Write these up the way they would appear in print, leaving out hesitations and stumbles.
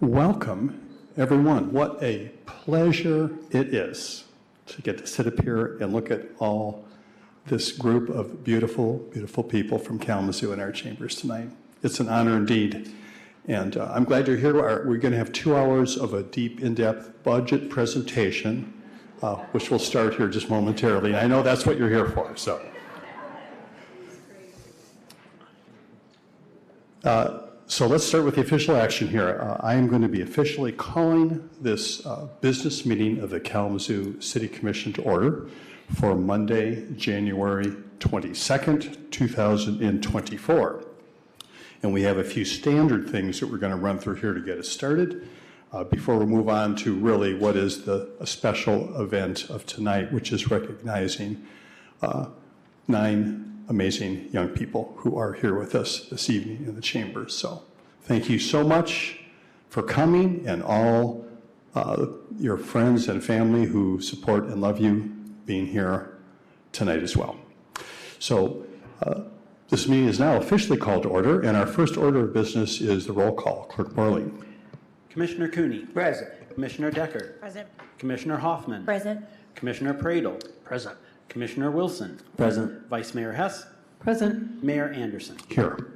Welcome, everyone. What a pleasure it is to get to sit up here and look at all this group of beautiful, beautiful people from Kalamazoo in our chambers tonight. It's an honor indeed. And I'm glad you're here. We're going to have 2 hours of a deep, in-depth budget presentation, which will start here just momentarily. I know that's what you're here for, so. So let's start with the official action here. I am going to be officially calling this business meeting of the Kalamazoo City Commission to order for Monday, January 22nd, 2024. And we have a few standard things that we're going to run through here to get us started before we move on to really what is a special event of tonight, which is recognizing 9 amazing young people who are here with us this evening in the chambers. So thank you so much for coming, and all your friends and family who support and love you being here tonight as well. So this meeting is now officially called to order, and our first order of business is the roll call. Clerk Borley. Commissioner Cooney. Present. Commissioner Decker. Present. Commissioner Hoffman. Present. Commissioner Pradel. Present. Commissioner Wilson. Present. Vice Mayor Hess. Present. Mayor Anderson. Here.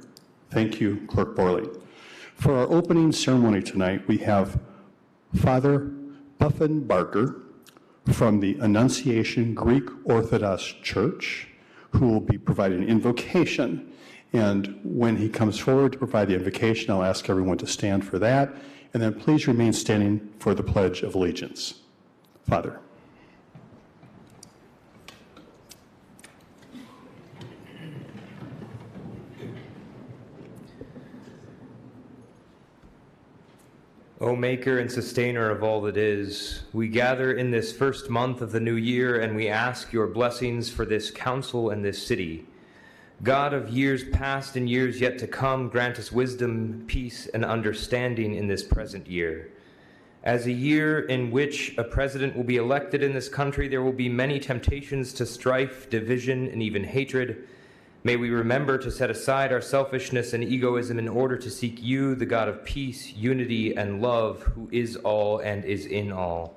Thank you, Clerk Borley. For our opening ceremony tonight, we have Father Puffin Barker from the Annunciation Greek Orthodox Church, who will be providing an invocation. And when he comes forward to provide the invocation, I'll ask everyone to stand for that. And then please remain standing for the Pledge of Allegiance. Father. O Maker and Sustainer of all that is, we gather in this first month of the new year, and we ask your blessings for this council and this city. God of years past and years yet to come, grant us wisdom, peace, and understanding in this present year. As a year in which a president will be elected in this country, there will be many temptations to strife, division, and even hatred. May we remember to set aside our selfishness and egoism in order to seek you, the God of peace, unity, and love, who is all and is in all.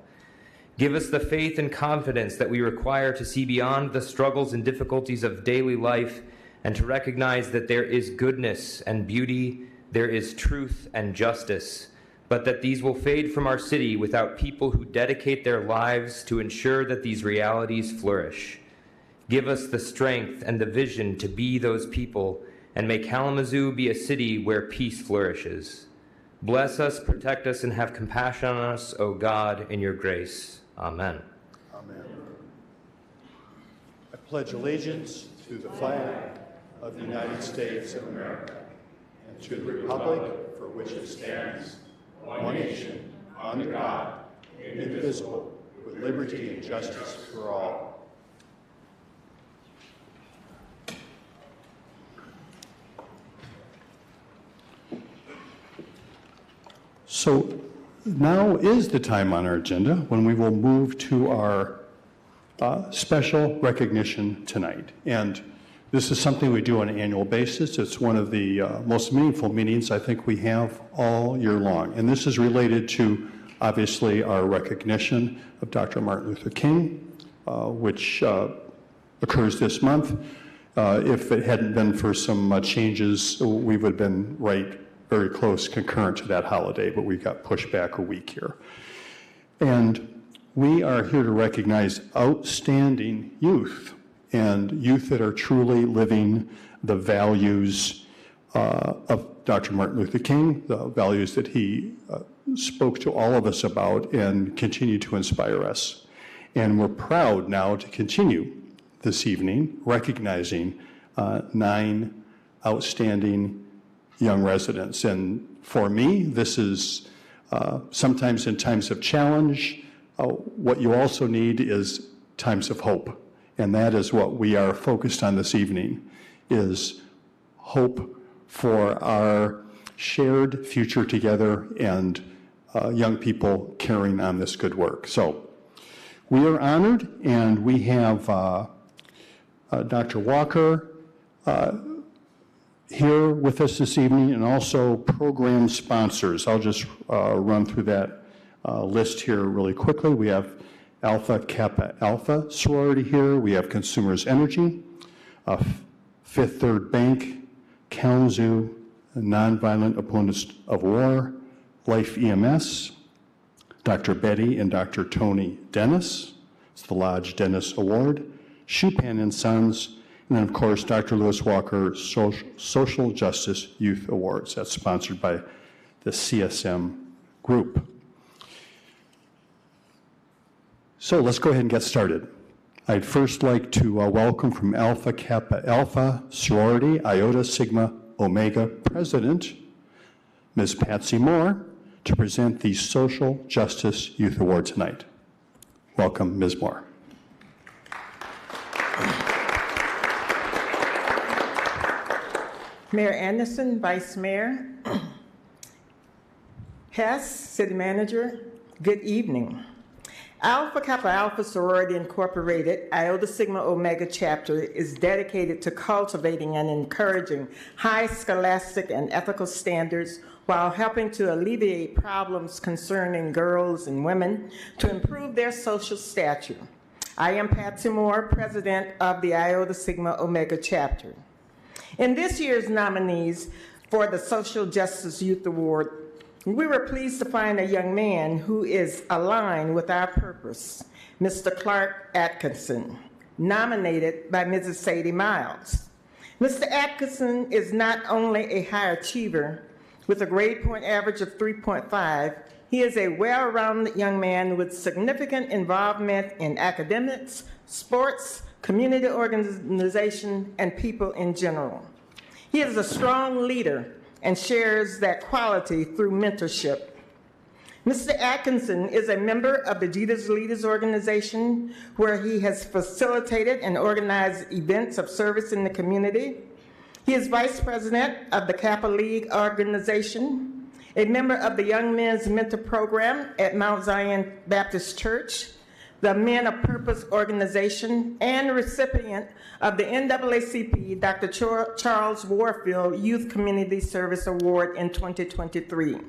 Give us the faith and confidence that we require to see beyond the struggles and difficulties of daily life and to recognize that there is goodness and beauty, there is truth and justice, but that these will fade from our city without people who dedicate their lives to ensure that these realities flourish. Give us the strength and the vision to be those people, and may Kalamazoo be a city where peace flourishes. Bless us, protect us, and have compassion on us, O God, in your grace. Amen. Amen. I pledge allegiance to the flag of the United States of America and to the republic for which it stands, one nation, under God, indivisible, with liberty and justice for all. So now is the time on our agenda when we will move to our special recognition tonight. And this is something we do on an annual basis. It's one of the most meaningful meetings I think we have all year long. And this is related to, obviously, our recognition of Dr. Martin Luther King, which occurs this month. If it hadn't been for some changes, we would have been very close, concurrent to that holiday, but we got pushed back a week here. And we are here to recognize outstanding youth, and youth that are truly living the values of Dr. Martin Luther King, the values that he spoke to all of us about and continue to inspire us. And we're proud now to continue this evening recognizing 9 outstanding young residents. And for me, this is sometimes in times of challenge, what you also need is times of hope. And that is what we are focused on this evening, is hope for our shared future together and young people carrying on this good work. So we are honored, and we have Dr. Walker here with us this evening, and also program sponsors. I'll just run through that list here really quickly. We have Alpha Kappa Alpha sorority here. We have Consumers Energy, Fifth Third Bank, Kalamazoo, Nonviolent Opponents of War, Life EMS, Dr. Betty and Dr. Tony Dennis. It's the Lodge Dennis Award, Schupan and Sons, and then, of course, Dr. Lewis Walker Social Justice Youth Awards. That's sponsored by the CSM group. So let's go ahead and get started. I'd first like to welcome from Alpha Kappa Alpha sorority, Iota Sigma Omega President, Ms. Patsy Moore, to present the Social Justice Youth Award tonight. Welcome, Ms. Moore. Mayor Anderson, Vice Mayor, Hess, City Manager, good evening. Alpha Kappa Alpha Sorority Incorporated, Iota Sigma Omega Chapter, is dedicated to cultivating and encouraging high scholastic and ethical standards while helping to alleviate problems concerning girls and women to improve their social stature. I am Patsy Moore, President of the Iota Sigma Omega Chapter. In this year's nominees for the Social Justice Youth Award, we were pleased to find a young man who is aligned with our purpose, Mr. Clark Atkinson, nominated by Mrs. Sadie Miles. Mr. Atkinson is not only a high achiever with a grade point average of 3.5, he is a well-rounded young man with significant involvement in academics, sports, community organization, and people in general. He is a strong leader and shares that quality through mentorship. Mr. Atkinson is a member of the Jesus Leaders Organization, where he has facilitated and organized events of service in the community. He is Vice President of the Kappa League Organization, a member of the Young Men's Mentor Program at Mount Zion Baptist Church, the Men of Purpose Organization, and recipient of the NAACP Dr. Charles Warfield Youth Community Service Award in 2023.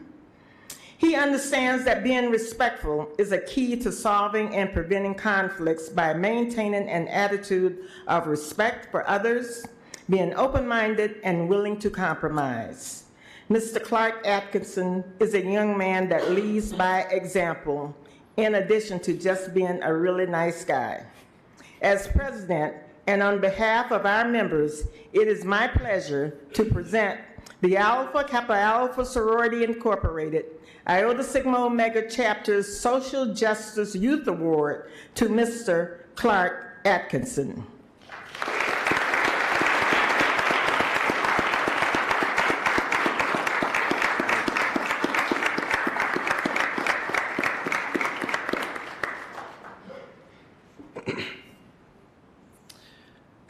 He understands that being respectful is a key to solving and preventing conflicts by maintaining an attitude of respect for others, being open-minded and willing to compromise. Mr. Clark Atkinson is a young man that leads by example, in addition to just being a really nice guy. As president, and on behalf of our members, it is my pleasure to present the Alpha Kappa Alpha Sorority Incorporated, Iota Sigma Omega Chapter's Social Justice Youth Award to Mr. Clark Atkinson.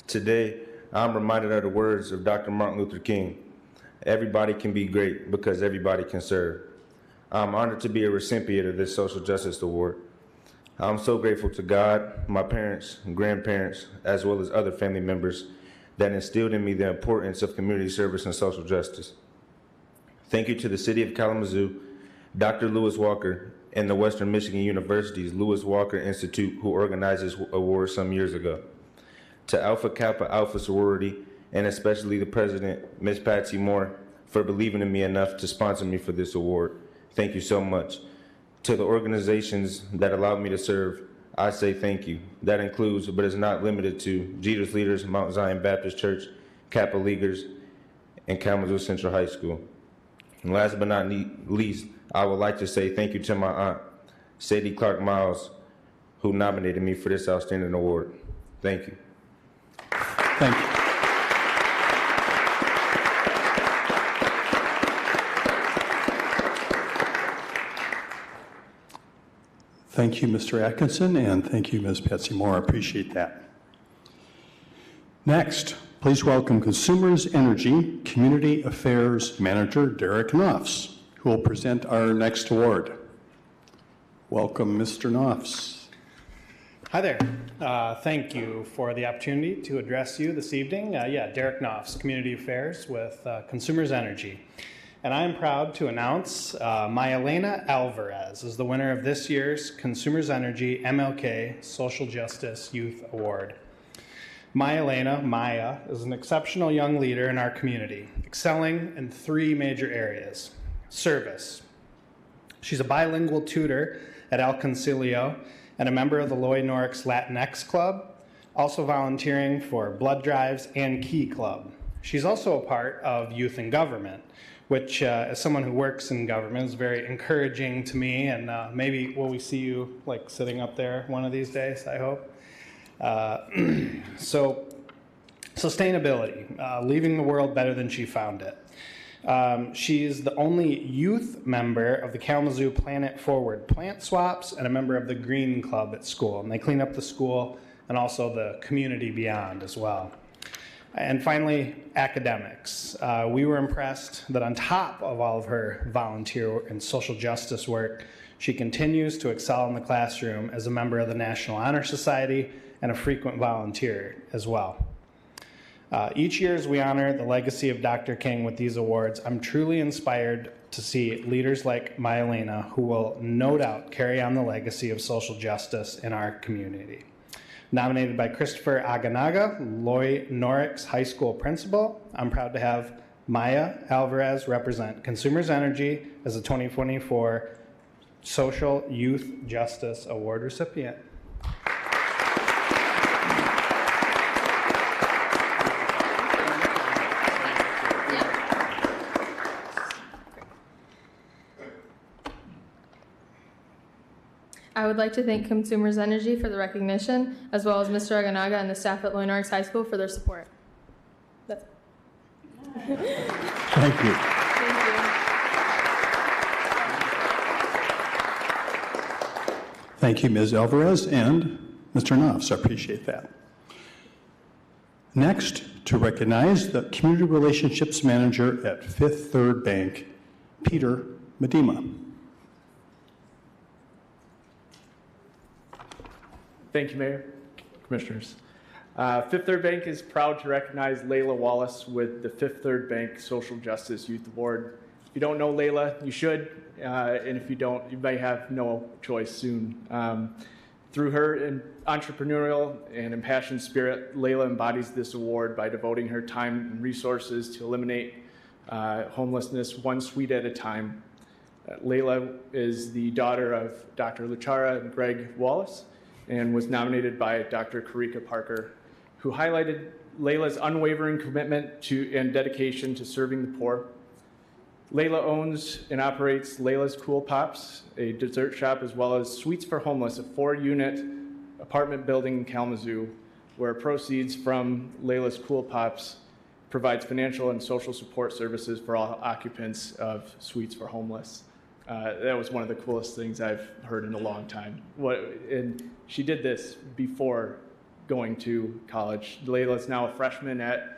Today, I'm reminded of the words of Dr. Martin Luther King. Everybody can be great because everybody can serve. I'm honored to be a recipient of this Social Justice Award. I'm so grateful to God, my parents, and grandparents, as well as other family members that instilled in me the importance of community service and social justice. Thank you to the City of Kalamazoo, Dr. Lewis Walker, and the Western Michigan University's Lewis Walker Institute, who organized this award some years ago. To Alpha Kappa Alpha Sorority, and especially the president, Ms. Patsy Moore, for believing in me enough to sponsor me for this award. Thank you so much. To the organizations that allowed me to serve, I say thank you. That includes, but is not limited to, Jesus Leaders, Mount Zion Baptist Church, Kappa Leaguers, and Kalamazoo Central High School. And last but not least, I would like to say thank you to my aunt, Sadie Clark Miles, who nominated me for this outstanding award. Thank you. Thank you. Thank you, Mr. Atkinson, and thank you, Ms. Patsy Moore. I appreciate that. Next, please welcome Consumers Energy Community Affairs Manager Derek Knopfs, who will present our next award. Welcome, Mr. Knopfs. Hi there. Thank you for the opportunity to address you this evening. Derek Knopfs, Community Affairs with Consumers Energy. And I am proud to announce Mayelena Alvarez is the winner of this year's Consumers Energy MLK Social Justice Youth Award. Maya, is an exceptional young leader in our community, excelling in 3 major areas. Service. She's a bilingual tutor at El Concilio and a member of the Lloyd Norrick's Latinx Club, also volunteering for blood drives and Key Club. She's also a part of Youth in Government, which as someone who works in government is very encouraging to me, and maybe will we see you like sitting up there one of these days, I hope. So, sustainability, leaving the world better than she found it. She's the only youth member of the Kalamazoo Planet Forward Plant Swaps and a member of the Green Club at school. And they clean up the school and also the community beyond as well. And finally, academics. We were impressed that on top of all of her volunteer and social justice work, she continues to excel in the classroom as a member of the National Honor Society and a frequent volunteer as well. Each year as we honor the legacy of Dr. King with these awards, I'm truly inspired to see leaders like Mayelena who will no doubt carry on the legacy of social justice in our community. Nominated by Christopher Aganaga, Lloyd Norrick's high school principal, I'm proud to have Maya Alvarez represent Consumers Energy as the 2024 Social Youth Justice Award recipient. I would like to thank Consumers Energy for the recognition, as well as Mr. Aganaga and the staff at Lloyd Norrick's High School for their support. That's Thank you. Thank you. Thank you, Ms. Alvarez and Mr. Knopfs. I appreciate that. Next, to recognize the Community Relationships Manager at Fifth Third Bank, Peter Medema. Thank you, Mayor, Commissioners. Fifth Third Bank is proud to recognize Layla Wallace with the Fifth Third Bank Social Justice Youth Award. If you don't know Layla, you should, and if you don't, you may have no choice soon. Through her entrepreneurial and impassioned spirit, Layla embodies this award by devoting her time and resources to eliminate homelessness one suite at a time. Layla is the daughter of Dr. Luchara and Greg Wallace, and was nominated by Dr. Karika Parker, who highlighted Layla's unwavering commitment to and dedication to serving the poor. Layla owns and operates Layla's Cool Pops, a dessert shop, as well as Suites for Homeless, a 4-unit apartment building in Kalamazoo, where proceeds from Layla's Cool Pops provides financial and social support services for all occupants of Suites for Homeless. That was one of the coolest things I've heard in a long time. And she did this before going to college. Layla is now a freshman at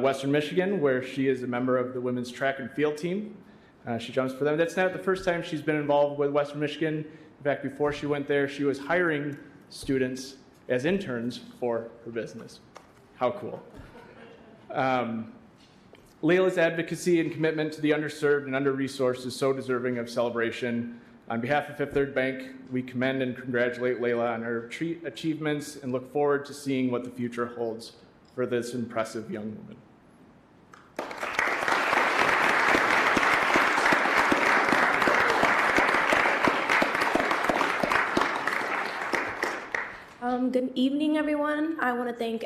Western Michigan, where she is a member of the women's track and field team. She jumps for them. That's not the first time she's been involved with Western Michigan. In fact, before she went there, she was hiring students as interns for her business. How cool. Layla's advocacy and commitment to the underserved and under-resourced is so deserving of celebration. On behalf of Fifth Third Bank, we commend and congratulate Layla on her achievements and look forward to seeing what the future holds for this impressive young woman. Good evening, everyone. I want to thank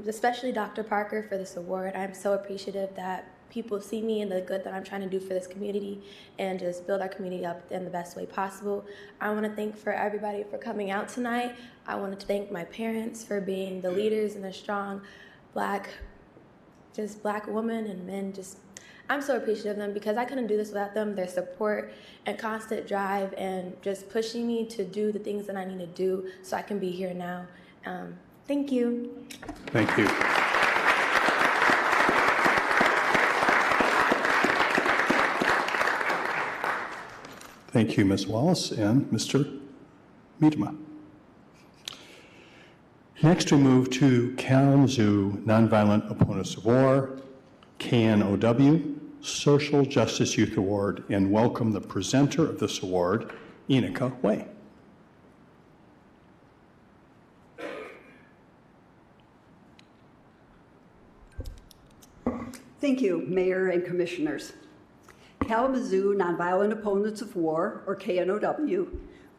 especially Dr. Parker for this award. I'm so appreciative that people see me and the good that I'm trying to do for this community and just build our community up in the best way possible. I want to thank for everybody for coming out tonight. I want to thank my parents for being the leaders and the strong black women and men. I'm so appreciative of them because I couldn't do this without them. Their support and constant drive and just pushing me to do the things that I need to do so I can be here now. Thank you. Thank you. Thank you, Ms. Wallace and Mr. Miedema. Next, we move to Kalamazoo Nonviolent Opponents of War, KNOW, Social Justice Youth Award, and welcome the presenter of this award, Inika Way. Thank you, Mayor and Commissioners. Kalamazoo Nonviolent Opponents of War, or KNOW,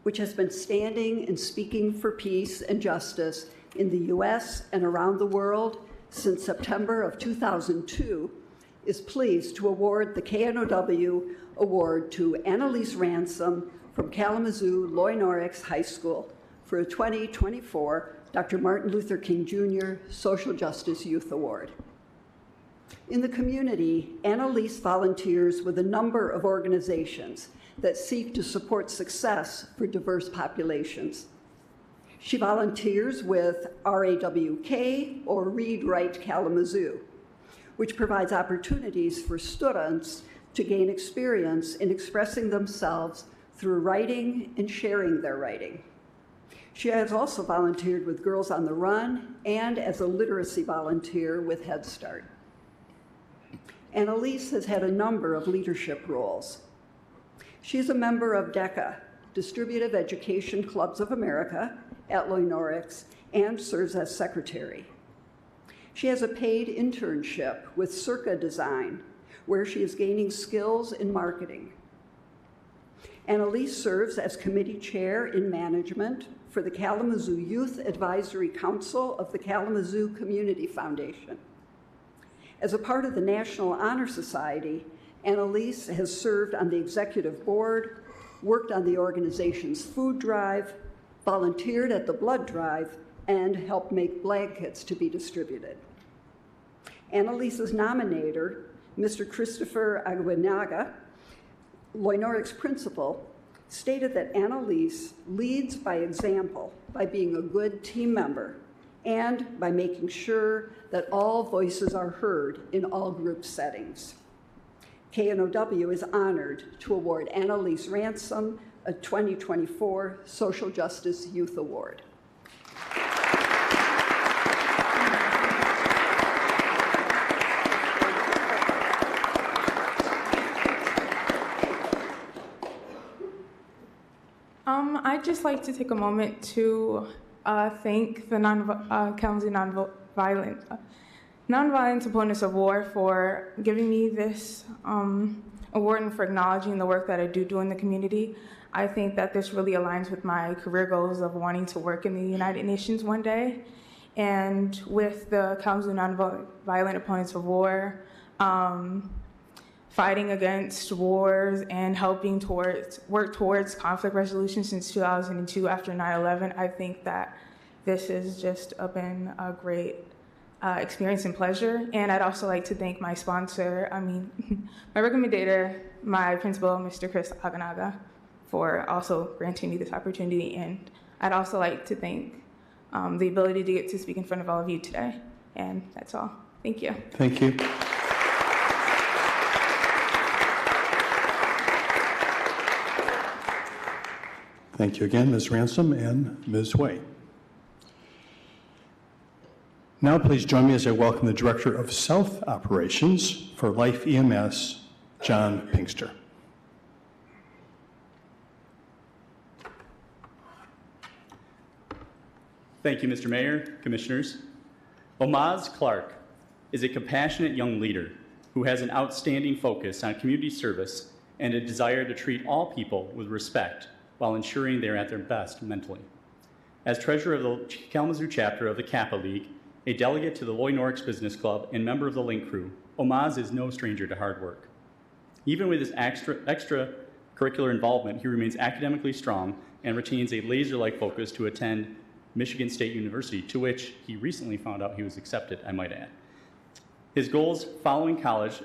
which has been standing and speaking for peace and justice in the U.S. and around the world since September of 2002, is pleased to award the KNOW Award to Annalise Ransom from Kalamazoo Loy-Norix High School for a 2024 Dr. Martin Luther King Jr. Social Justice Youth Award. In the community, Annalise volunteers with a number of organizations that seek to support success for diverse populations. She volunteers with RAWK, or Read Write Kalamazoo, which provides opportunities for students to gain experience in expressing themselves through writing and sharing their writing. She has also volunteered with Girls on the Run and as a literacy volunteer with Head Start. Annalise has had a number of leadership roles. She is a member of DECA, Distributive Education Clubs of America, at Loy-Norix, and serves as secretary. She has a paid internship with Circa Design, where she is gaining skills in marketing. Annalise serves as committee chair in management for the Kalamazoo Youth Advisory Council of the Kalamazoo Community Foundation. As a part of the National Honor Society, Annalise has served on the executive board, worked on the organization's food drive, volunteered at the blood drive, and helped make blankets to be distributed. Annalise's nominator, Mr. Christopher Aguinaga, Loy-Norix principal, stated that Annalise leads by example by being a good team member and by making sure that all voices are heard in all group settings. KNOW is honored to award Annalise Ransom a 2024 Social Justice Youth Award. I'd just like to take a moment to thank the Kalamazoo Nonviolent Opponents of War for giving me this award and for acknowledging the work that I do in the community. I think that this really aligns with my career goals of wanting to work in the United Nations one day. And with the Kalamazoo Nonviolent Opponents of War, fighting against wars and helping work towards conflict resolution since 2002 after 9/11, I think that this has just been a great experience and pleasure. And I'd also like to thank my sponsor, my recommender, my principal, Mr. Chris Aganaga, for also granting me this opportunity. And I'd also like to thank the ability to get to speak in front of all of you today. And that's all. Thank you. Thank you. Thank you again, Ms. Ransom and Ms. Way. Now please join me as I welcome the Director of South Operations for Life EMS, John Pinkster. Thank you, Mr. Mayor, Commissioners. Omaz Clark is a compassionate young leader who has an outstanding focus on community service and a desire to treat all people with respect while ensuring they're at their best mentally. As treasurer of the Kalamazoo chapter of the Kappa League, a delegate to the Loy-Norix Business Club, and member of the Link Crew, Omaz is no stranger to hard work. Even with his extracurricular involvement, he remains academically strong and retains a laser-like focus to attend Michigan State University, to which he recently found out he was accepted, I might add. His goals following college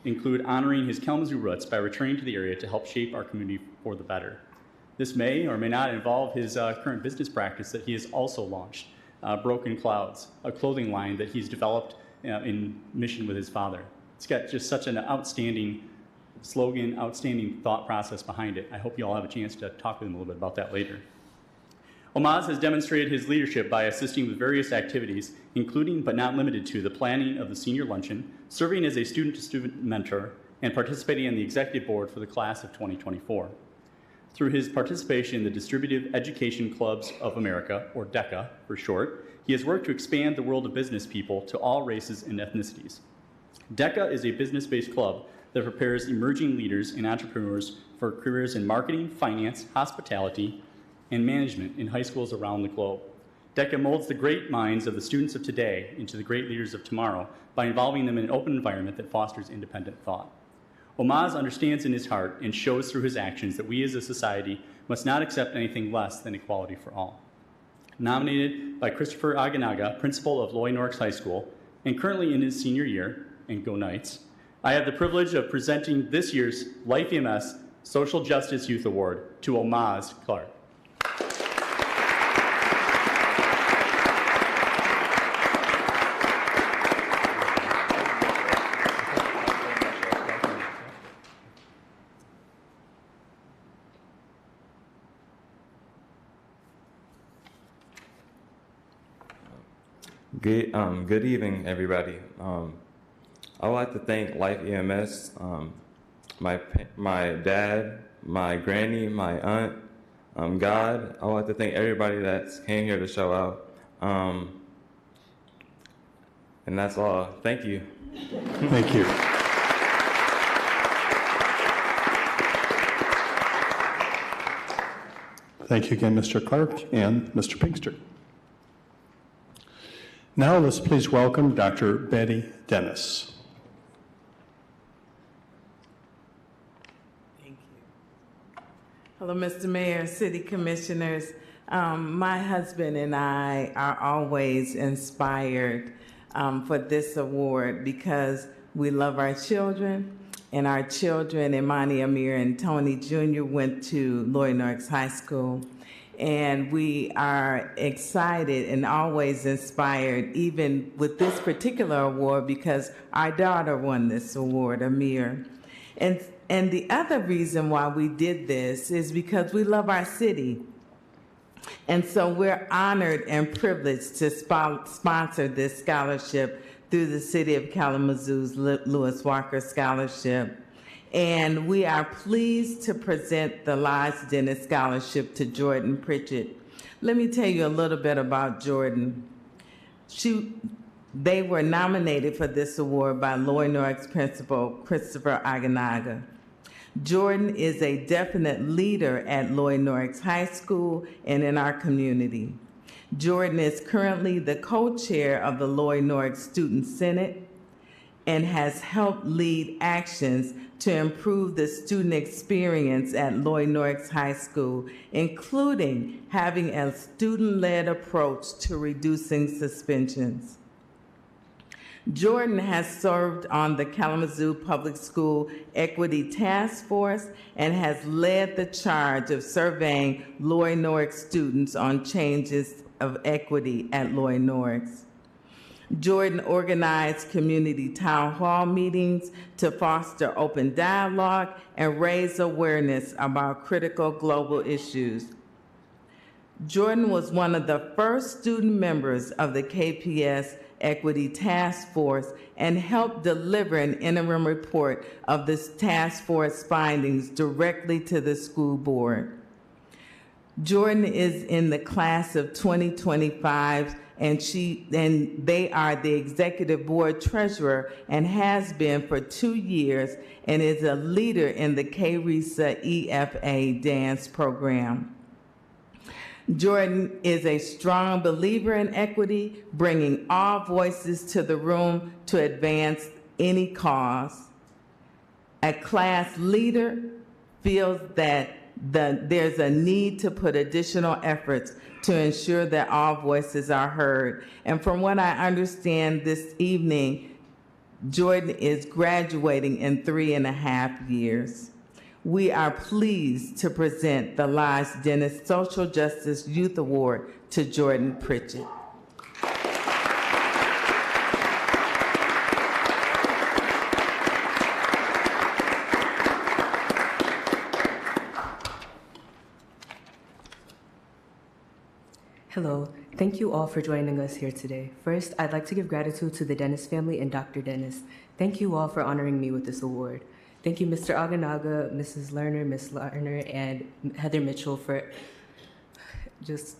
include honoring his Kalamazoo roots by returning to the area to help shape our community for the better. This may or may not involve his current business practice that he has also launched, Broken Clouds, a clothing line that he's developed in mission with his father. It's got just such an outstanding slogan, outstanding thought process behind it. I hope you all have a chance to talk with him a little bit about that later. Omaz has demonstrated his leadership by assisting with various activities, including but not limited to the planning of the senior luncheon, serving as a student-to-student mentor, and participating in the executive board for the class of 2024. Through his participation in the Distributive Education Clubs of America, or DECA for short, he has worked to expand the world of business people to all races and ethnicities. DECA is a business-based club that prepares emerging leaders and entrepreneurs for careers in marketing, finance, hospitality, and management in high schools around the globe. DECA molds the great minds of the students of today into the great leaders of tomorrow by involving them in an open environment that fosters independent thought. Omaz understands in his heart and shows through his actions that we as a society must not accept anything less than equality for all. Nominated by Christopher Aganaga, principal of Loy Norris High School, and currently in his senior year, and go Knights, I have the privilege of presenting this year's Life EMS Social Justice Youth Award to Omaz Clark. Good evening, everybody. I would like to thank Life EMS, my dad, my granny, my aunt, God. I would like to thank everybody that came here to show out. And that's all. Thank you. Thank you. Thank you again, Mr. Clark and Mr. Pinkster. Now let's please welcome Dr. Betty Dennis. Thank you. Hello, Mr. Mayor, City Commissioners. My husband and I are always inspired for this award because we love our children, and our children, Imani, Amir, and Tony Jr. went to Loy Norris High School. And we are excited and always inspired, even with this particular award, because our daughter won this award, Amir. And the other reason why we did this is because we love our city. And so we're honored and privileged to sponsor this scholarship through the City of Kalamazoo's Lewis Walker Scholarship. And we are pleased to present the Lies Dennis Scholarship to Jordan Pritchett. Let me tell you a little bit about Jordan. They were nominated for this award by Loy Norris principal Christopher Aganaga. Jordan is a definite leader at Loy Norris High School and in our community. Jordan is currently the co-chair of the Loy Norris Student Senate and has helped lead actions to improve the student experience at Loy Norris High School, including having a student-led approach to reducing suspensions. Jordan has served on the Kalamazoo Public School Equity Task Force and has led the charge of surveying Loy Norris students on changes of equity at Loy Norris. Jordan organized community town hall meetings to foster open dialogue and raise awareness about critical global issues. Jordan was one of the first student members of the KPS Equity Task Force and helped deliver an interim report of this task force findings directly to the school board. Jordan is in the class of 2025, and they are the executive board treasurer and has been for 2 years and is a leader in the KRISA EFA dance program. Jordan is a strong believer in equity, bringing all voices to the room to advance any cause. A class leader feels that there's a need to put additional efforts to ensure that all voices are heard. And from what I understand this evening, Jordan is graduating in 3.5 years. We are pleased to present the Lies Dennis Social Justice Youth Award to Jordan Pritchett. Hello. Thank you all for joining us here today. First, I'd like to give gratitude to the Dennis family and Dr. Dennis. Thank you all for honoring me with this award. Thank you, Mr. Aganaga, Mrs. Lerner, Ms. Lerner, and Heather Mitchell for just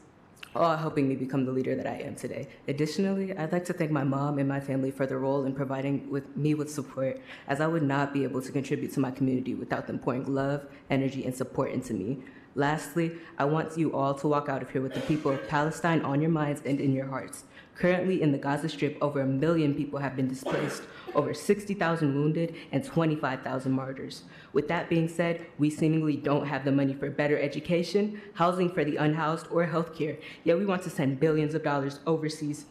all helping me become the leader that I am today. Additionally, I'd like to thank my mom and my family for their role in providing me with support, as I would not be able to contribute to my community without them pouring love, energy, and support into me. Lastly, I want you all to walk out of here with the people of Palestine on your minds and in your hearts. Currently, in the Gaza Strip, over 1 million people have been displaced, over 60,000 wounded, and 25,000 martyrs. With that being said, we seemingly don't have the money for better education, housing for the unhoused, or healthcare, yet we want to send billions of dollars overseas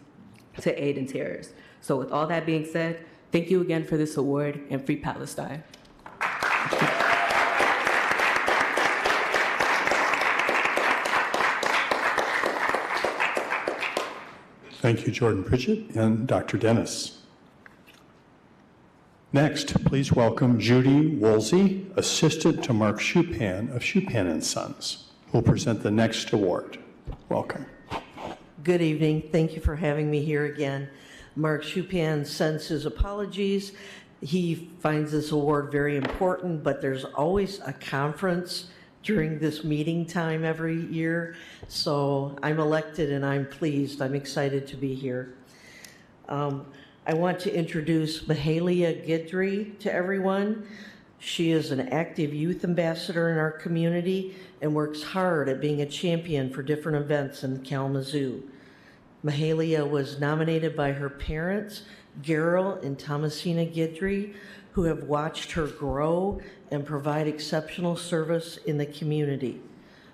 to aid in terrorists. So with all that being said, thank you again for this award, and free Palestine. Thank you, Jordan Pritchett and Dr. Dennis. Next, please welcome Judy Woolsey, assistant to Mark Schupan of Schupan & Sons, who will present the next award. Welcome. Good evening. Thank you for having me here again. Mark Schupan sends his apologies. He finds this award very important, but there's always a conference during this meeting time every year. So I'm elected and I'm pleased. I'm excited to be here. I want to introduce Mahalia Guidry to everyone. She is an active youth ambassador in our community and works hard at being a champion for different events in Kalamazoo. Mahalia was nominated by her parents, Gerald and Thomasina Guidry, who have watched her grow and provide exceptional service in the community.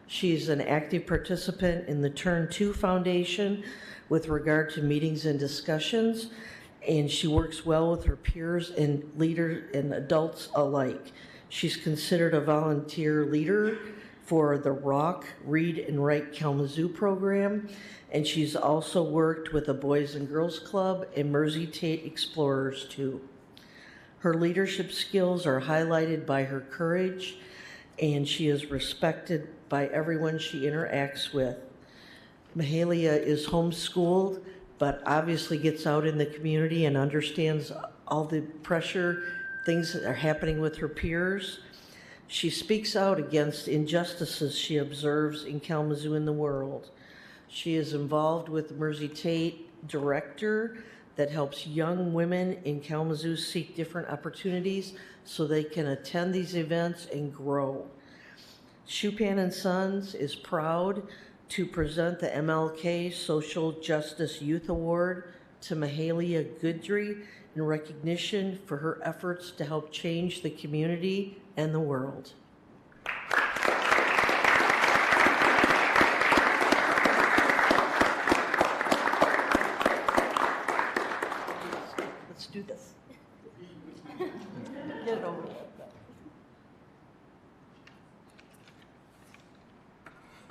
She's an active participant in the Turn 2 Foundation with regard to meetings and discussions, and she works well with her peers and leaders and adults alike. She's considered a volunteer leader for the Rock, Read, and Write Kalamazoo program, and she's also worked with the Boys and Girls Club and Mersey Tate Explorers too. Her leadership skills are highlighted by her courage, and she is respected by everyone she interacts with. Mahalia is homeschooled, but obviously gets out in the community and understands all the pressure, things that are happening with her peers. She speaks out against injustices she observes in Kalamazoo and the world. She is involved with Mersey Tate Director that helps young women in Kalamazoo seek different opportunities so they can attend these events and grow. Schupan & Sons is proud to present the MLK Social Justice Youth Award to Mahalia Guidry in recognition for her efforts to help change the community and the world. Let's do this. Get it over with.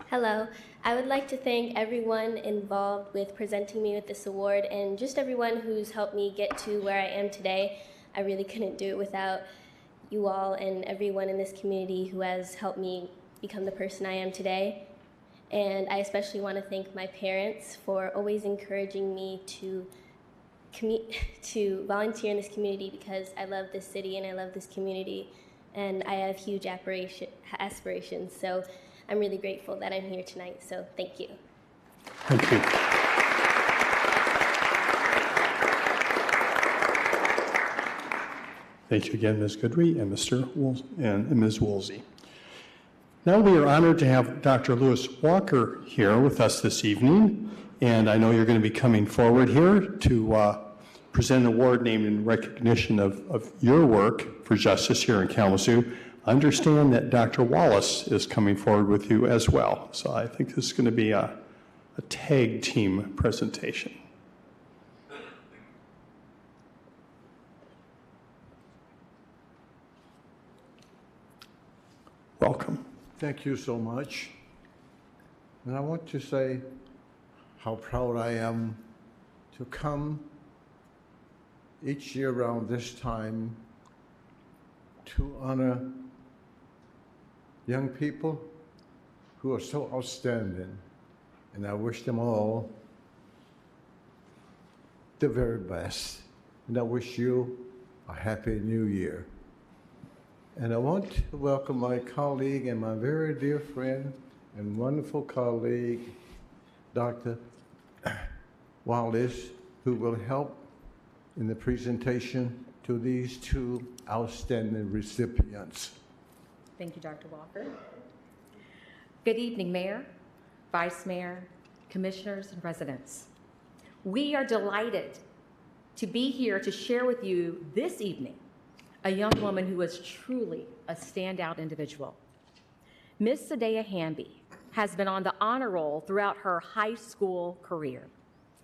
Hello. I would like to thank everyone involved with presenting me with this award and just everyone who's helped me get to where I am today. I really couldn't do it without you all and everyone in this community who has helped me become the person I am today. And I especially want to thank my parents for always encouraging me to volunteer in this community because I love this city and I love this community and I have huge aspirations. So I'm really grateful that I'm here tonight, so thank you. Thank you. Thank you again, Ms. Guidry and Ms. Woolsey. Now we are honored to have Dr. Lewis Walker here with us this evening, and I know you're going to be coming forward here to present an award named in recognition of your work for justice here in Kalamazoo. I understand that Dr. Wallace is coming forward with you as well, so I think this is going to be a tag team presentation. Welcome. Thank you so much. And I want to say how proud I am to come each year around this time to honor young people who are so outstanding and I wish them all the very best. And I wish you a happy new year. And I want to welcome my colleague and my very dear friend and wonderful colleague, Dr. Wallace, who will help in the presentation to these two outstanding recipients. Thank you, Dr. Walker. Good evening, Mayor, Vice Mayor, Commissioners, and residents. We are delighted to be here to share with you this evening a young woman who is truly a standout individual. Miss Sadea Hamby has been on the honor roll throughout her high school career.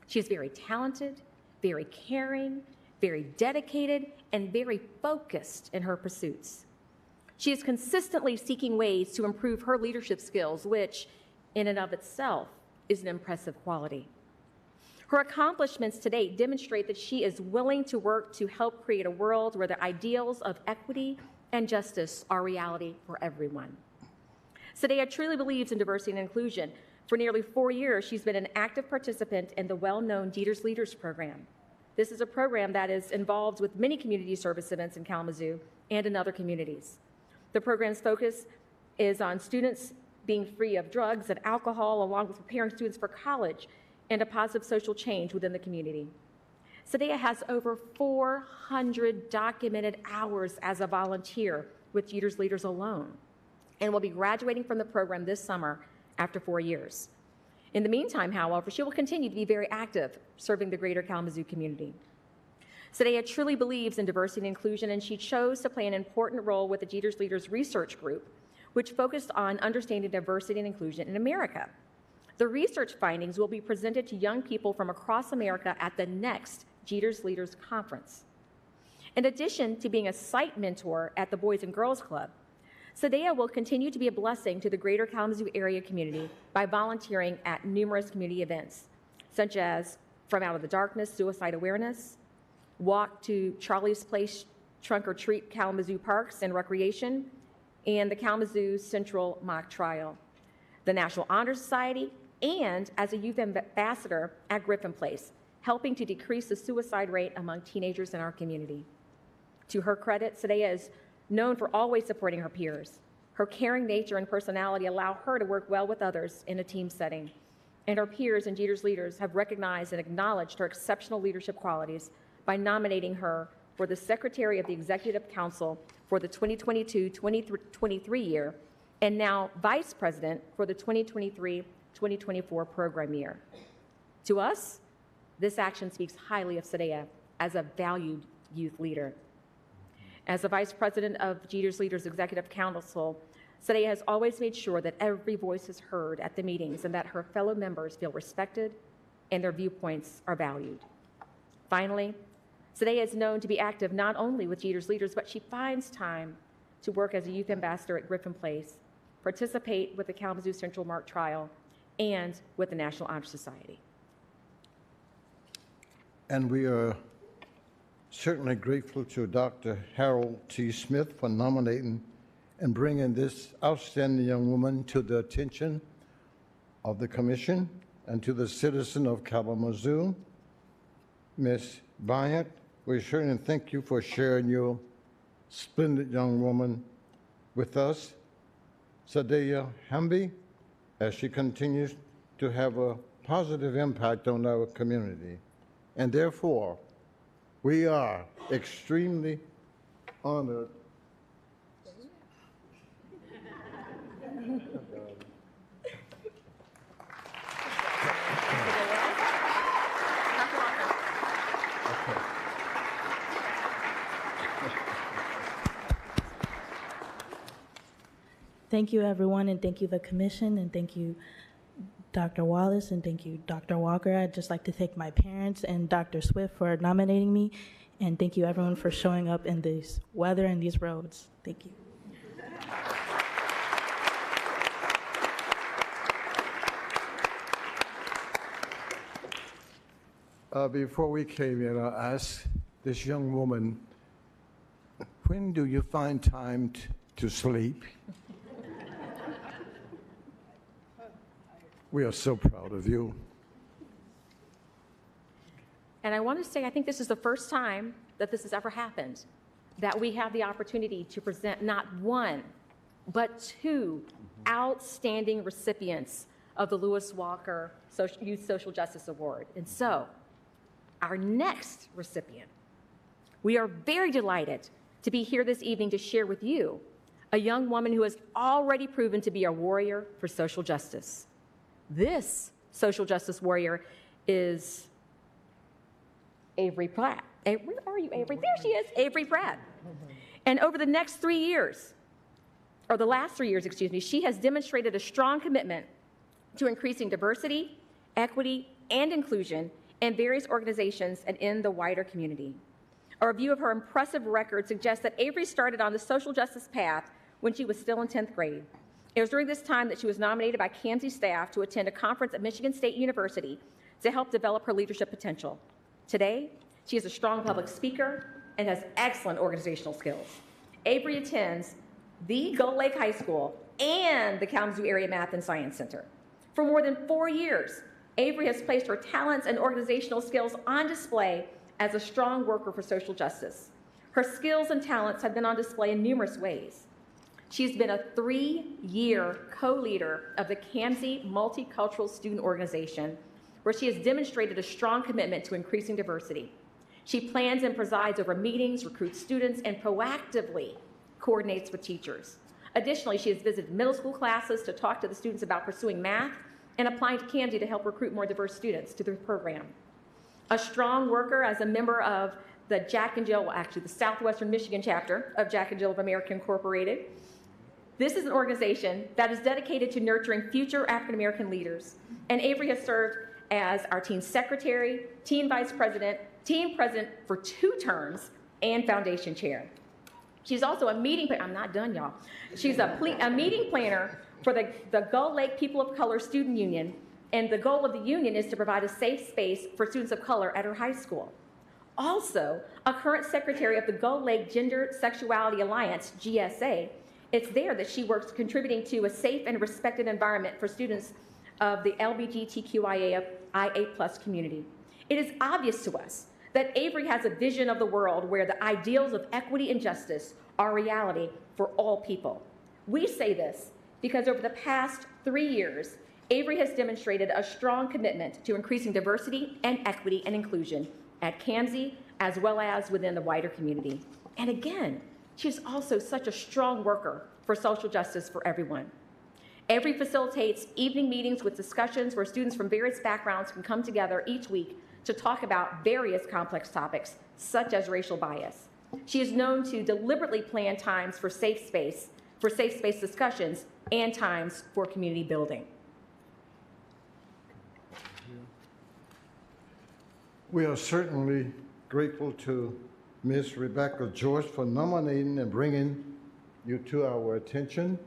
She's very talented, very caring, very dedicated, and very focused in her pursuits. She is consistently seeking ways to improve her leadership skills, which in and of itself is an impressive quality. Her accomplishments to date demonstrate that she is willing to work to help create a world where the ideals of equity and justice are reality for everyone. Sadea truly believes in diversity and inclusion. For nearly 4 years, she's been an active participant in the well-known Jeter's Leaders program. This is a program that is involved with many community service events in Kalamazoo and in other communities. The program's focus is on students being free of drugs and alcohol, along with preparing students for college and a positive social change within the community. Sadea has over 400 documented hours as a volunteer with Jeter's Leaders alone, and will be graduating from the program this summer after 4 years. In the meantime, however, she will continue to be very active, serving the greater Kalamazoo community. Sadea truly believes in diversity and inclusion, and she chose to play an important role with the Jeter's Leaders Research Group, which focused on understanding diversity and inclusion in America. The research findings will be presented to young people from across America at the next Jeter's Leaders Conference. In addition to being a site mentor at the Boys and Girls Club, Sadea will continue to be a blessing to the greater Kalamazoo area community by volunteering at numerous community events, such as From Out of the Darkness Suicide Awareness, Walk to Charlie's Place Trunk or Treat Kalamazoo Parks and Recreation, and the Kalamazoo Central Mock Trial, the National Honor Society, and as a youth ambassador at Griffin Place, helping to decrease the suicide rate among teenagers in our community. To her credit, Sadea is known for always supporting her peers. Her caring nature and personality allow her to work well with others in a team setting, and her peers and Jeter's Leaders have recognized and acknowledged her exceptional leadership qualities by nominating her for the Secretary of the Executive Council for the 2022-2023 year, and now Vice President for the 2023-2024 program year. To us, this action speaks highly of Sadea as a valued youth leader. As the Vice President of Jeter's Leaders Executive Council, Sadea has always made sure that every voice is heard at the meetings and that her fellow members feel respected and their viewpoints are valued. Finally, Sadea is known to be active not only with Jeter's Leaders, but she finds time to work as a youth ambassador at Griffin Place, participate with the Kalamazoo Central Mock Trial, and with the National Honor Society. And we are certainly grateful to Dr. Harold T. Smith for nominating and bringing this outstanding young woman to the attention of the Commission and to the citizen of Kalamazoo. Ms. Bryant, we certainly thank you for sharing your splendid young woman with us. Sadea Hamby, as she continues to have a positive impact on our community. And therefore, we are extremely honored. Thank you, everyone, and thank you, the Commission, and thank you, Dr. Wallace, and thank you, Dr. Walker. I'd just like to thank my parents and Dr. Swift for nominating me, and thank you, everyone, for showing up in this weather and these roads. Thank you. Before we came in, I asked this young woman, when do you find time to sleep? We are so proud of you. And I want to say, I think this is the first time that this has ever happened, that we have the opportunity to present not one, but two outstanding recipients of the Lewis Walker Youth Social Justice Award. And so, our next recipient, we are very delighted to be here this evening to share with you a young woman who has already proven to be a warrior for social justice. This social justice warrior is Avery Pratt. Where are you, Avery? There she is, Avery Pratt. And over the next 3 years, or the last 3 years, excuse me, she has demonstrated a strong commitment to increasing diversity, equity, and inclusion in various organizations and in the wider community. A review of her impressive record suggests that Avery started on the social justice path when she was still in 10th grade. It was during this time that she was nominated by CAMSI staff to attend a conference at Michigan State University to help develop her leadership potential. Today, she is a strong public speaker and has excellent organizational skills. Avery attends the Gull Lake High School and the Kalamazoo Area Math and Science Center. For more than 4 years, Avery has placed her talents and organizational skills on display as a strong worker for social justice. Her skills and talents have been on display in numerous ways. She's been a 3-year co-leader of the CAMSI Multicultural Student Organization, where she has demonstrated a strong commitment to increasing diversity. She plans and presides over meetings, recruits students, and proactively coordinates with teachers. Additionally, she has visited middle school classes to talk to the students about pursuing math and applying to CAMSI to help recruit more diverse students to the program. A strong worker as a member of the Jack and Jill, well, actually the Southwestern Michigan chapter of Jack and Jill of America Incorporated. This is an organization that is dedicated to nurturing future African American leaders. And Avery has served as our teen secretary, teen vice president, teen president for 2 terms, and foundation chair. She's also a meeting planner. I'm not done, y'all. She's a meeting planner for the Gull Lake People of Color Student Union, and the goal of the union is to provide a safe space for students of color at her high school. Also, a current secretary of the Gull Lake Gender Sexuality Alliance, GSA. It's there that she works contributing to a safe and respected environment for students of the LGBTQIA+ community. It is obvious to us that Avery has a vision of the world where the ideals of equity and justice are reality for all people. We say this because over the past 3 years, Avery has demonstrated a strong commitment to increasing diversity and equity and inclusion at CAMSI as well as within the wider community. And again, she is also such a strong worker for social justice for everyone. Avery facilitates evening meetings with discussions where students from various backgrounds can come together each week to talk about various complex topics, such as racial bias. She is known to deliberately plan times for safe space discussions and times for community building. We are certainly grateful to Ms. Rebecca Joyce for nominating and bringing you to our attention.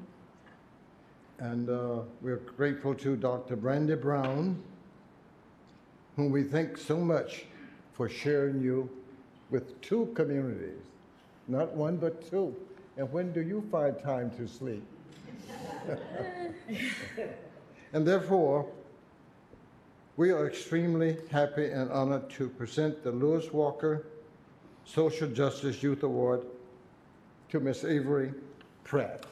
And we're grateful to Dr. Brandy Brown, whom we thank so much for sharing you with 2 communities, not 1, but 2. And when do you find time to sleep? And therefore, we are extremely happy and honored to present the Lewis Walker Social Justice Youth Award to Ms. Avery Pratt.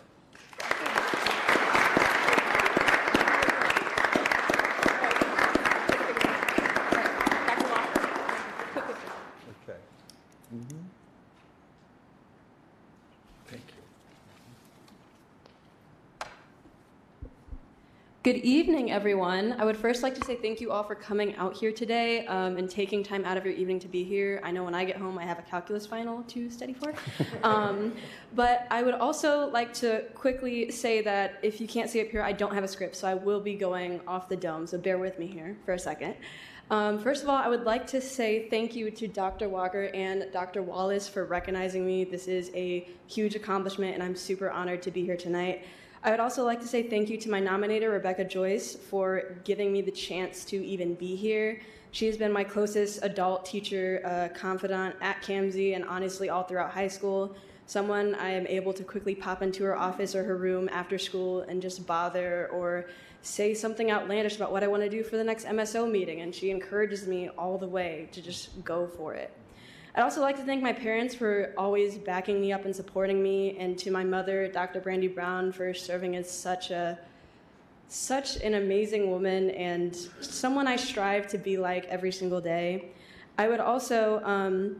Good evening, everyone. I would first like to say thank you all for coming out here today and taking time out of your evening to be here. I know when I get home, I have a calculus final to study for. But I would also like to quickly say that if you can't see up here, I don't have a script, so I will be going off the dome, so bear with me here for a second. First of all, I would like to say thank you to Dr. Walker and Dr. Wallace for recognizing me. This is a huge accomplishment, and I'm super honored to be here tonight. I would also like to say thank you to my nominator, Rebecca Joyce, for giving me the chance to even be here. She has been my closest adult teacher, confidant at CAMSI, and honestly all throughout high school. someone I am able to quickly pop into her office or her room after school and just bother or say something outlandish about what I want to do for the next MSO meeting, and she encourages me all the way to just go for it. I'd also like to thank my parents for always backing me up and supporting me, and to my mother, Dr. Brandy Brown, for serving as such an amazing woman and someone I strive to be like every single day. I would also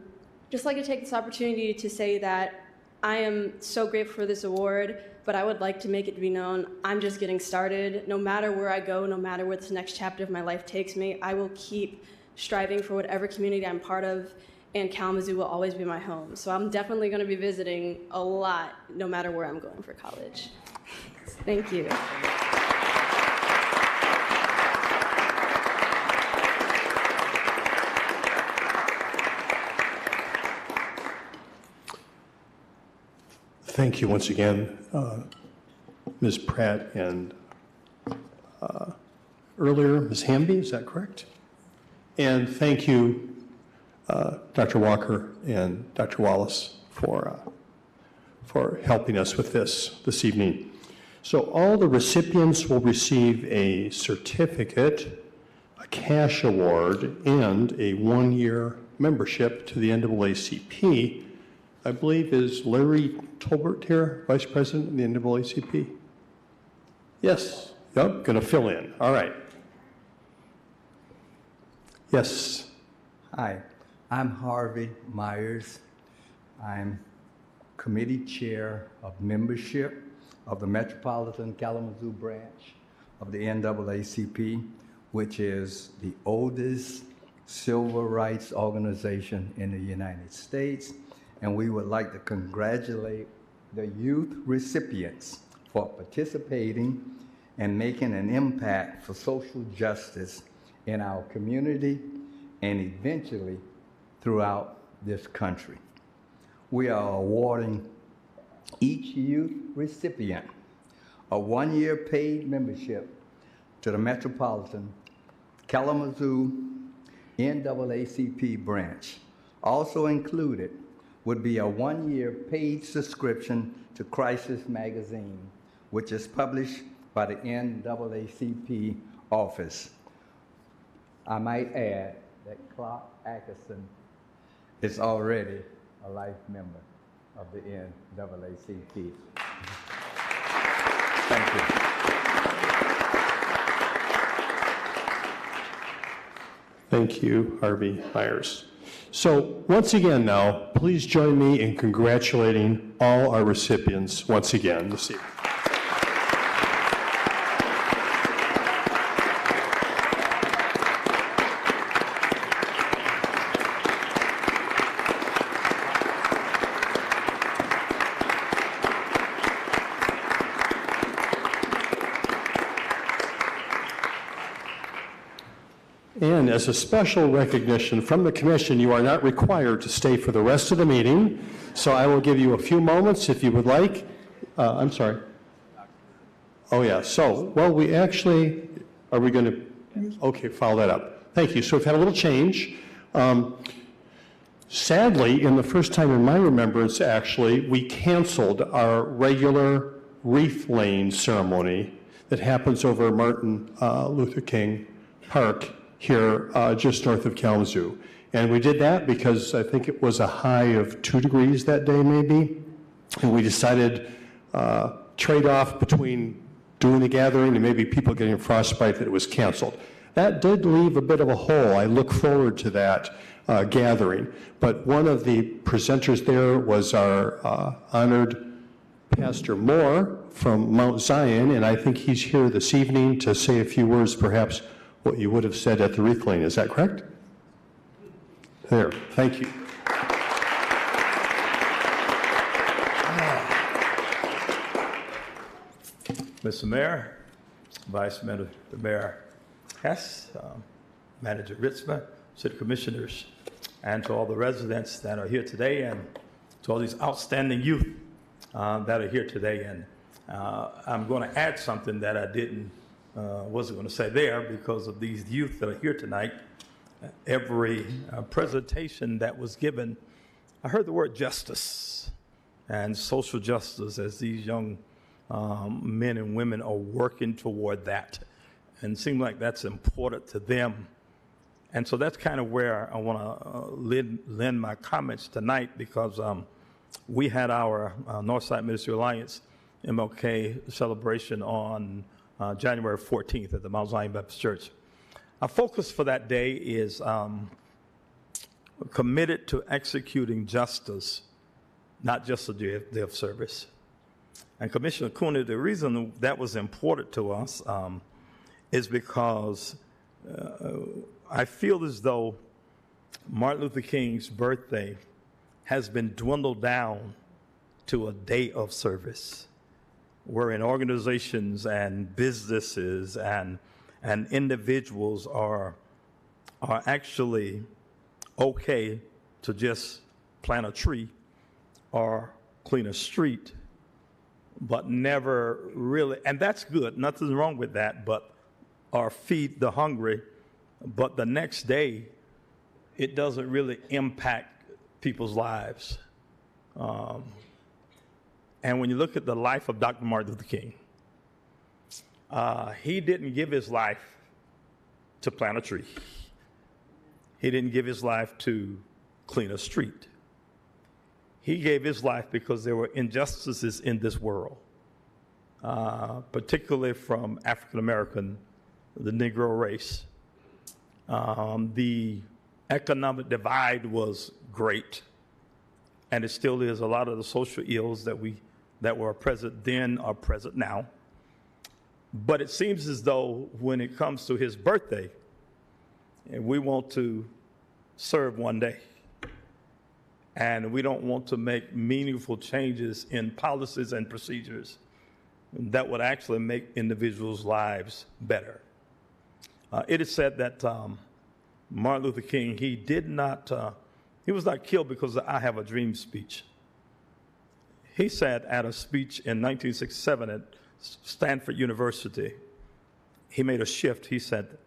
just like to take this opportunity to say that I am so grateful for this award, but I would like to make it be known I'm just getting started. No matter where I go, no matter where this next chapter of my life takes me, I will keep striving for whatever community I'm part of, and Kalamazoo will always be my home. So I'm definitely going to be visiting a lot, no matter where I'm going for college. Thank you. Thank you once again, Ms. Pratt, and earlier, Ms. Hamby, is that correct? And thank you, Dr. Walker and Dr. Wallace, for helping us with this evening. So all the recipients will receive a certificate, a cash award, and a one-year membership to the NAACP. I believe, is Larry Tolbert here, Vice President of the NAACP? Yes, yep, going to fill in. All right. Yes. Hi, I'm Harvey Myers. I'm committee chair of membership of the Metropolitan Kalamazoo branch of the NAACP, which is the oldest civil rights organization in the United States. And we would like to congratulate the youth recipients for participating and making an impact for social justice in our community and eventually throughout this country. We are awarding each youth recipient a one-year paid membership to the Metropolitan Kalamazoo NAACP branch. Also included would be a one-year paid subscription to Crisis Magazine, which is published by the NAACP office. I might add that Clark Atkinson is already a life member of the NAACP. Thank you. Thank you, Harvey Myers. So once again now, please join me in congratulating all our recipients once again this evening. And as a special recognition from the commission, you are not required to stay for the rest of the meeting. So I will give you a few moments if you would like. I'm sorry. Oh, yeah. So, well, we actually, are we going to, okay, follow that up. Thank you. So we've had a little change. Sadly, in the first time in my remembrance, actually, we canceled our regular wreath laying ceremony that happens over Martin Luther King Park here just north of Kalamazoo. And we did that because I think it was a high of 2 degrees that day maybe. And we decided trade-off between doing the gathering and maybe people getting frostbite that it was canceled. That did leave a bit of a hole. I look forward to that gathering. But one of the presenters there was our honored Pastor Moore from Mount Zion, and I think he's here this evening to say a few words perhaps what you would have said at the wreath laying. Is that correct? There, thank you. Mr. Mayor, Vice Mayor, the Mayor Hess, Manager Ritzman, City Commissioners, and to all the residents that are here today, and to all these outstanding youth that are here today. And I'm going to add something that I wasn't going to say there because of these youth that are here tonight. Every presentation that was given, I heard the word justice. and social justice as these young men and women are working toward that. And it seems like that's important to them. And so that's kind of where I want to lend my comments tonight, because we had our Northside Ministry Alliance MLK celebration on January 14th at the Mount Zion Baptist Church. Our focus for that day is committed to executing justice, not just a day of service. And Commissioner Cooney, the reason that was important to us is because I feel as though Martin Luther King's birthday has been dwindled down to a day of service, wherein organizations and businesses and individuals are actually okay to just plant a tree or clean a street, but never really, and that's good, nothing's wrong with that, or feed the hungry, but the next day, it doesn't really impact people's lives. And when you look at the life of Dr. Martin Luther King, he didn't give his life to plant a tree. He didn't give his life to clean a street. He gave his life because there were injustices in this world, particularly from African American, the Negro race. The economic divide was great, and it still is. A lot of the social ills that were present then are present now. But it seems as though when it comes to his birthday, and we want to serve one day, and we don't want to make meaningful changes in policies and procedures that would actually make individuals' lives better. It is said that Martin Luther King, he was not killed because of the I Have a Dream speech. He said at a speech in 1967 at Stanford University, he made a shift. He said,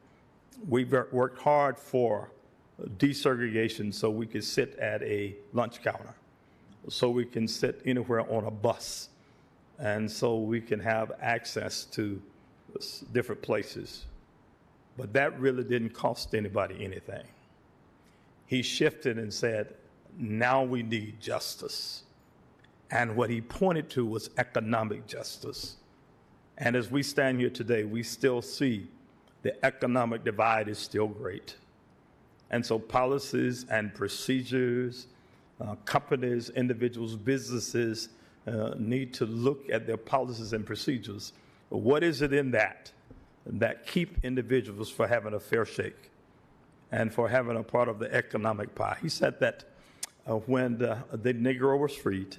we worked hard for desegregation so we could sit at a lunch counter, so we can sit anywhere on a bus, and so we can have access to different places. But that really didn't cost anybody anything. He shifted and said, now we need justice. And what he pointed to was economic justice. And as we stand here today, we still see the economic divide is still great. And so policies and procedures, companies, individuals, businesses need to look at their policies and procedures. What is it in that keep individuals from having a fair shake and for having a part of the economic pie? He said that when the Negro was freed,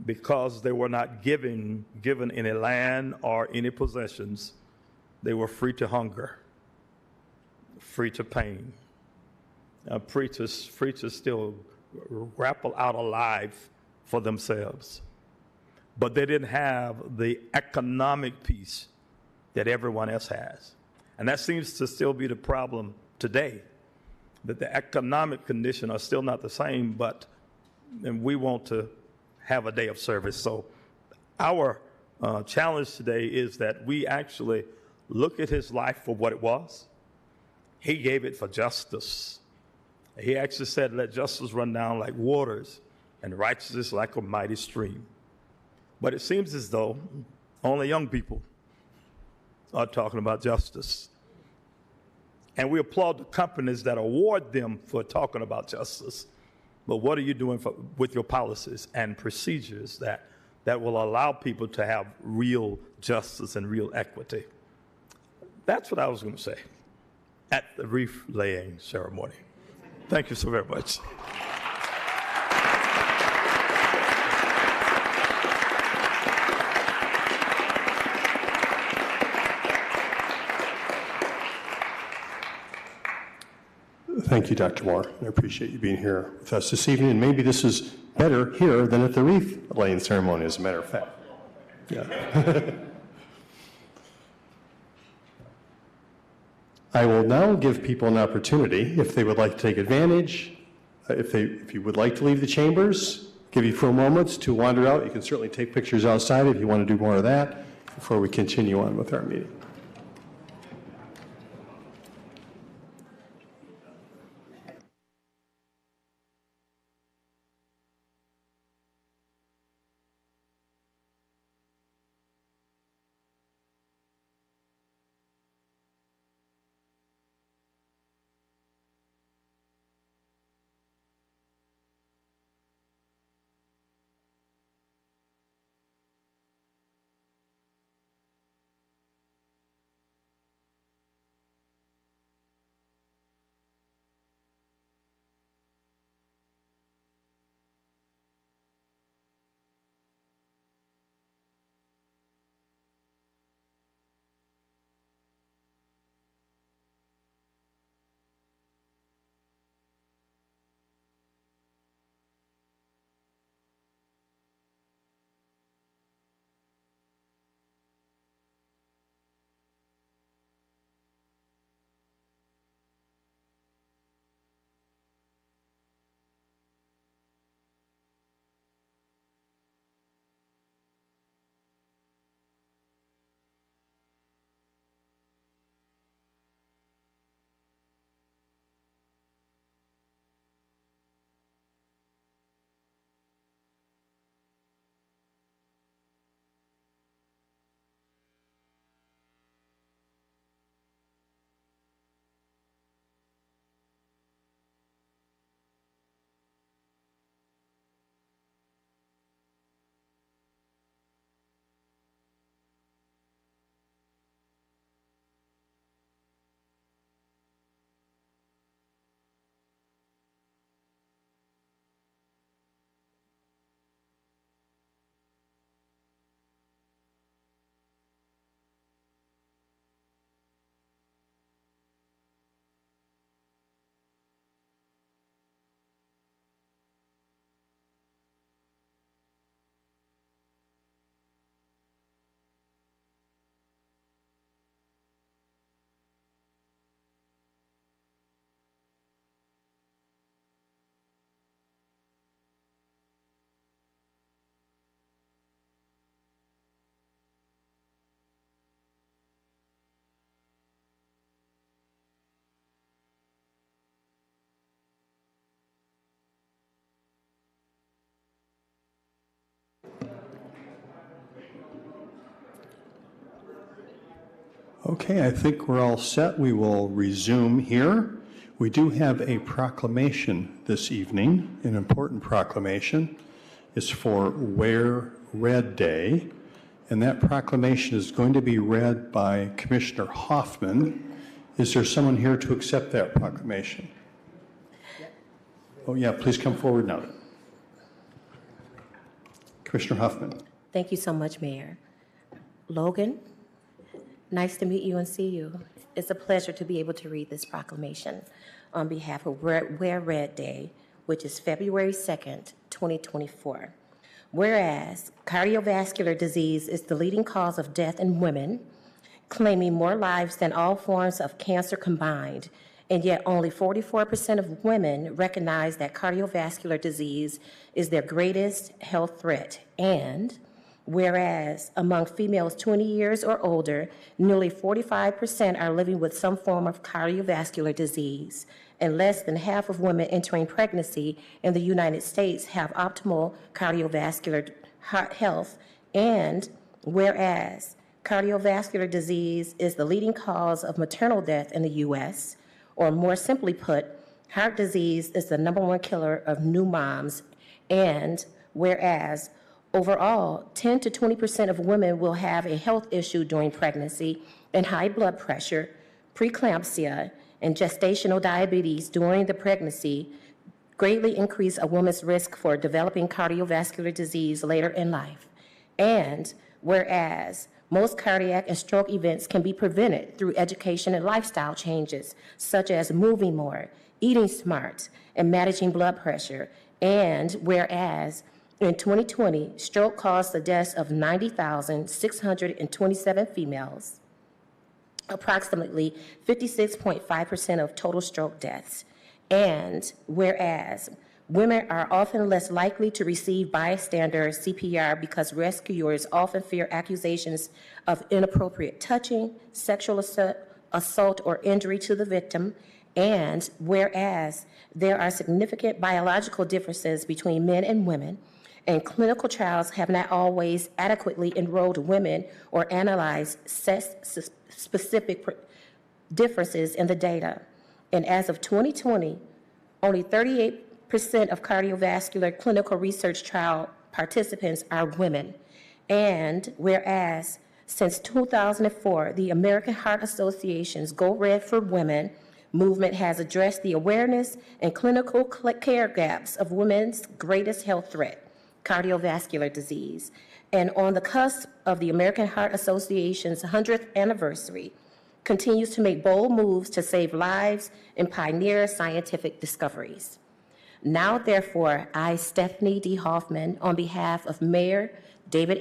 because they were not given any land or any possessions, they were free to hunger, free to pain, free to still grapple out a life for themselves. But they didn't have the economic peace that everyone else has. And that seems to still be the problem today, that the economic conditions are still not the same, and we want to have a day of service. So our challenge today is that we actually look at his life for what it was. He gave it for justice. He actually said, let justice run down like waters and righteousness like a mighty stream. But it seems as though only young people are talking about justice. And we applaud the companies that award them for talking about justice. But what are you doing with your policies and procedures that will allow people to have real justice and real equity? That's what I was going to say at the wreath laying ceremony. Thank you so very much. Thank you, Dr. Moore. I appreciate you being here with us this evening. And maybe this is better here than at the wreath laying ceremony, as a matter of fact. Yeah. I will now give people an opportunity, if they would like to take advantage, if you would like to leave the chambers, give you 4 moments to wander out. You can certainly take pictures outside if you want to do more of that before we continue on with our meeting. Okay, I think we're all set. We will resume here. We do have a proclamation this evening, an important proclamation. It's for Wear Red Day, and that proclamation is going to be read by Commissioner Hoffman. Is there someone here to accept that proclamation? Oh yeah, please come forward now. Commissioner Hoffman. Thank you so much, Mayor. Logan, nice to meet you and see you. It's a pleasure to be able to read this proclamation on behalf of Wear Red Day, which is February 2nd, 2024. Whereas cardiovascular disease is the leading cause of death in women, claiming more lives than all forms of cancer combined, and yet only 44% of women recognize that cardiovascular disease is their greatest health threat. And whereas among females 20 years or older, nearly 45% are living with some form of cardiovascular disease, and less than half of women entering pregnancy in the United States have optimal cardiovascular health. And whereas cardiovascular disease is the leading cause of maternal death in the U.S., or more simply put, heart disease is the #1 killer of new moms. And whereas overall, 10 to 20% of women will have a health issue during pregnancy, and high blood pressure, preeclampsia, and gestational diabetes during the pregnancy greatly increase a woman's risk for developing cardiovascular disease later in life. And whereas most cardiac and stroke events can be prevented through education and lifestyle changes, such as moving more, eating smart, and managing blood pressure. And whereas in 2020, stroke caused the deaths of 90,627 females, approximately 56.5% of total stroke deaths. And whereas Women are often less likely to receive bystander CPR because rescuers often fear accusations of inappropriate touching, sexual assault, or injury to the victim. And whereas there are significant biological differences between men and women, and clinical trials have not always adequately enrolled women or analyzed sex-specific differences in the data. And as of 2020, only 38% of cardiovascular clinical research trial participants are women. And whereas since 2004, the American Heart Association's Go Red for Women movement has addressed the awareness and clinical care gaps of women's greatest health threat, cardiovascular disease. And on the cusp of the American Heart Association's 100th anniversary, continues to make bold moves to save lives and pioneer scientific discoveries. Now, therefore, I, Stephanie D. Hoffman, on behalf of Mayor David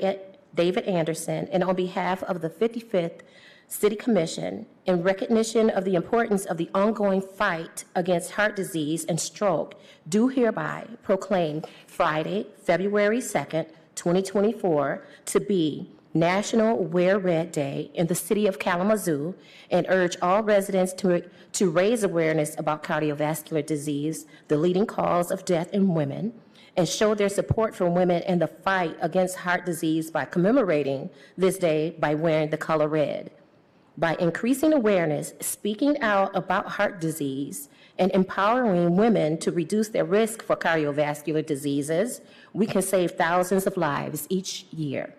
Anderson, and on behalf of the 55th City Commission, in recognition of the importance of the ongoing fight against heart disease and stroke, do hereby proclaim Friday, February 2nd, 2024, to be National Wear Red Day in the city of Kalamazoo, and urge all residents to raise awareness about cardiovascular disease, the leading cause of death in women, and show their support for women in the fight against heart disease by commemorating this day by wearing the color red. By increasing awareness, speaking out about heart disease, and empowering women to reduce their risk for cardiovascular diseases, we can save thousands of lives each year.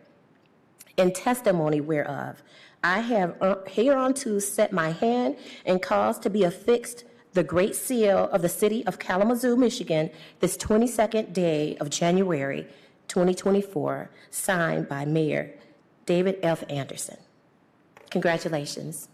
In testimony whereof, I have hereunto set my hand and caused to be affixed the Great Seal of the City of Kalamazoo, Michigan, this 22nd day of January, 2024, signed by Mayor David F. Anderson. Congratulations.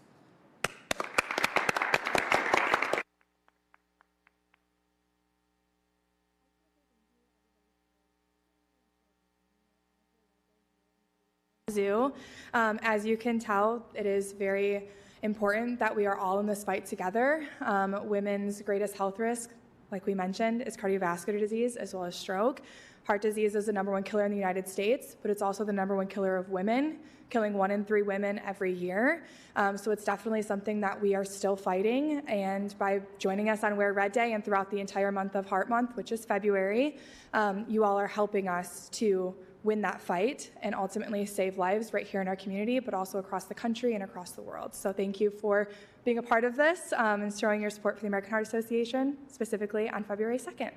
As you can tell, it is very important that we are all in this fight together. Women's greatest health risk, like we mentioned, is cardiovascular disease as well as stroke. Heart disease is the #1 killer in the United States, but it's also the #1 killer of women, killing 1 in 3 women every year. So it's definitely something that we are still fighting. And by joining us on Wear Red Day and throughout the entire month of Heart Month, which is February, you all are helping us to win that fight and ultimately save lives right here in our community, but also across the country and across the world. So thank you for being a part of this and showing your support for the American Heart Association, specifically on February 2nd.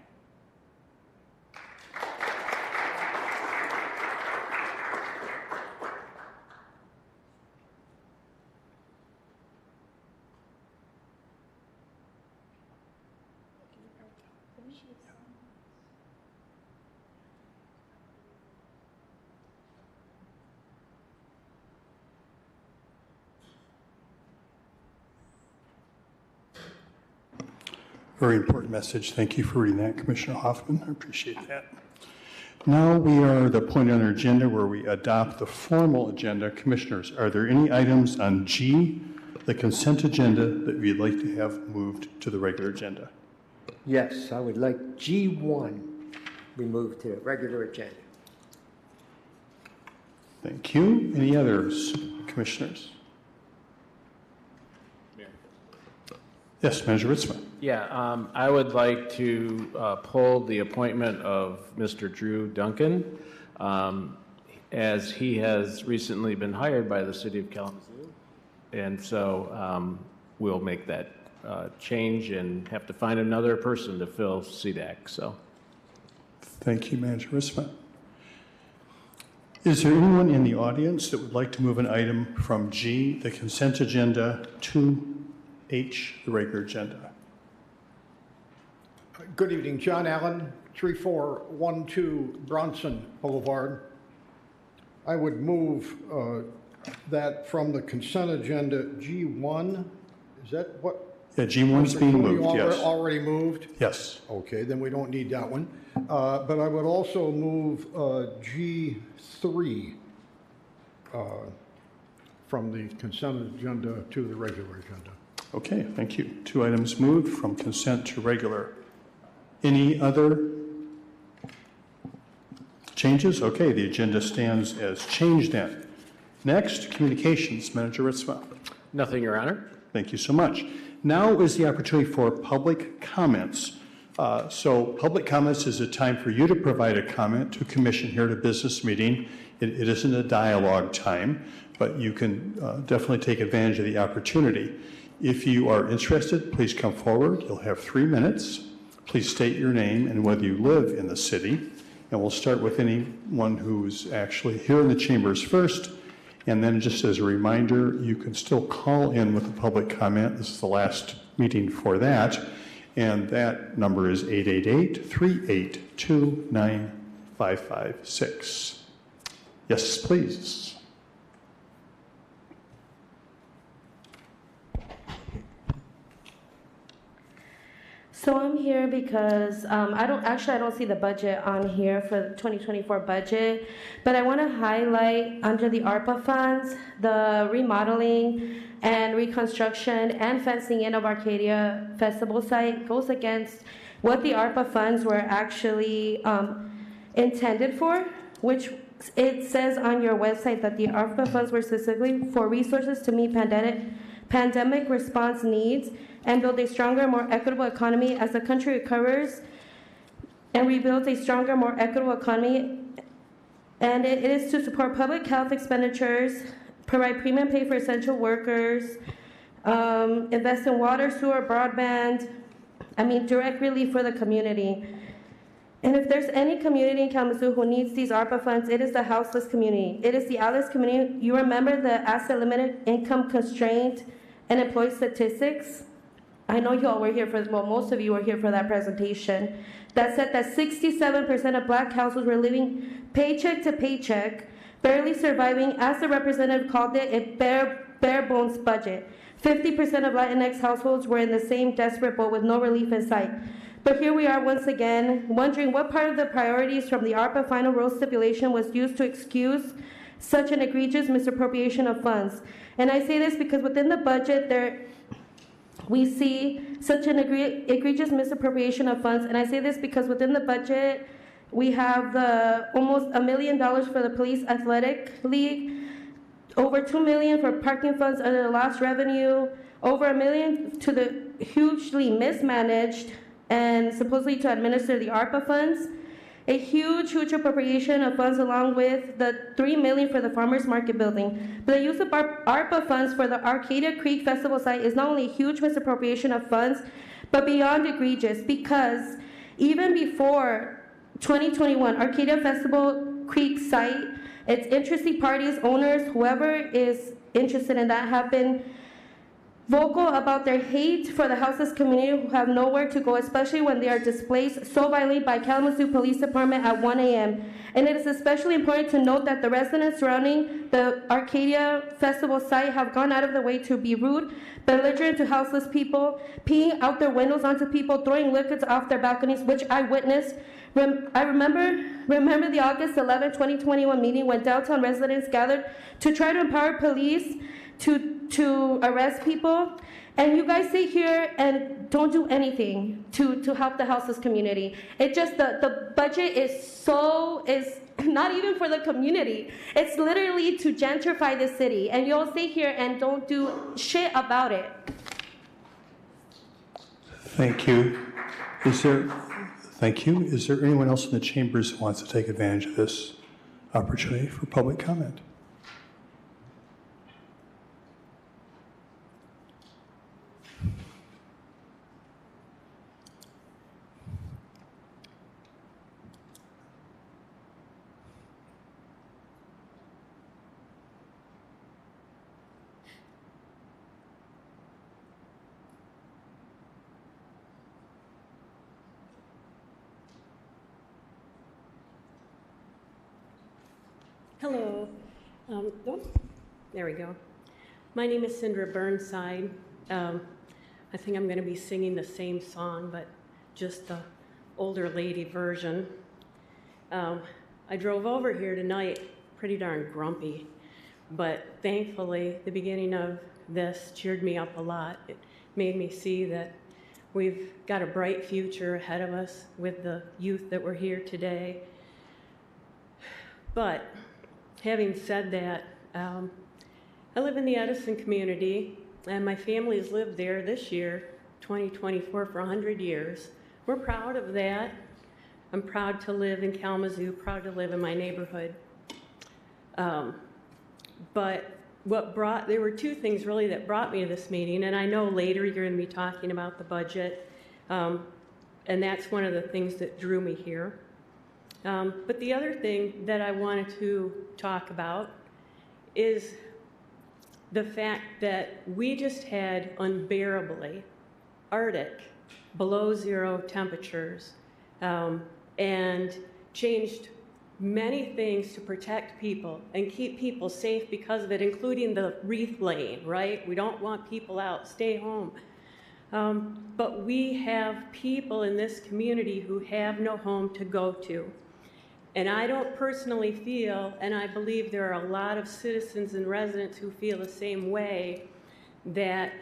Very important message. Thank you for reading that, Commissioner Hoffman. I appreciate that. Now we are at the point on our agenda where we adopt the formal agenda. Commissioners, are there any items on G, the consent agenda, that you'd like to have moved to the regular agenda? Yes, I would like G1 removed to the regular agenda. Thank you. Any others, commissioners? Yes, Manager Ritzman. Yeah, I would like to pull the appointment of Mr. Drew Duncan, as he has recently been hired by the City of Kalamazoo. And so we'll make that change and have to find another person to fill CDAC. So, thank you, Manager Ritzman. Is there anyone in the audience that would like to move an item from G, the consent agenda, to H, the regular agenda? Good evening, John Allen, 3412 Bronson Boulevard. I would move that from the consent agenda G1. Is that what? Yeah, G1's being moved, yes. Already moved? Yes. Okay, then we don't need that one. But I would also move G3 from the consent agenda to the regular agenda. Okay, thank you. 2 items moved from consent to regular. Any other changes? Okay, the agenda stands as changed then. Next, communications. Manager Ritzma. Nothing, Your Honor. Thank you so much. Now is the opportunity for public comments. So public comments is a time for you to provide a comment to commission here at a business meeting. It isn't a dialogue time, but you can definitely take advantage of the opportunity. If you are interested, please come forward. You'll have 3 minutes. Please state your name and whether you live in the city. And we'll start with anyone who's actually here in the chambers first. And then just as a reminder, you can still call in with a public comment. This is the last meeting for that. And that number is 888-382-9556. Yes, please. So I'm here because I don't see the budget on here for the 2024 budget, but I want to highlight under the ARPA funds, the remodeling and reconstruction and fencing in of Arcadia Festival site goes against what the ARPA funds were actually intended for, which it says on your website that the ARPA funds were specifically for resources to meet pandemic response needs and build a stronger, more equitable economy as the country recovers and rebuilds a stronger, more equitable economy. And it is to support public health expenditures, provide premium pay for essential workers, invest in water, sewer, broadband, direct relief for the community. And if there's any community in Kalamazoo who needs these ARPA funds, it is the houseless community. It is the Alice community. You remember the asset limited, income constrained, and employee statistics? I know you all were here most of you were here for that presentation. That said that 67% of black households were living paycheck to paycheck, barely surviving, as the representative called it, a bare bones budget. 50% of Latinx households were in the same desperate boat with no relief in sight. But here we are once again, wondering what part of the priorities from the ARPA final rule stipulation was used to excuse such an egregious misappropriation of funds. And I say this because within the budget, we see such an egregious misappropriation of funds. And I say this because within the budget, we have almost $1 million for the Police Athletic League, over $2 million for parking funds under the lost revenue, over $1 million to the hugely mismanaged and supposedly to administer the ARPA funds, a huge appropriation of funds along with the $3 million for the farmers market building. But the use of ARPA funds for the Arcadia Creek Festival site is not only a huge misappropriation of funds, but beyond egregious, because even before 2021, Arcadia Festival Creek site, its interested parties, owners, whoever is interested in that, have been vocal about their hate for the houseless community who have nowhere to go, especially when they are displaced so violently by Kalamazoo Police Department at 1 a.m. And it is especially important to note that the residents surrounding the Arcadia Festival site have gone out of their way to be rude, belligerent to houseless people, peeing out their windows onto people, throwing liquids off their balconies, which I witnessed. I remember the August 11, 2021 meeting when downtown residents gathered to try to empower police to arrest people, and you guys sit here and don't do anything to help the houseless community. It just, the budget is not even for the community. It's literally to gentrify the city, and you all sit here and don't do shit about it. Thank you. Thank you. Is there anyone else in the chambers who wants to take advantage of this opportunity for public comment? Hello. There we go. My name is Cindra Burnside. I think I'm going to be singing the same song, but just the older lady version. I drove over here tonight pretty darn grumpy, but thankfully the beginning of this cheered me up a lot. It made me see that We've got a bright future ahead of us with the youth that were here today. But having said that, I live in the Edison community, and my family's lived there this year, 2024, for 100 years. We're proud of that. I'm proud to live in Kalamazoo, proud to live in my neighborhood. But there were two things really that brought me to this meeting, and I know later you're going to be talking about the budget, and that's one of the things that drew me here. But the other thing that I wanted to talk about is the fact that we just had unbearably Arctic, below zero temperatures, and changed many things to protect people and keep people safe because of it, including the wreath laying, right? We don't want people out, stay home. But we have people in this community who have no home to go to. And I don't personally feel, and I believe there are a lot of citizens and residents who feel the same way, that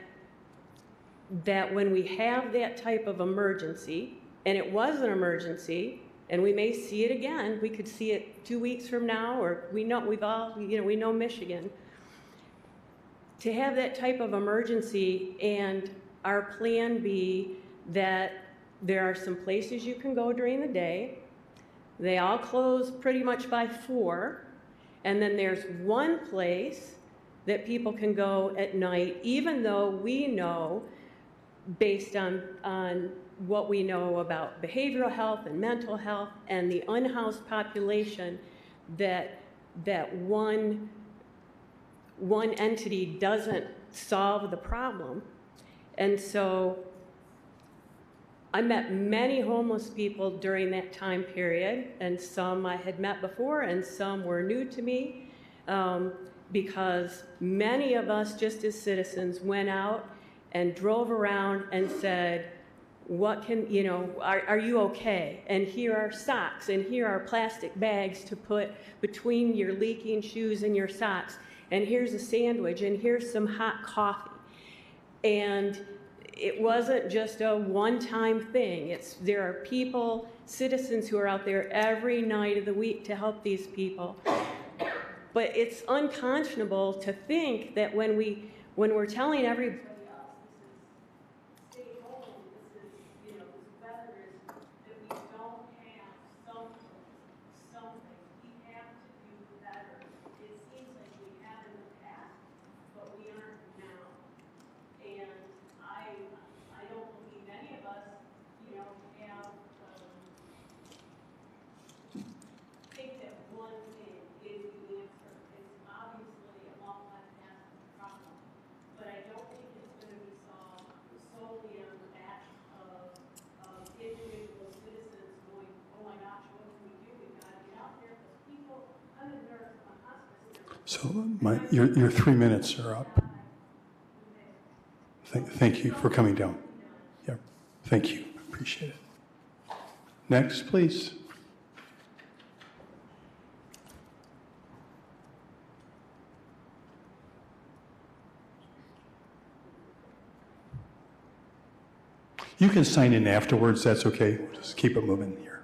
when we have that type of emergency, and it was an emergency, and we may see it again, we could see it 2 weeks from now, or we know Michigan. To have that type of emergency and our plan be that there are some places you can go during the day, they all close pretty much by 4, and then there's one place that people can go at night, even though we know, based on what we know about behavioral health and mental health and the unhoused population, that one entity doesn't solve the problem. And so I met many homeless people during that time period, and some I had met before and some were new to me, because many of us, just as citizens, went out and drove around and said, what can, are you okay? And here are socks, and here are plastic bags to put between your leaking shoes and your socks, and here's a sandwich, and here's some hot coffee. And it wasn't just a one-time thing. There are people, citizens who are out there every night of the week to help these people. But it's unconscionable to think that when we're telling everybody else, this is stay home, this weather is, that we don't have something. We have to do better. It seems like we have in the past, but we aren't now. And I don't believe any of us, have think that one thing is the answer. It's obviously a multifaceted problem, but I don't think it's going to be solved solely on the back of individual citizens going, oh my gosh, what can we do? We've got to get out there because people, I'm a nurse, I'm a hospice nurse. So your 3 minutes are up. Thank you for coming down. Yeah, thank you. Appreciate it. Next, please. You can sign in afterwards. That's okay. We'll just keep it moving here.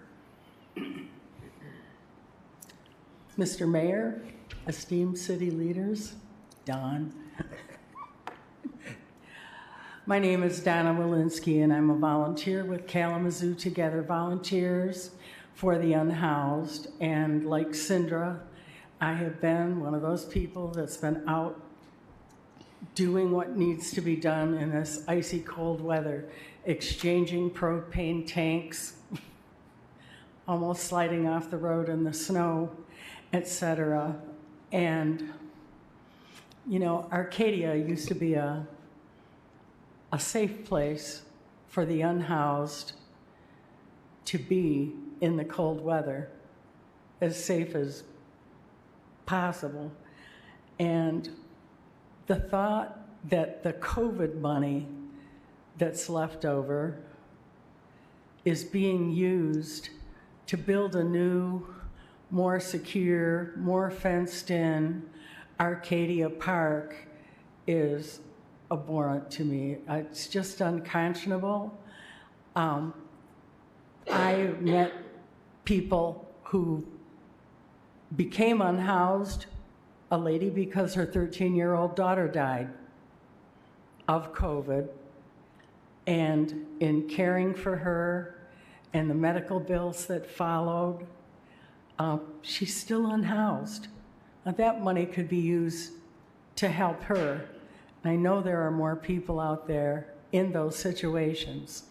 Mr. Mayor, esteemed city leaders, Don. My name is Donna Walensky, and I'm a volunteer with Kalamazoo Together Volunteers for the Unhoused. And like Cindra, I have been one of those people that's been out doing what needs to be done in this icy cold weather, exchanging propane tanks, almost sliding off the road in the snow, etc. And, Arcadia used to be a safe place for the unhoused to be in the cold weather, as safe as possible. And the thought that the COVID money that's left over is being used to build a new, more secure, more fenced-in Arcadia Park is abhorrent to me. It's just unconscionable. I met people who became unhoused, a lady because her 13-year-old daughter died of COVID, and in caring for her and the medical bills that followed, she's still unhoused. Now, that money could be used to help her. And I know there are more people out there in those situations.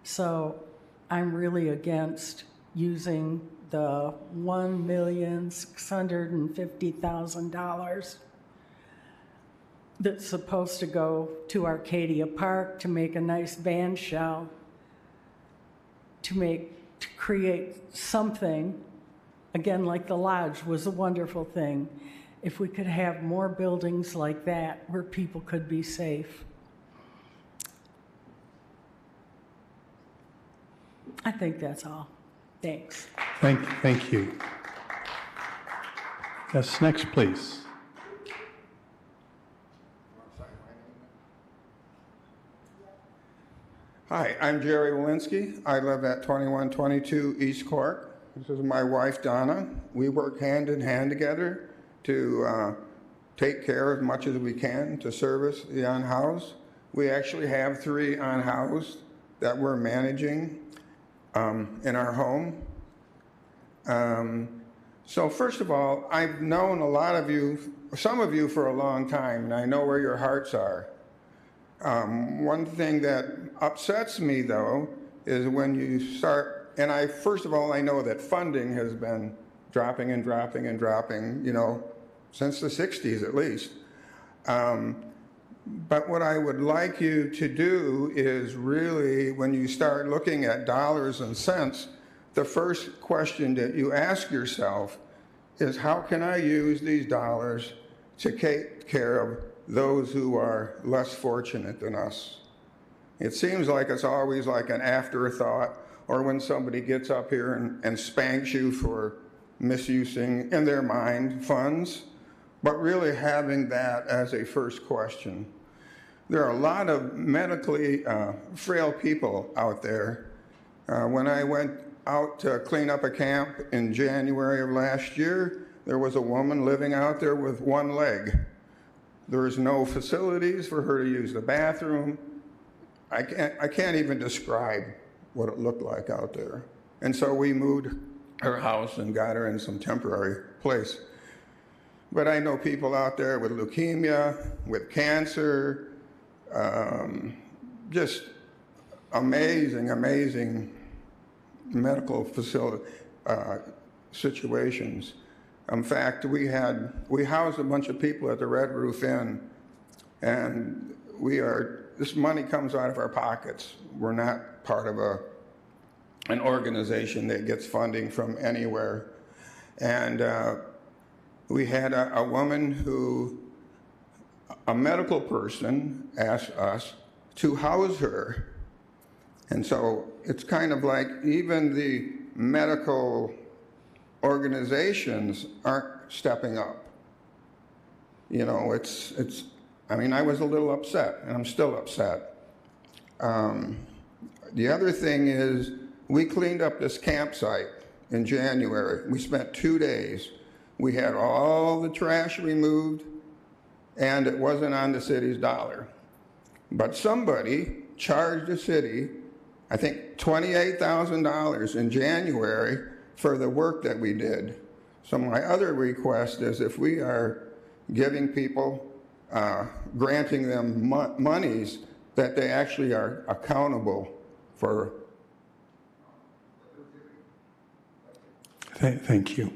So I'm really against using the $1,650,000 that's supposed to go to Arcadia Park to make a nice band shell, to create something, again, like the lodge was a wonderful thing. If we could have more buildings like that where people could be safe. I think that's all. Thanks. Thank you. Yes, next, please. Hi, I'm Jerry Walensky. I live at 2122 East Court. This is my wife, Donna. We work hand in hand together to take care as much as we can to service the unhoused. We actually have 3 unhoused that we're managing in our home. So first of all, I've known a lot of you, some of you for a long time, and I know where your hearts are. One thing that upsets me, though, is when you start, and first of all, I know that funding has been dropping and dropping and dropping, since the 60s at least. But what I would like you to do is really, when you start looking at dollars and cents, the first question that you ask yourself is, how can I use these dollars to take care of those who are less fortunate than us? It seems like it's always like an afterthought, or when somebody gets up here and spanks you for misusing, in their mind, funds, but really having that as a first question. There are a lot of medically frail people out there. When I went out to clean up a camp in January of last year, there was a woman living out there with one leg. There was no facilities for her to use the bathroom. I can't even describe what it looked like out there. And so we moved her house and got her in some temporary place. But I know people out there with leukemia, with cancer, just amazing, amazing medical facility situations. In fact, we housed a bunch of people at the Red Roof Inn, and this money comes out of our pockets. We're not part of an organization that gets funding from anywhere. And we had a woman a medical person asked us to house her. And so it's kind of like even the medical organizations aren't stepping up. I was a little upset, and I'm still upset. The other thing is, we cleaned up this campsite in January. We spent 2 days. We had all the trash removed, and it wasn't on the city's dollar. But somebody charged the city, I think, $28,000 in January for the work that we did. So my other request is, if we are giving people, granting them monies, that they actually are accountable for. Thank you.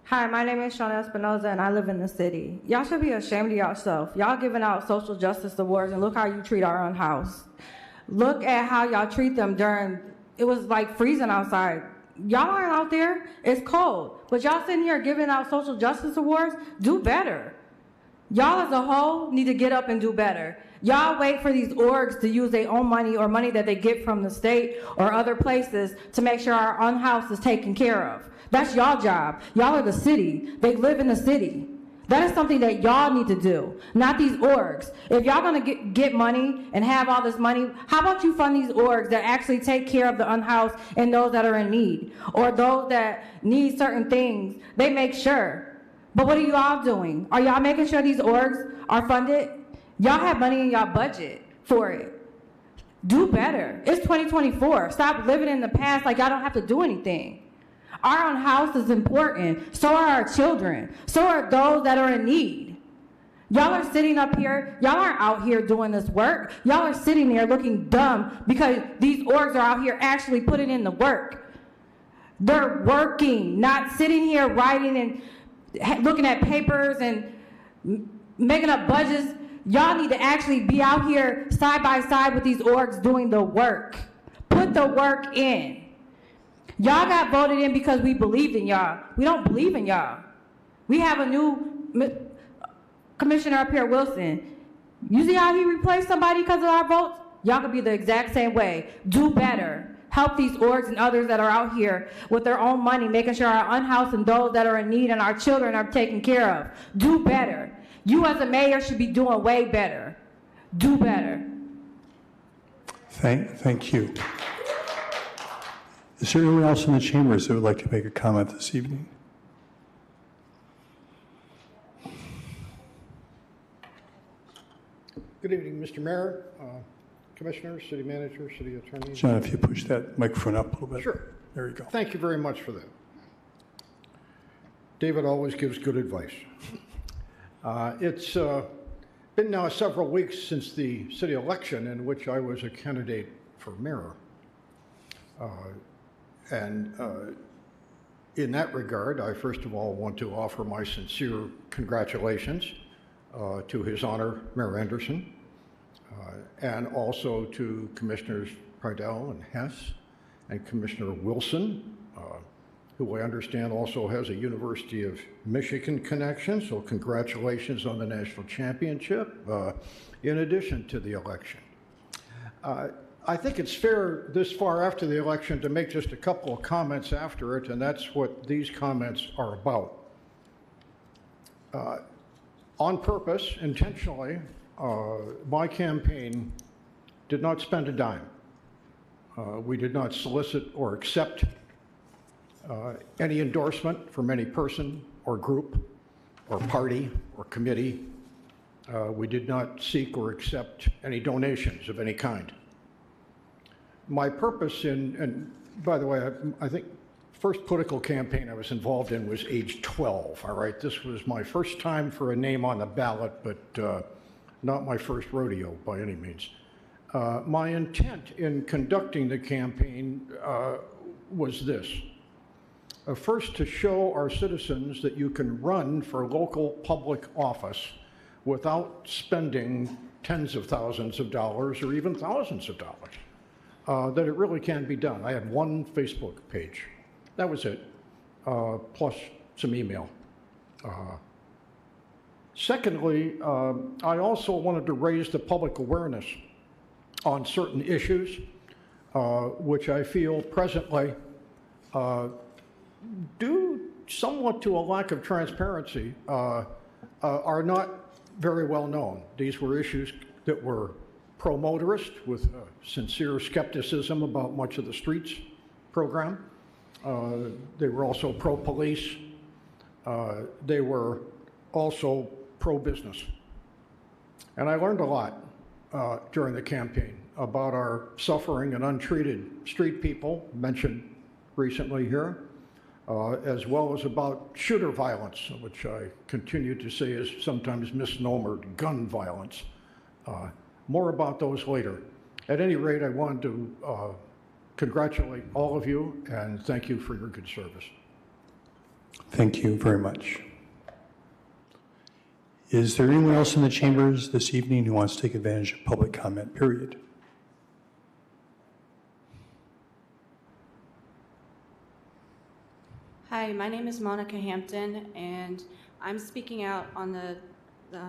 Hi, my name is Shauna Espinoza, and I live in the city. Y'all should be ashamed of yourself. Y'all giving out social justice awards, and look how you treat our unhoused. Look at how y'all treat them it was like freezing outside. Y'all aren't out there, it's cold. But y'all sitting here giving out social justice awards, do better. Y'all as a whole need to get up and do better. Y'all wait for these orgs to use their own money or money that they get from the state or other places to make sure our own house is taken care of. That's y'all job. Y'all are the city. They live in the city. That is something that y'all need to do, not these orgs. If y'all gonna get money and have all this money, how about you fund these orgs that actually take care of the unhoused and those that are in need, or those that need certain things? They make sure. But what are you all doing? Are y'all making sure these orgs are funded? Y'all have money in y'all budget for it. Do better. It's 2024. Stop living in the past like y'all don't have to do anything. Our own house is important. So are our children. So are those that are in need. Y'all are sitting up here. Y'all aren't out here doing this work. Y'all are sitting there looking dumb because these orgs are out here actually putting in the work. They're working, not sitting here writing and looking at papers and making up budgets. Y'all need to actually be out here side by side with these orgs doing the work. Put the work in. Y'all got voted in because we believed in y'all. We don't believe in y'all. We have a new commissioner up here, Wilson. You see how he replaced somebody because of our votes? Y'all could be the exact same way. Do better. Help these orgs and others that are out here with their own money, making sure our unhoused and those that are in need and our children are taken care of. Do better. You as a mayor should be doing way better. Do better. Thank you. Is there anyone else in the chambers that would like to make a comment this evening? Good evening, Mr. Mayor, Commissioners, City Manager, City Attorney. John, if you push that microphone up a little bit. Sure. There you go. Thank you very much for that. David always gives good advice. It's been now several weeks since the city election in which I was a candidate for mayor. In that regard, I first of all want to offer my sincere congratulations to His Honor Mayor Anderson, and also to Commissioners Pridell and Hess, and Commissioner Wilson, who I understand also has a University of Michigan connection, so congratulations on the national championship, in addition to the election. I think it's fair this far after the election to make just a couple of comments after it, and that's what these comments are about. On purpose, intentionally, my campaign did not spend a dime. We did not solicit or accept any endorsement from any person or group or party or committee. We did not seek or accept any donations of any kind. My purpose and by the way, I think first political campaign I was involved in was age 12, all right? This was my first time for a name on the ballot, but not my first rodeo by any means. My intent in conducting the campaign was this. First, to show our citizens that you can run for local public office without spending tens of thousands of dollars or even thousands of dollars. That it really can be done. I had one Facebook page. That was it, plus some email. Secondly, I also wanted to raise the public awareness on certain issues, which I feel presently, due somewhat to a lack of transparency, are not very well known. These were issues that were pro-motorist with sincere skepticism about much of the streets program. They were also pro-police. They were also pro-business. And I learned a lot during the campaign about our suffering and untreated street people, mentioned recently here, as well as about shooter violence, which I continue to say is sometimes misnomered gun violence. More about those later. At any rate, I wanted to congratulate all of you and thank you for your good service. Thank you very much. Is there anyone else in the chambers this evening who wants to take advantage of public comment, period? Hi, my name is Monica Hampton, and I'm speaking out on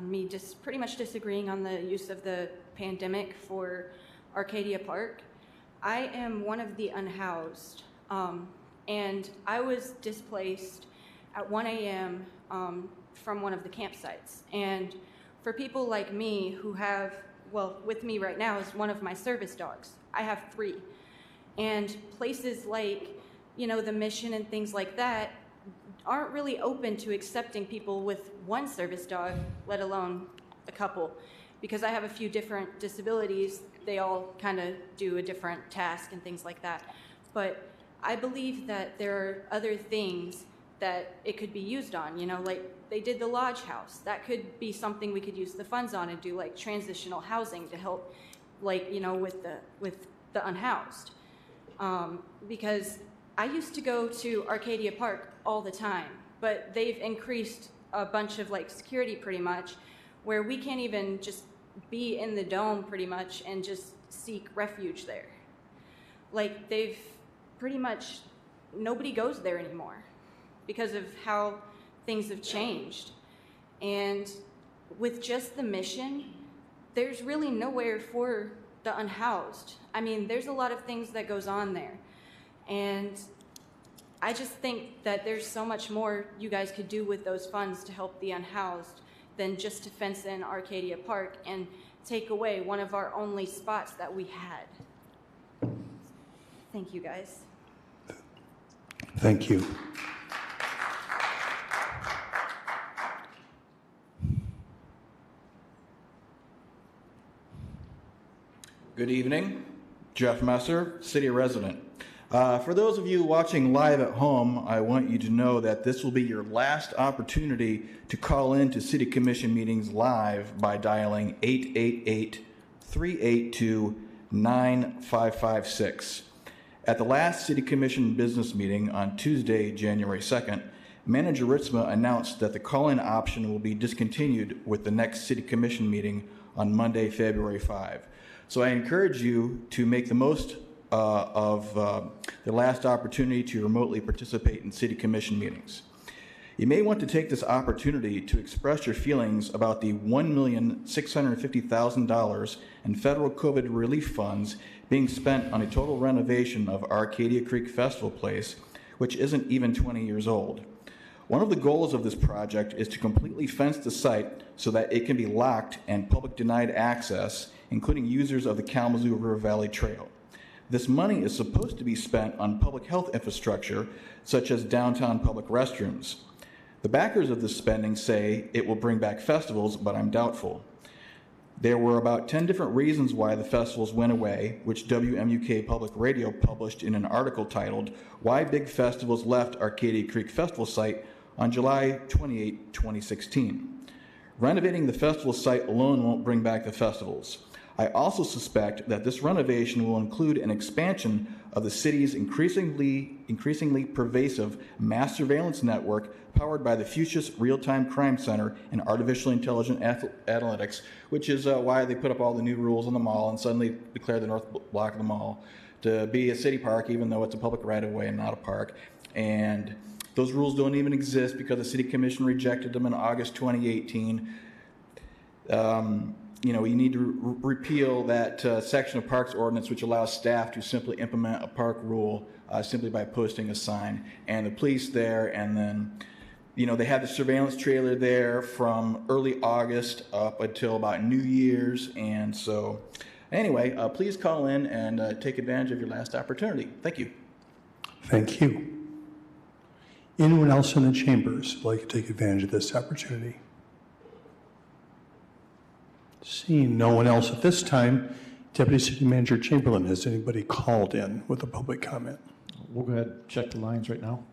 me just pretty much disagreeing on the use of the pandemic for Arcadia Park. I am one of the unhoused, and I was displaced at 1 a.m. From one of the campsites. And for people like me who have, well, with me right now is one of my service dogs. I have 3. And places like, you know, the Mission and things like that aren't really open to accepting people with 1 service dog, let alone a couple. Because I have a few different disabilities, they all kind of do a different task and things like that. But I believe that there are other things that it could be used on, you know, like they did the Lodge House. That could be something we could use the funds on and do like transitional housing to help, like, you know, with the unhoused. Because I used to go to Arcadia Park all the time, but they've increased a bunch of like security pretty much, where we can't even just be in the dome pretty much and just seek refuge there. Like they've pretty much, nobody goes there anymore because of how things have changed. And with just the Mission, there's really nowhere for the unhoused. I mean, there's a lot of things that goes on there. And I just think that there's so much more you guys could do with those funds to help the unhoused than just to fence in Arcadia Park and take away one of our only spots that we had. Thank you, guys. Thank you. Good evening. Jeff Messer, city resident. For those of you watching live at home, I want you to know that this will be your last opportunity to call in to City Commission meetings live by dialing 888-382-9556. At the last City Commission business meeting on Tuesday, January 2nd, Manager Ritzma announced that the call-in option will be discontinued with the next City Commission meeting on Monday, February 5. So I encourage you to make the most of the last opportunity to remotely participate in City Commission meetings. You may want to take this opportunity to express your feelings about the $1,650,000 in federal COVID relief funds being spent on a total renovation of Arcadia Creek Festival Place, which isn't even 20 years old. One of the goals of this project is to completely fence the site so that it can be locked and public denied access, including users of the Kalamazoo River Valley Trail. This money is supposed to be spent on public health infrastructure, such as downtown public restrooms. The backers of this spending say it will bring back festivals, but I'm doubtful. There were about 10 different reasons why the festivals went away, which WMUK Public Radio published in an article titled, "Why Big Festivals Left Arcadia Creek Festival Site" on July 28, 2016. Renovating the festival site alone won't bring back the festivals. I also suspect that this renovation will include an expansion of the city's increasingly pervasive mass surveillance network powered by the Fuchsia's Real-Time Crime Center and Artificial Intelligent Analytics, which is why they put up all the new rules on the mall and suddenly declared the north block of the mall to be a city park, even though it's a public right-of-way and not a park. And those rules don't even exist because the City Commission rejected them in August 2018. You need to repeal that section of Parks Ordinance which allows staff to simply implement a park rule simply by posting a sign. And the police there, and then, they had the surveillance trailer there from early August up until about New Year's. And so, anyway, please call in and take advantage of your last opportunity. Thank you. Thank you. Anyone else in the chambers would like to take advantage of this opportunity? Seeing no one else at this time, Deputy City Manager Chamberlain, has anybody called in with a public comment? We'll go ahead and check the lines right now.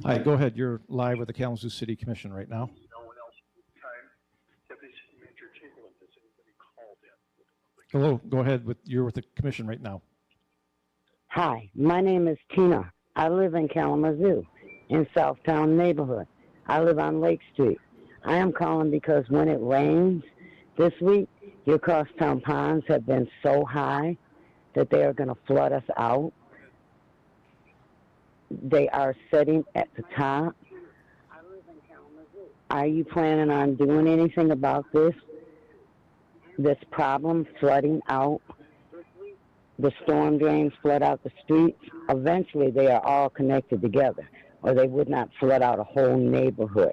Hi, go ahead. You're live with the Kalamazoo City Commission right now. Hello, go ahead. You're with the commission right now. Hi, my name is Tina. I live in Kalamazoo, in Southtown neighborhood. I live on Lake Street. I am calling because when it rains this week, your crosstown ponds have been so high that they are going to flood us out. they are setting at the top. Are you planning on doing anything about this problem, flooding out the storm drains, flood out the streets? Eventually, they are all connected together, or they would not flood out a whole neighborhood.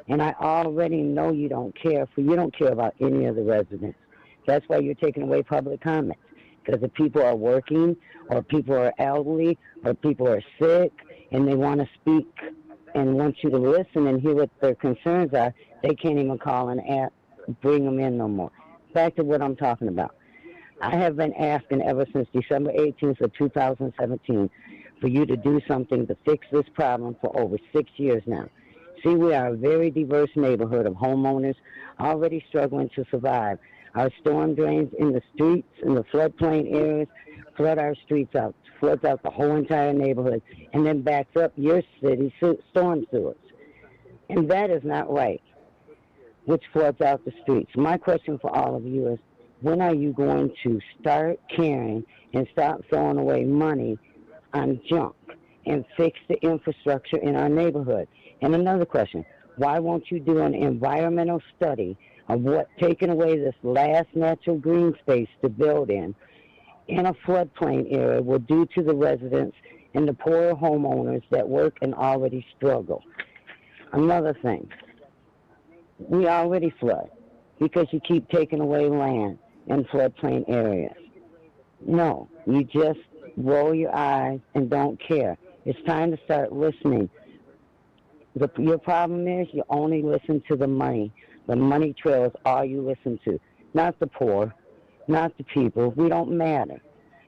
And I already know you don't care about any of the residents. That's why you're taking away public comments. Because if people are working, or people are elderly, or people are sick, and they want to speak and want you to listen and hear what their concerns are, they can't even call and bring them in no more. Back to what I'm talking about. I have been asking ever since December 18th of 2017 for you to do something to fix this problem for over 6 years now. See, we are a very diverse neighborhood of homeowners already struggling to survive. Our storm drains in the streets, in the floodplain areas, flood our streets out, floods out the whole entire neighborhood, and then backs up your city's storm sewers. And that is not right, which floods out the streets. My question for all of you is, when are you going to start caring and stop throwing away money on junk and fix the infrastructure in our neighborhood? And another question, why won't you do an environmental study of what taking away this last natural green space to build in a floodplain area will do to the residents and the poorer homeowners that work and already struggle? Another thing, we already flood because you keep taking away land in floodplain areas. No, you just roll your eyes and don't care. It's time to start listening. Your problem is you only listen to the money. The money trail is all you listen to. Not the poor, not the people. We don't matter.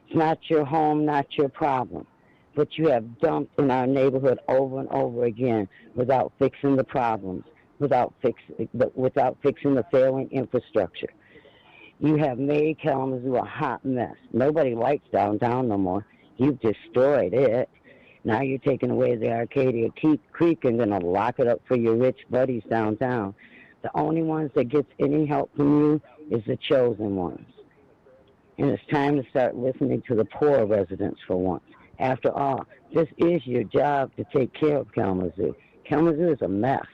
It's not your home, not your problem. But you have dumped in our neighborhood over and over again without fixing the problems, without fixing the failing infrastructure. You have made Kalamazoo a hot mess. Nobody likes downtown no more. You've destroyed it. Now you're taking away the Arcadia Creek and going to lock it up for your rich buddies downtown. The only ones that gets any help from you is the chosen ones. And it's time to start listening to the poor residents for once. After all, this is your job to take care of Kalamazoo. Kalamazoo is a mess.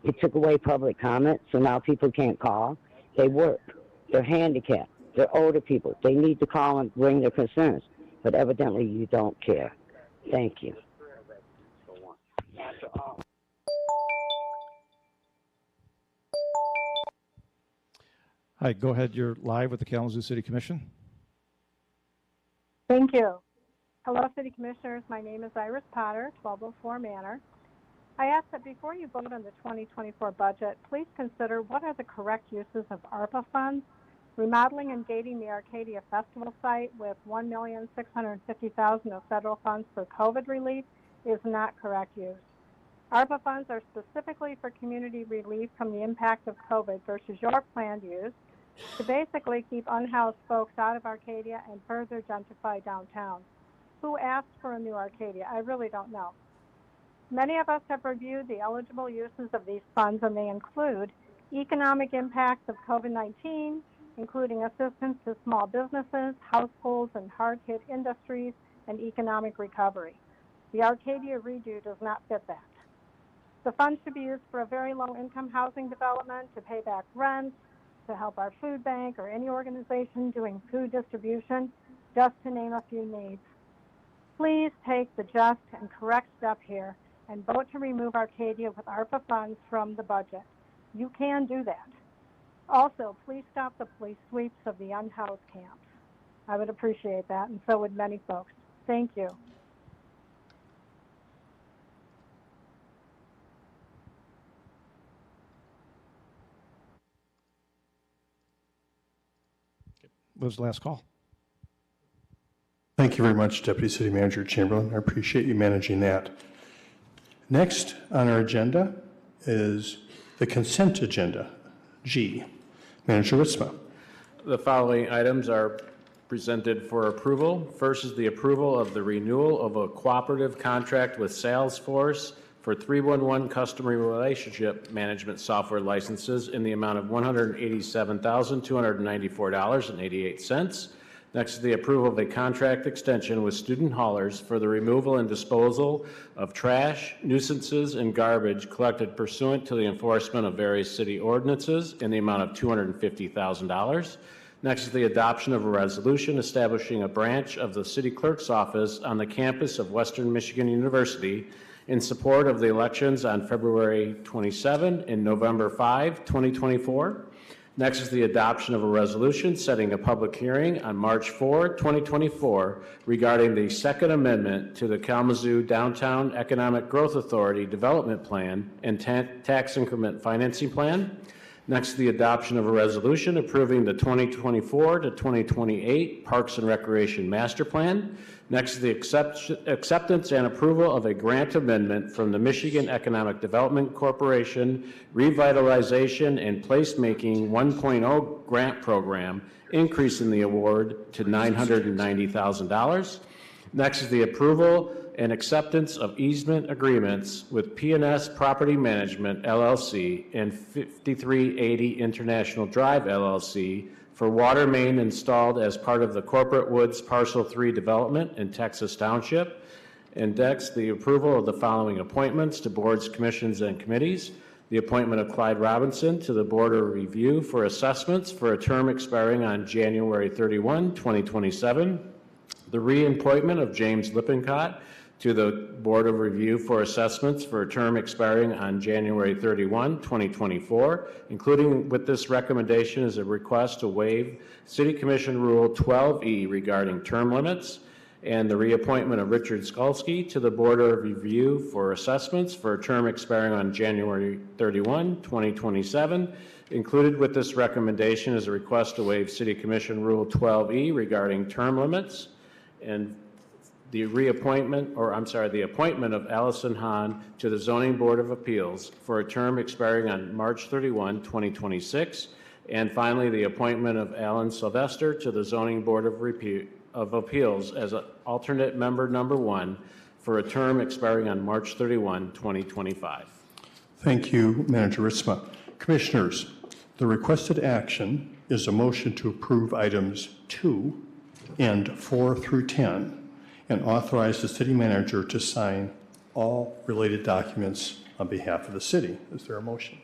You took away public comment, so now people can't call. They work. They're handicapped. They're older people. They need to call and bring their concerns. But evidently you don't care. Thank you. Hi, go ahead. You're live with the Kalamazoo City Commission. Thank you. Hello, City Commissioners. My name is Iris Potter, 1204 Manor. I ask that before you vote on the 2024 budget, please consider what are the correct uses of ARPA funds. Remodeling and gating the Arcadia Festival site with $1,650,000 of federal funds for COVID relief is not correct use. ARPA funds are specifically for community relief from the impact of COVID versus your planned use to basically keep unhoused folks out of Arcadia and further gentrify downtown. Who asked for a new Arcadia? I really don't know. Many of us have reviewed the eligible uses of these funds, and they include economic impacts of COVID-19, including assistance to small businesses, households, and hard-hit industries, and economic recovery. The Arcadia redo does not fit that. The funds should be used for a very low-income housing development, to pay back rent, to help our food bank or any organization doing food distribution, just to name a few needs. Please take the just and correct step here and vote to remove Arcadia with ARPA funds from the budget. You can do that. Also, please stop the police sweeps of the unhoused camps. I would appreciate that, and so would many folks. Thank you. Was the last call. Thank you very much, Deputy City Manager Chamberlain. I appreciate you managing that. Next on our agenda is the consent agenda, G. Manager Ritzma. The following items are presented for approval. First is the approval of the renewal of a cooperative contract with Salesforce for 311 customer relationship management software licenses in the amount of $187,294.88. Next is the approval of a contract extension with Student Haulers for the removal and disposal of trash, nuisances, and garbage collected pursuant to the enforcement of various city ordinances in the amount of $250,000. Next is the adoption of a resolution establishing a branch of the city clerk's office on the campus of Western Michigan University in support of the elections on February 27 and November 5, 2024. Next is the adoption of a resolution setting a public hearing on March 4, 2024 regarding the Second Amendment to the Kalamazoo Downtown Economic Growth Authority Development Plan and Tax Increment Financing Plan. Next, the adoption of a resolution approving the 2024 to 2028 Parks and Recreation Master Plan. Next, the acceptance and approval of a grant amendment from the Michigan Economic Development Corporation Revitalization and Placemaking 1.0 Grant Program, increasing the award to $990,000. Next is the approval and acceptance of easement agreements with P&S Property Management, LLC, and 5380 International Drive, LLC, for water main installed as part of the Corporate Woods Parcel 3 development in Texas Township. And next, the approval of the following appointments to boards, commissions, and committees. The appointment of Clyde Robinson to the Board of Review for Assessments for a term expiring on January 31, 2027. The reappointment of James Lippincott to the Board of Review for Assessments for a term expiring on January 31, 2024. Including with this recommendation is a request to waive City Commission Rule 12E regarding term limits, and the reappointment of Richard Skulski to the Board of Review for Assessments for a term expiring on January 31, 2027. Included with this recommendation is a request to waive City Commission Rule 12E regarding term limits, and the appointment of Allison Hahn to the Zoning Board of Appeals for a term expiring on March 31, 2026. And finally, the appointment of Alan Sylvester to the Zoning Board of Appeals as an alternate member number 1 for a term expiring on March 31, 2025. Thank you, Manager Ritzma. Commissioners, the requested action is a motion to approve items 2 and 4 through 10 and authorize the city manager to sign all related documents on behalf of the city. Is there a motion?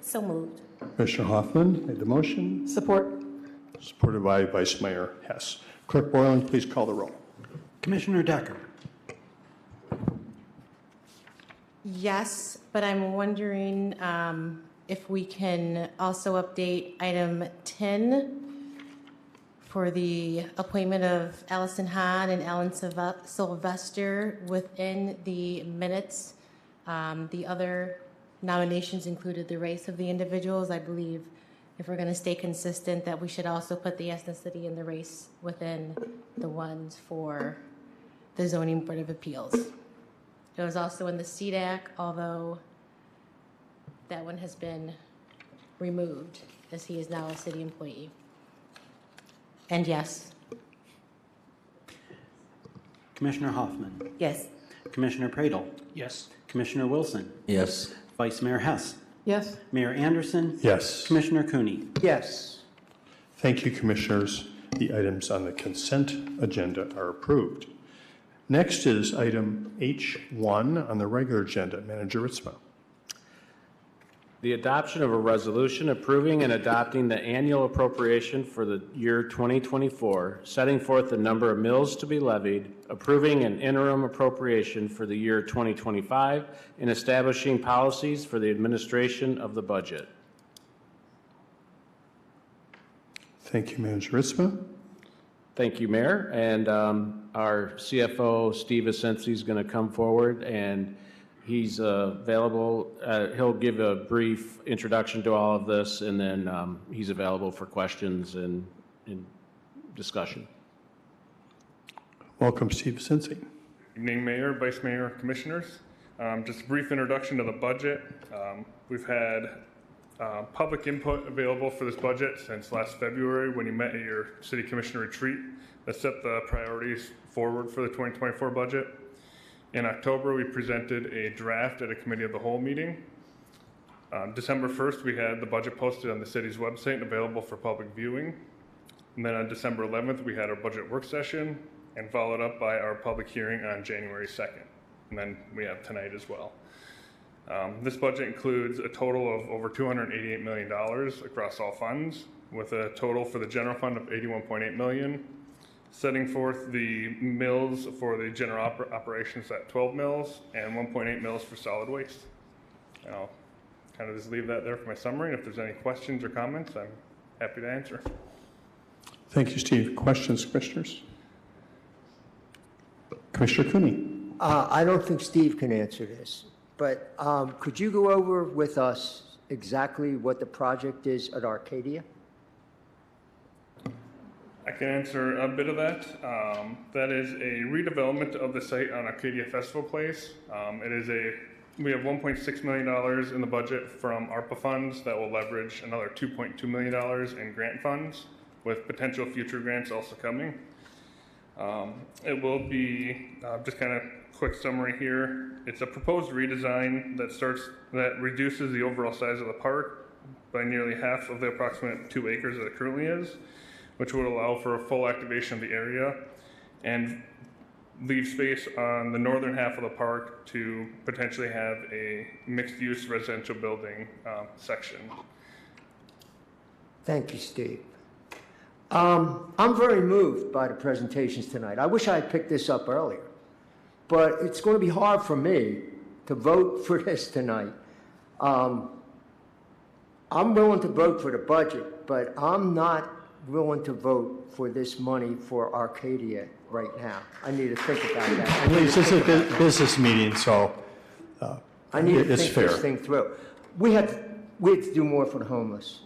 So moved. Commissioner Hoffman made the motion. Support. Supported by Vice Mayor Hess. Clerk Borland, please call the roll. Commissioner Decker. Yes, but I'm wondering if we can also update item 10 for the appointment of Allison Hahn and Alan Sylvester within the minutes. The other nominations included the race of the individuals. I believe if we're going to stay consistent, that we should also put the ethnicity and the race within the ones for the Zoning Board of Appeals. It was also in the CDAC, although that one has been removed as he is now a city employee. And yes. Commissioner Hoffman. Yes. Commissioner Pradel. Yes. Commissioner Wilson. Yes. Vice Mayor Hess. Yes. Mayor Anderson. Yes. Commissioner Cooney. Yes. Thank you, Commissioners. The items on the consent agenda are approved. Next is item H1 on the regular agenda. Manager Ritzma. The adoption of a resolution approving and adopting the annual appropriation for the year 2024, setting forth the number of mills to be levied, approving an interim appropriation for the year 2025, and establishing policies for the administration of the budget. Thank you, Manager Ritzma. Thank you, Mayor. And our CFO, Steve Asensi, is going to come forward, and he's available. He'll give a brief introduction to all of this, and then he's available for questions and discussion. Welcome, Steve Asensi. Good evening, Mayor, Vice Mayor, Commissioners. Just a brief introduction to the budget. We've had public input available for this budget since last February when you met at your City Commission retreat that set the priorities forward for the 2024 budget. In October, we presented a draft at a Committee of the Whole meeting. December 1st, we had the budget posted on the city's website and available for public viewing. And then on December 11th, we had our budget work session and followed up by our public hearing on January 2nd. And then we have tonight as well. This budget includes a total of over $288 million across all funds, with a total for the general fund of $81.8 million, setting forth the mills for the general operations at 12 mills and 1.8 mills for solid waste. And I'll kind of just leave that there for my summary. And if there's any questions or comments, I'm happy to answer. Thank you, Steve. Questions, commissioners? Commissioner Cooney. I don't think Steve can answer this, but could you go over with us exactly what the project is at Arcadia? I can answer a bit of that. That is a redevelopment of the site on Arcadia Festival Place. We have $1.6 million in the budget from ARPA funds that will leverage another $2.2 million in grant funds, with potential future grants also coming. It will be, just kind of quick summary here. It's a proposed redesign that reduces the overall size of the park by nearly half of the approximate 2 acres that it currently is, which would allow for a full activation of the area and leave space on the northern half of the park to potentially have a mixed-use residential building section. Thank you, Steve. I'm very moved by the presentations tonight. I wish I had picked this up earlier, but it's going to be hard for me to vote for this tonight. I'm willing to vote for the budget, but I'm not willing to vote for this money for Arcadia right now. I need to think about that. Please, this is a business meeting, so I need to it's think fair. this thing through. We have to do more for the homeless.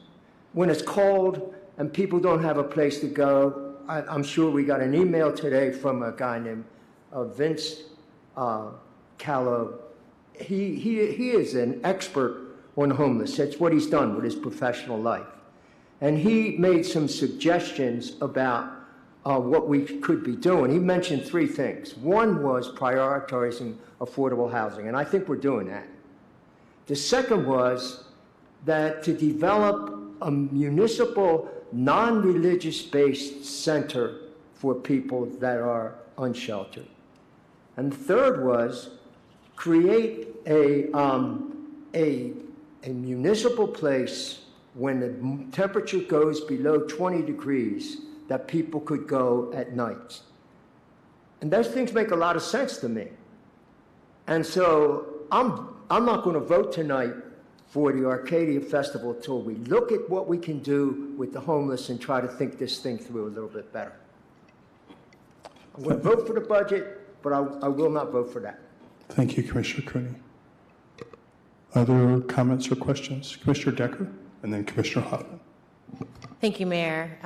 When it's cold and people don't have a place to go, I'm sure we got an email today from a guy named Vince Callow. He is an expert on the homeless. That's what he's done with his professional life. And he made some suggestions about what we could be doing. He mentioned 3 things. One was prioritizing affordable housing, and I think we're doing that. The second was that to develop a municipal, non-religious based center for people that are unsheltered. And the third was create a municipal place when the temperature goes below 20 degrees that people could go at night. And those things make a lot of sense to me. And so I'm not going to vote tonight for the Arcadia Festival until we look at what we can do with the homeless and try to think this thing through a little bit better. I'm going to vote for the budget, but I will not vote for that. Thank you, Commissioner Cooney. Other comments or questions? Commissioner Decker and then Commissioner Hoffman. Thank you, Mayor.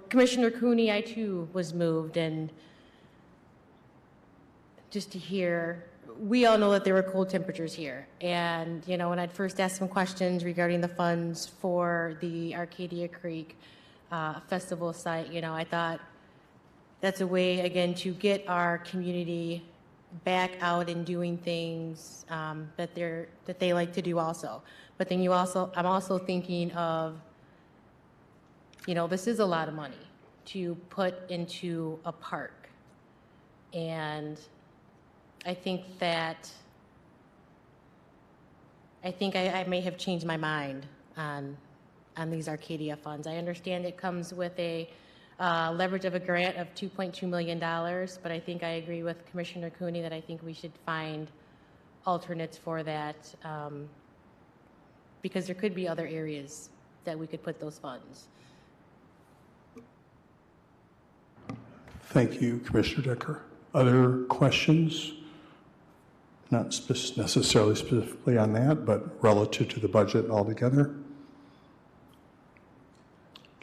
Commissioner Cooney, I too was moved, and just to hear, we all know that there were cold temperatures here. And, when I'd first asked some questions regarding the funds for the Arcadia Creek Festival site, I thought that's a way, again, to get our community back out and doing things that they like to do also. But then I'm also thinking of, this is a lot of money to put into a park. And I think I may have changed my mind on these Arcadia funds. I understand it comes with a leverage of a grant of $2.2 million, but I think I agree with Commissioner Cooney that I think we should find alternates for that because there could be other areas that we could put those funds. Thank you, Commissioner Decker. Other questions? Not necessarily specifically on that, but relative to the budget altogether?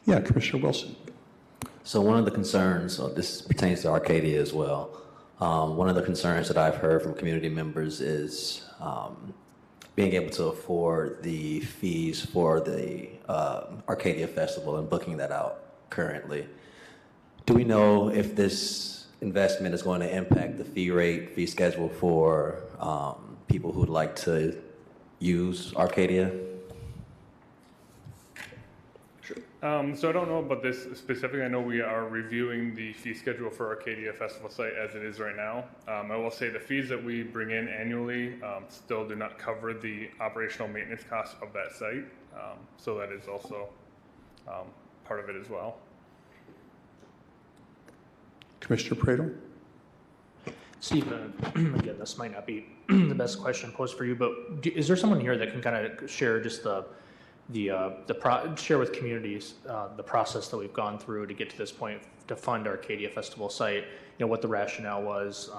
Yeah, Commissioner Wilson. So one of the concerns, this pertains to Arcadia as well, one of the concerns that I've heard from community members is being able to afford the fees for the Arcadia Festival and booking that out currently. Do we know if this investment is going to impact the fee schedule for people who would like to use Arcadia? So I don't know about this specifically. I know we are reviewing the fee schedule for Arcadia Festival site as it is right now. I will say the fees that we bring in annually still do not cover the operational maintenance costs of that site. So that is also part of it as well. Commissioner Praedel? Steve, again, this might not be the best question posed for you, but is there someone here that can kind of share just share with communities the process that we've gone through to get to this point to fund Arcadia Festival site? You know, what the rationale was,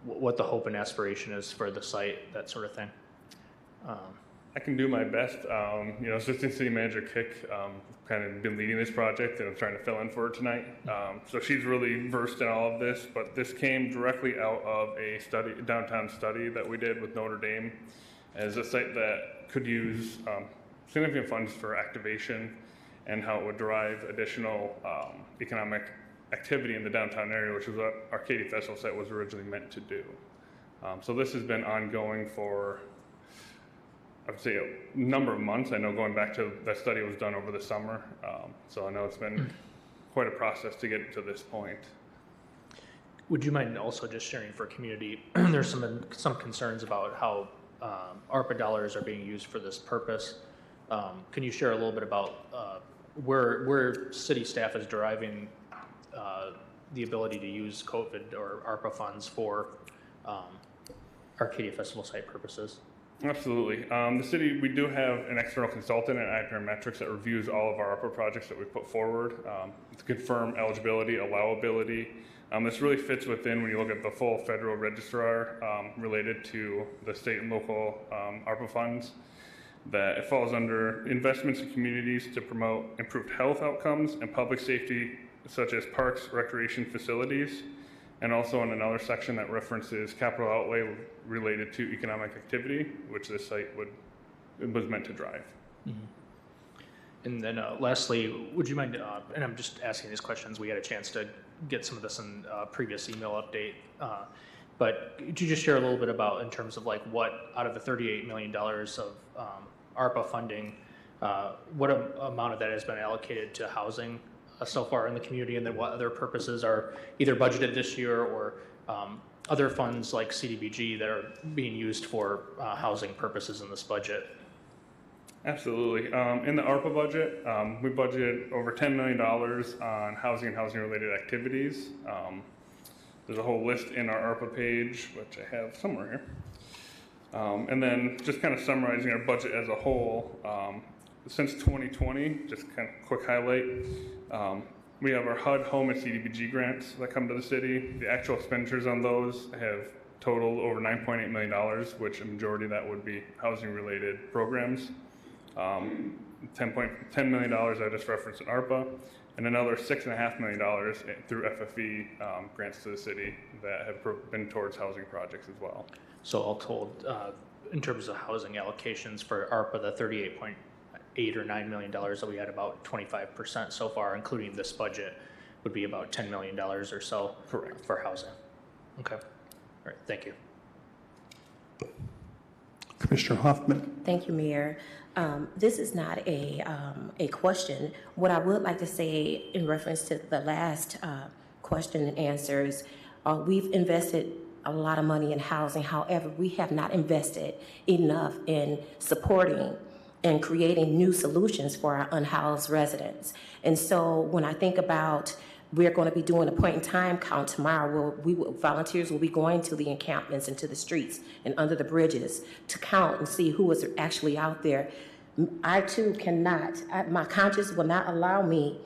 what the hope and aspiration is for the site, that sort of thing. I can do my best. You know, Assistant City Manager Kick kind of been leading this project, and I'm trying to fill in for her tonight. So she's really versed in all of this, but this came directly out of a downtown study that we did with Notre Dame as a site that could use significant funds for activation and how it would drive additional economic activity in the downtown area, which is what Arcadia Festival site was originally meant to do. So this has been ongoing for, I would say, a number of months. I know going back to that study was done over the summer. So I know it's been quite a process to get to this point. Would you mind also just sharing for community, there's some concerns about how ARPA dollars are being used for this purpose. Can you share a little bit about where city staff is deriving the ability to use COVID or ARPA funds for Arcadia Festival site purposes? Absolutely. The city, we do have an external consultant at Metrics that reviews all of our ARPA projects that we put forward to confirm eligibility, allowability. This really fits within when you look at the full federal registrar related to the state and local ARPA funds, that it falls under investments in communities to promote improved health outcomes and public safety, such as parks, recreation facilities, and also in another section that references capital outlay related to economic activity, which this site was meant to drive. Mm-hmm. And then lastly, would you mind, and I'm just asking these questions, we had a chance to get some of this in a previous email update, but could you just share a little bit about, in terms of like what, out of the $38 million of ARPA funding, what amount of that has been allocated to housing so far in the community, and then what other purposes are either budgeted this year or other funds like CDBG that are being used for housing purposes in this budget? Absolutely. In the ARPA budget, we budgeted over $10 million on housing and housing-related activities. There's a whole list in our ARPA page, which I have somewhere here. And then just kind of summarizing our budget as a whole, since 2020, just kind of quick highlight, we have our HUD, home, and CDBG grants that come to the city. The actual expenditures on those have totaled over $9.8 million, which a majority of that would be housing-related programs. $10 million I just referenced in ARPA, and another $6.5 million through FFE grants to the city that have been towards housing projects as well. So all told, in terms of housing allocations for ARPA, the $38.8 or $9 million that we had, about 25% so far, including this budget, would be about $10 million or so. Correct. For housing. Okay. All right. Thank you. Commissioner Hoffman. Thank you, Mayor. This is not a question. What I would like to say in reference to the last question and answers, we've invested a lot of money in housing. However, we have not invested enough in supporting and creating new solutions for our unhoused residents. And so when I think about, we're going to be doing a point in time count tomorrow where volunteers will be going to the encampments and to the streets and under the bridges to count and see who is actually out there. I too cannot, my conscience will not allow me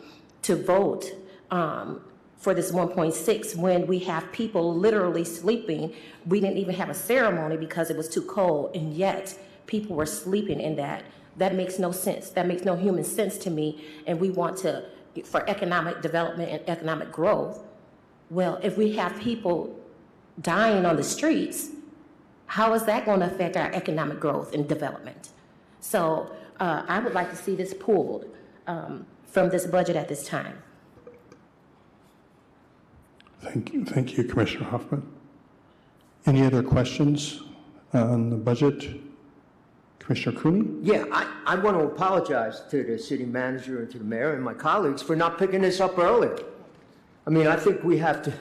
to vote for this 1.6 when we have people literally sleeping. We didn't even have a ceremony because it was too cold, and yet people were sleeping in that. That makes no sense. That makes no human sense to me. And we want to, for economic development and economic growth. Well, if we have people dying on the streets, how is that going to affect our economic growth and development? So I would like to see this pulled from this budget at this time. Thank you, Commissioner Hoffman. Any other questions on the budget? Commissioner Cooney? Yeah, I want to apologize to the city manager and to the mayor and my colleagues for not picking this up earlier. I mean, I think we have to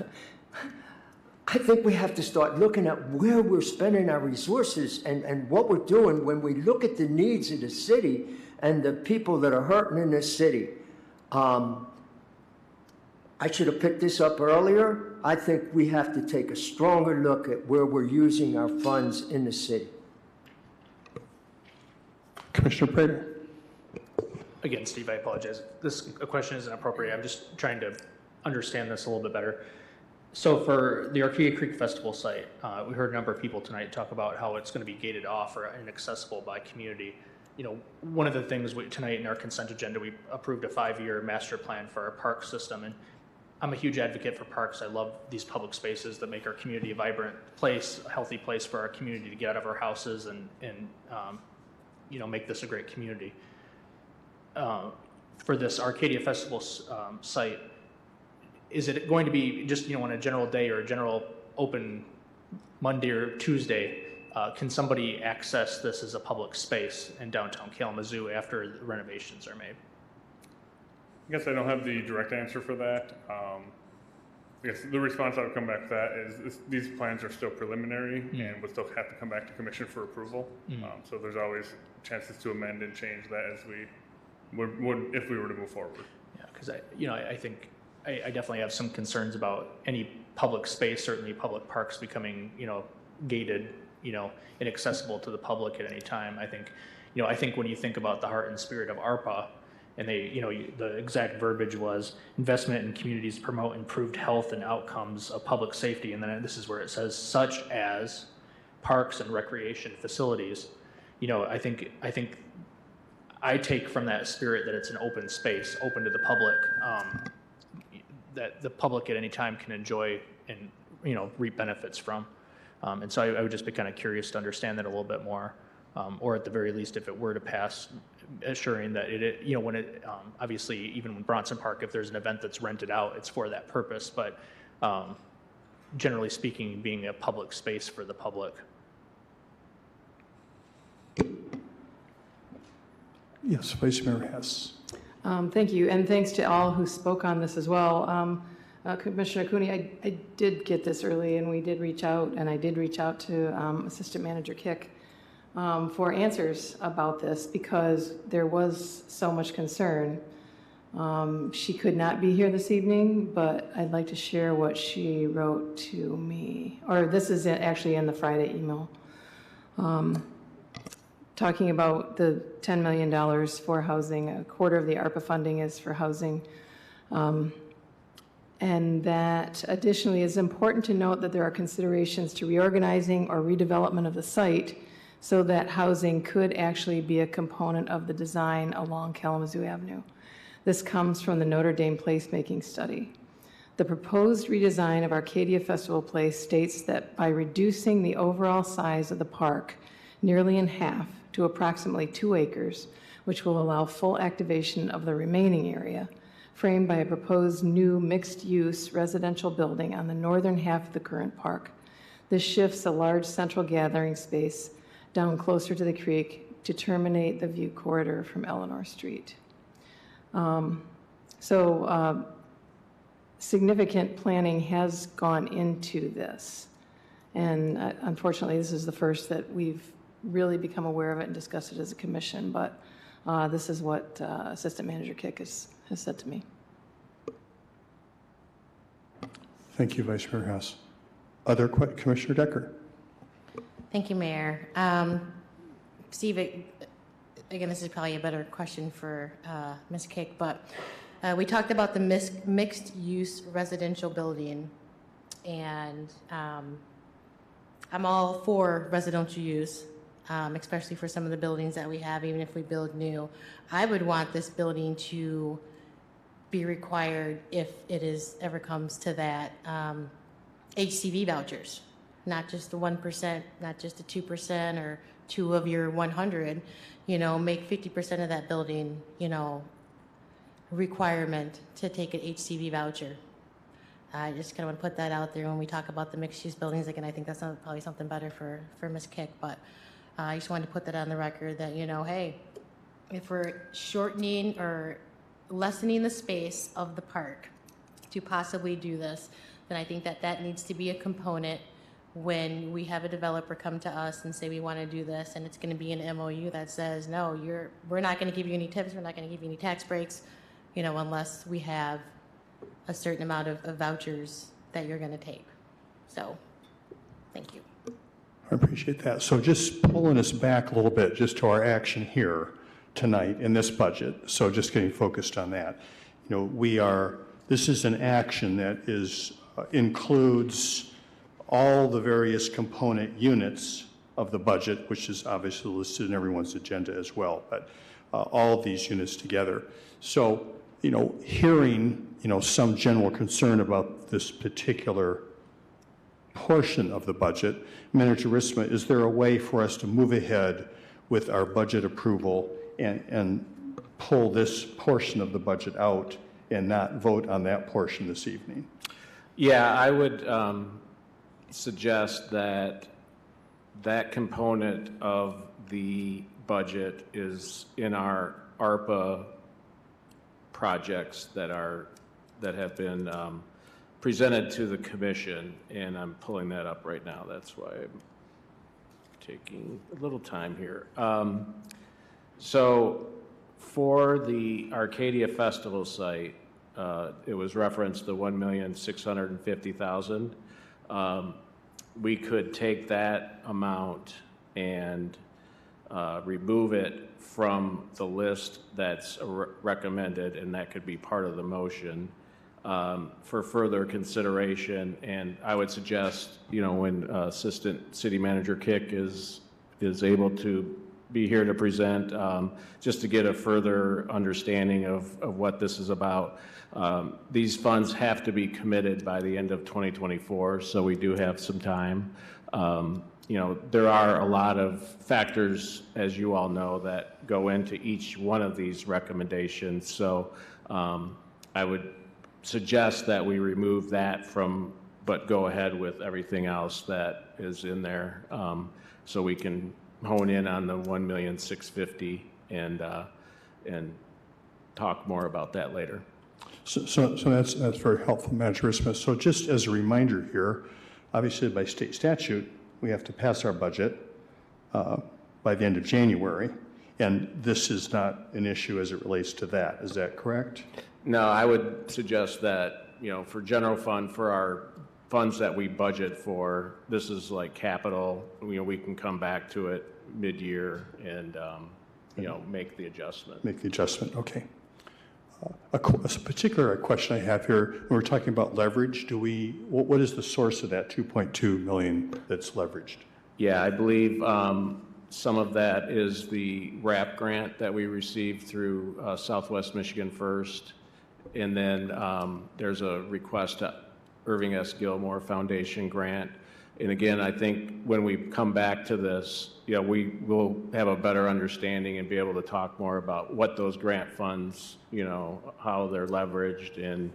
start looking at where we're spending our resources and what we're doing when we look at the needs of the city and the people that are hurting in this city. I should have picked this up earlier. I think we have to take a stronger look at where we're using our funds in the city. Commissioner Prater? Again, Steve, I apologize. This question isn't appropriate. I'm just trying to understand this a little bit better. So for the Arcadia Creek Festival site, we heard a number of people tonight talk about how it's going to be gated off or inaccessible by community. You know, one of the things tonight in our consent agenda, we approved a 5-year master plan for our park system. And I'm a huge advocate for parks. I love these public spaces that make our community a vibrant place, a healthy place for our community to get out of our houses and you know, make this a great community. For this Arcadia Festival site, is it going to be just, you know, on a general day or a general open Monday or Tuesday? Can somebody access this as a public space in downtown Kalamazoo after the renovations are made? I guess I don't have the direct answer for that. I guess the response I would come back to that is these plans are still preliminary and would still have to come back to commission for approval. So there's always chances to amend and change that as we would if we were to move forward. Yeah, because I think I definitely have some concerns about any public space, certainly public parks becoming, you know, gated, you know, inaccessible to the public at any time. I think when you think about the heart and spirit of ARPA, and they, you know, the exact verbiage was investment in communities promote improved health and outcomes of public safety. And then this is where it says such as parks and recreation facilities. You know, I think I take from that spirit that it's an open space, open to the public, that the public at any time can enjoy and, you know, reap benefits from. And so I would just be kind of curious to understand that a little bit more, or at the very least, if it were to pass, assuring that it, you know, when it, obviously, even when Bronson Park, if there's an event that's rented out, it's for that purpose, but generally speaking, being a public space for the public. Yes, Vice Mayor Hess. Thank you, and thanks to all who spoke on this as well. Commissioner Cooney, I did get this early, and we did reach out, and I did reach out to Assistant Manager Kick for answers about this because there was so much concern. She could not be here this evening, but I'd like to share what she wrote to me, or this is actually in the Friday email. Talking about the $10 million for housing, a quarter of the ARPA funding is for housing. And that additionally is important to note that there are considerations to reorganizing or redevelopment of the site so that housing could actually be a component of the design along Kalamazoo Avenue. This comes from the Notre Dame placemaking study. The proposed redesign of Arcadia Festival Place states that by reducing the overall size of the park nearly in half to approximately 2 acres, which will allow full activation of the remaining area, framed by a proposed new mixed-use residential building on the northern half of the current park. This shifts a large central gathering space down closer to the creek to terminate the view corridor from Eleanor Street. Significant planning has gone into this. And unfortunately, this is the first that we've really become aware of it and discussed it as a commission, but this is what Assistant Manager Kick has said to me. Thank you, Vice Mayor Hess. Other Commissioner Decker. Thank you, Mayor. Steve, again, this is probably a better question for Ms. Kick, but we talked about the mixed-use residential building, and I'm all for residential use, especially for some of the buildings that we have, even if we build new. I would want this building to be required, if it ever comes to that, HCV vouchers, not just the 1%, not just the 2% or 2 of your 100, you know, make 50% of that building, you know, requirement to take an HCV voucher. I just kind of want to put that out there when we talk about the mixed-use buildings. Again, I think that's probably something better for Ms. Kick, but I just wanted to put that on the record that, hey, if we're shortening or lessening the space of the park to possibly do this, then I think that needs to be a component when we have a developer come to us and say we want to do this, and it's going to be an MOU that says, no, we're not going to give you any tips, we're not going to give you any tax breaks, unless we have a certain amount of vouchers that you're going to take. So, thank you. I appreciate that. So just pulling us back a little bit just to our action here tonight in this budget. So just getting focused on that. This is an action that includes all the various component units of the budget, which is obviously listed in everyone's agenda as well, but all of these units together. So, hearing, some general concern about this particular portion of the budget, Manager Risma, is there a way for us to move ahead with our budget approval and pull this portion of the budget out and not vote on that portion this evening? Yeah, I would suggest that component of the budget is in our ARPA projects that have been presented to the commission, and I'm pulling that up right now. That's why I'm taking a little time here. So for the Arcadia Festival site, it was referenced the $1,650,000. We could take that amount and remove it from the list that's recommended, and that could be part of the motion for further consideration. And I would suggest, when Assistant City Manager Kick is able to be here to present, just to get a further understanding of what this is about. These funds have to be committed by the end of 2024, so we do have some time. There are a lot of factors, as you all know, that go into each one of these recommendations. So I would suggest that we remove that but go ahead with everything else that is in there, so we can hone in on the $1,650,000 and talk more about that later. So that's very helpful, Manager Risma. So just as a reminder here, obviously by state statute, we have to pass our budget by the end of January, and this is not an issue as it relates to that. Is that correct? No, I would suggest that, for general fund, for our funds that we budget for, this is like capital. We can come back to it mid-year and, make the adjustment. Make the adjustment, okay. A particular question I have here, when we're talking about leverage, what is the source of that $2.2 million that's leveraged? Yeah, I believe some of that is the RAP grant that we received through Southwest Michigan First. And then there's a request to Irving S. Gilmore Foundation grant. And again, I think when we come back to this, we will have a better understanding and be able to talk more about what those grant funds, how they're leveraged and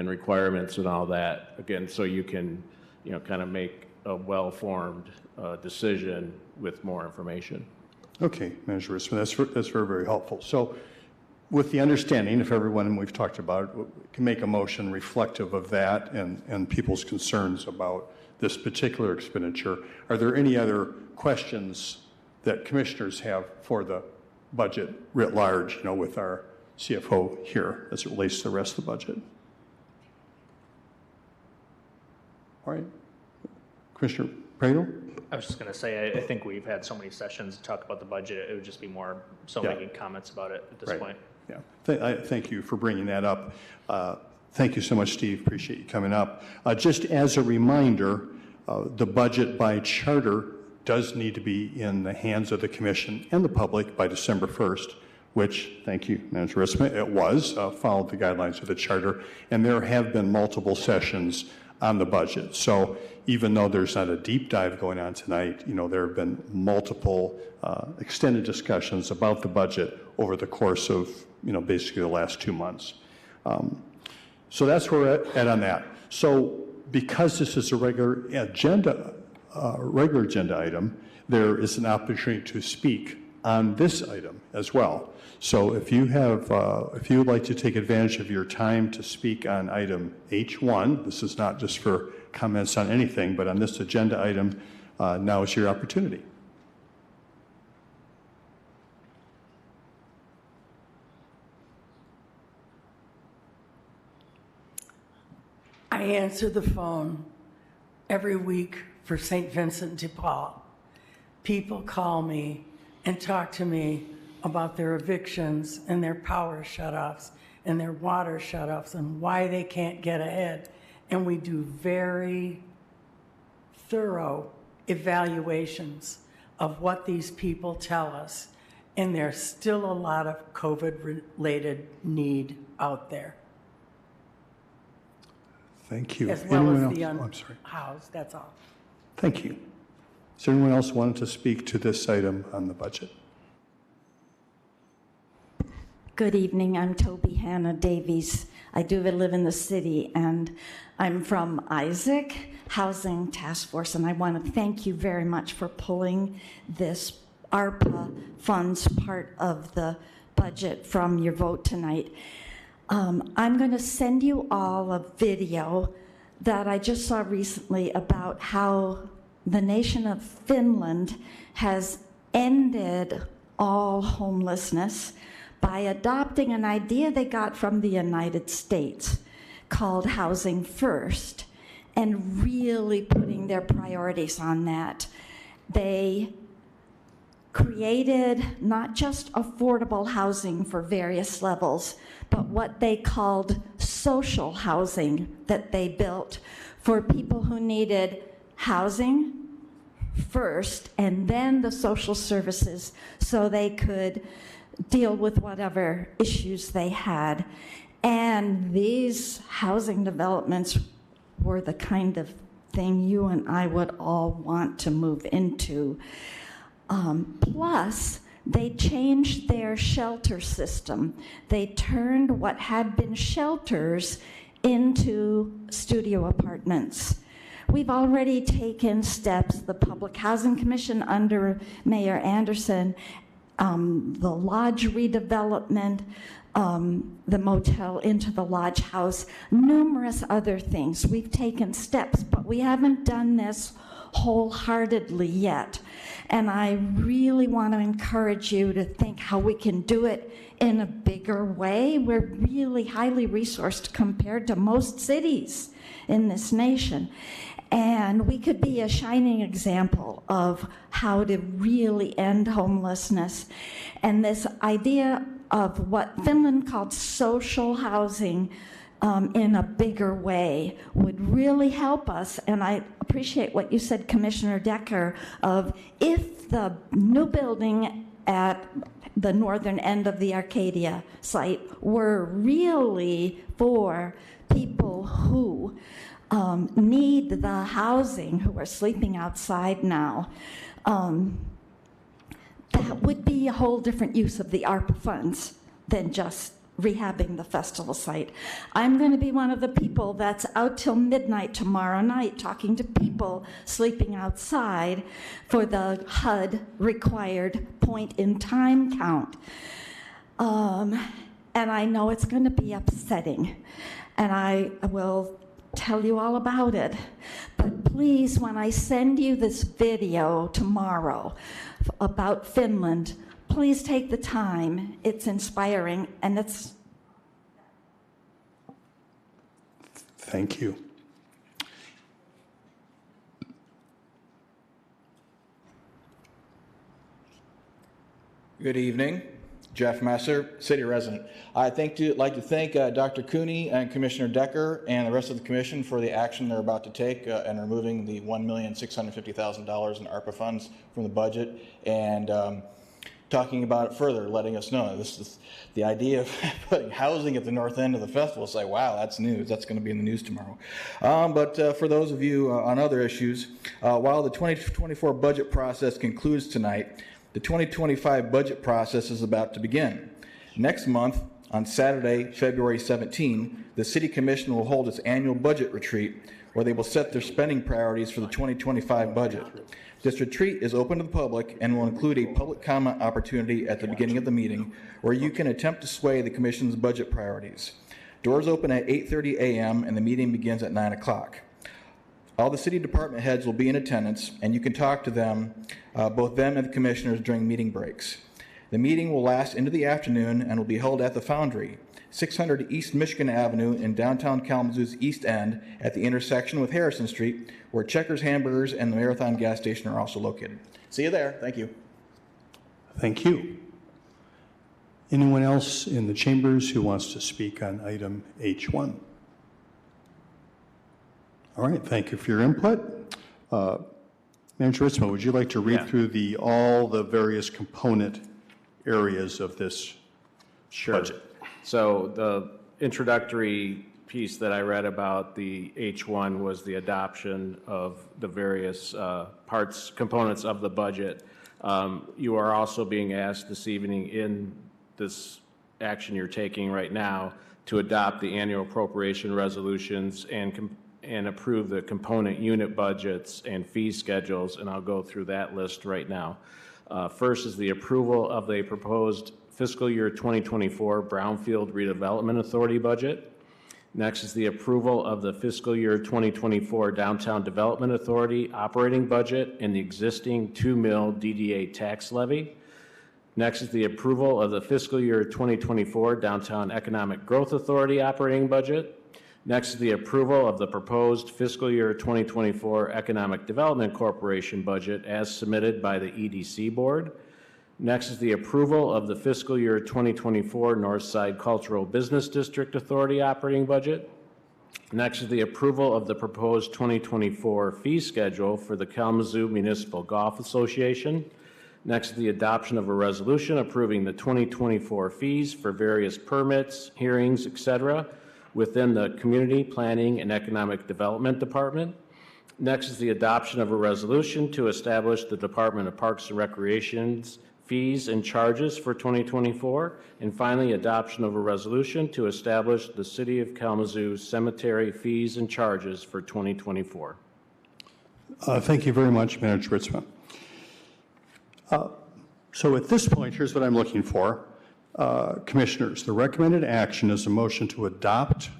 requirements and all that. Again, so you can, kind of make a well-formed decision with more information. Okay, Manager Risman, that's very, very helpful. So with the understanding, if everyone we've talked about can make a motion reflective of that and people's concerns about this particular expenditure, are there any other questions that commissioners have for the budget writ large, with our CFO here as it relates to the rest of the budget? All right. Commissioner Prado? I was just going to say, I think we've had so many sessions to talk about the budget. It would just be more so making comments about it at this point. Yeah. Thank you for bringing that up. Thank you so much, Steve. Appreciate you coming up. Just as a reminder, the budget by charter does need to be in the hands of the commission and the public by December 1st, which, thank you, Manager Risma, it was, followed the guidelines of the charter, and there have been multiple sessions on the budget. So even though there's not a deep dive going on tonight, there have been multiple extended discussions about the budget over the course of, basically the last 2 months. So that's where we're at on that. So because this is a regular agenda item, there is an opportunity to speak on this item as well. So if you would like to take advantage of your time to speak on item H1, this is not just for comments on anything, but on this agenda item, now is your opportunity. I answer the phone every week for St. Vincent de Paul. People call me and talk to me about their evictions and their power shutoffs and their water shutoffs and why they can't get ahead. And we do very thorough evaluations of what these people tell us. And there's still a lot of COVID-related need out there. Thank you. As well Anyone as the else? I'm sorry. unhoused, that's all. Thank you. Is there anyone else wanting to speak to this item on the budget? Good evening. I'm Toby Hannah Davies. I do live in the city, and I'm from Isaac Housing Task Force, and I want to thank you very much for pulling this ARPA funds part of the budget from your vote tonight. I'm going to send you all a video that I just saw recently about how the nation of Finland has ended all homelessness by adopting an idea they got from the United States called Housing First and really putting their priorities on that. They created not just affordable housing for various levels, but what they called social housing that they built for people who needed housing first and then the social services so they could deal with whatever issues they had. And these housing developments were the kind of thing you and I would all want to move into. Plus, they changed their shelter system. They turned what had been shelters into studio apartments. We've already taken steps, the Public Housing Commission under Mayor Anderson, the lodge redevelopment, the motel into the lodge house, numerous other things. We've taken steps, but we haven't done this wholeheartedly yet. And I really want to encourage you to think how we can do it in a bigger way. We're really highly resourced compared to most cities in this nation. And we could be a shining example of how to really end homelessness. And this idea of what Finland called social housing in a bigger way would really help us. And I appreciate what you said, Commissioner Decker, of if the new building at the northern end of the Arcadia site were really for people who need the housing, who are sleeping outside now, that would be a whole different use of the ARPA funds than just rehabbing the festival site. I'm going to be one of the people that's out till midnight tomorrow night talking to people sleeping outside for the HUD required point in time count. And I know it's going to be upsetting, and I will tell you all about it. But please, when I send you this video tomorrow about Finland, please take the time. It's inspiring, and it's... Thank you. Good evening. Jeff Messer, city resident. I'd like to thank Dr. Cooney and Commissioner Decker and the rest of the commission for the action they're about to take in removing the $1,650,000 in ARPA funds from the budget and talking about it further, letting us know. This is the idea of putting housing at the north end of the festival. Say, wow, that's news. That's going to be in the news tomorrow. But for those of you on other issues, while the 2024 budget process concludes tonight, the 2025 budget process is about to begin. Next month, on Saturday, February 17, the City Commission will hold its annual budget retreat where they will set their spending priorities for the 2025 budget. This retreat is open to the public and will include a public comment opportunity at the beginning of the meeting where you can attempt to sway the Commission's budget priorities. Doors open at 8:30 a.m. and the meeting begins at 9 o'clock. All the city department heads will be in attendance, and you can talk to them, both them and the commissioners, during meeting breaks. The meeting will last into the afternoon and will be held at the Foundry, 600 East Michigan Avenue in downtown Kalamazoo's East End at the intersection with Harrison Street, where Checkers Hamburgers and the Marathon gas station are also located. See you there. Thank you. Thank you. Anyone else in the chambers who wants to speak on item H1? All right, thank you for your input. Manager Ritzman, would you like to read through all the various component areas of this budget? So the introductory piece that I read about the H1 was the adoption of the various components of the budget. You are also being asked this evening in this action you're taking right now to adopt the annual appropriation resolutions and approve the component unit budgets and fee schedules, and I'll go through that list right now. First is the approval of the proposed fiscal year 2024 Brownfield Redevelopment Authority budget. Next is the approval of the fiscal year 2024 Downtown Development Authority operating budget and the existing 2 mil DDA tax levy. Next is the approval of the fiscal year 2024 Downtown Economic Growth Authority operating budget. Next is the approval of the proposed fiscal year 2024 Economic Development Corporation budget as submitted by the EDC Board. Next is the approval of the fiscal year 2024 Northside Cultural Business District Authority operating budget. Next is the approval of the proposed 2024 fee schedule for the Kalamazoo Municipal Golf Association. Next is the adoption of a resolution approving the 2024 fees for various permits, hearings, etc., within the Community Planning and Economic Development Department. Next is the adoption of a resolution to establish the Department of Parks and Recreation's fees and charges for 2024. And finally, adoption of a resolution to establish the City of Kalamazoo cemetery fees and charges for 2024. Thank you very much, Manager Ritzman. So at this point, here's what I'm looking for. Commissioners, the recommended action is a motion to adopt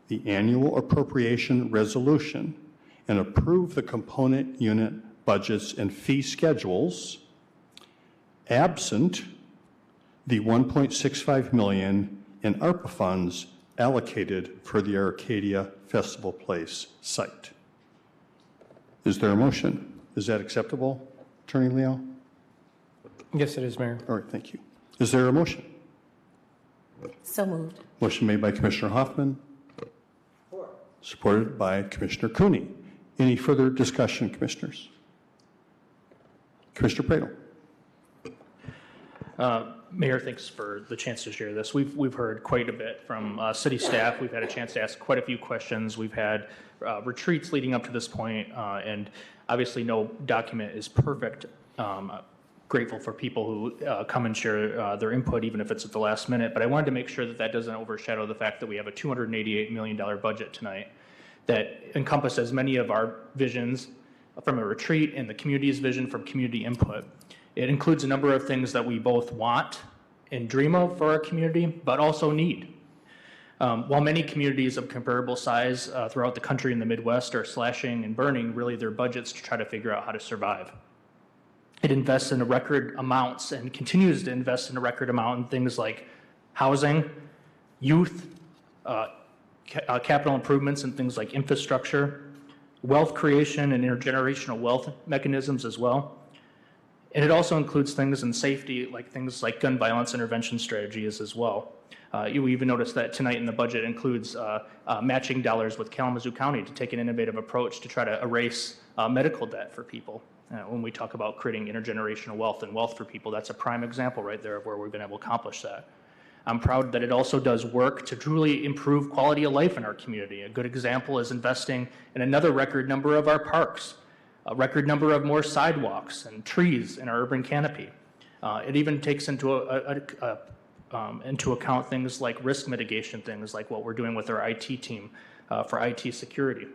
the annual appropriation resolution and approve the component unit budgets and fee schedules absent the $1.65 million in ARPA funds allocated for the Arcadia Festival Place site. Is there a motion? Is that acceptable, Attorney Leo? Yes, it is, Mayor. All right, thank you. Is there a motion? So moved. Motion made by Commissioner Hoffman, supported by Commissioner Cooney. Any further discussion, Commissioners? Commissioner Pradel. Mayor, thanks for the chance to share this. We've heard quite a bit from city staff. We've had a chance to ask quite a few questions. We've had retreats leading up to this point, and obviously no document is perfect. Grateful for people who come and share their input, even if it's at the last minute. But I wanted to make sure that that doesn't overshadow the fact that we have a $288 million budget tonight that encompasses many of our visions from a retreat and the community's vision from community input. It includes a number of things that we both want and dream of for our community, but also need. While many communities of comparable size throughout the country in the Midwest are slashing and burning really their budgets to try to figure out how to survive. It invests in record amounts and continues to invest in a record amount in things like housing, youth, capital improvements and things like infrastructure, wealth creation and intergenerational wealth mechanisms as well. And it also includes things in safety, like things like gun violence intervention strategies as well. You even notice that tonight in the budget includes matching dollars with Kalamazoo County to take an innovative approach to try to erase medical debt for people. When we talk about creating intergenerational wealth and wealth for people, that's a prime example right there of where we've been able to accomplish that. I'm proud that it also does work to truly improve quality of life in our community. A good example is investing in another record number of our parks, a record number of more sidewalks and trees in our urban canopy. It even takes into account things like risk mitigation, things like what we're doing with our IT team for IT security.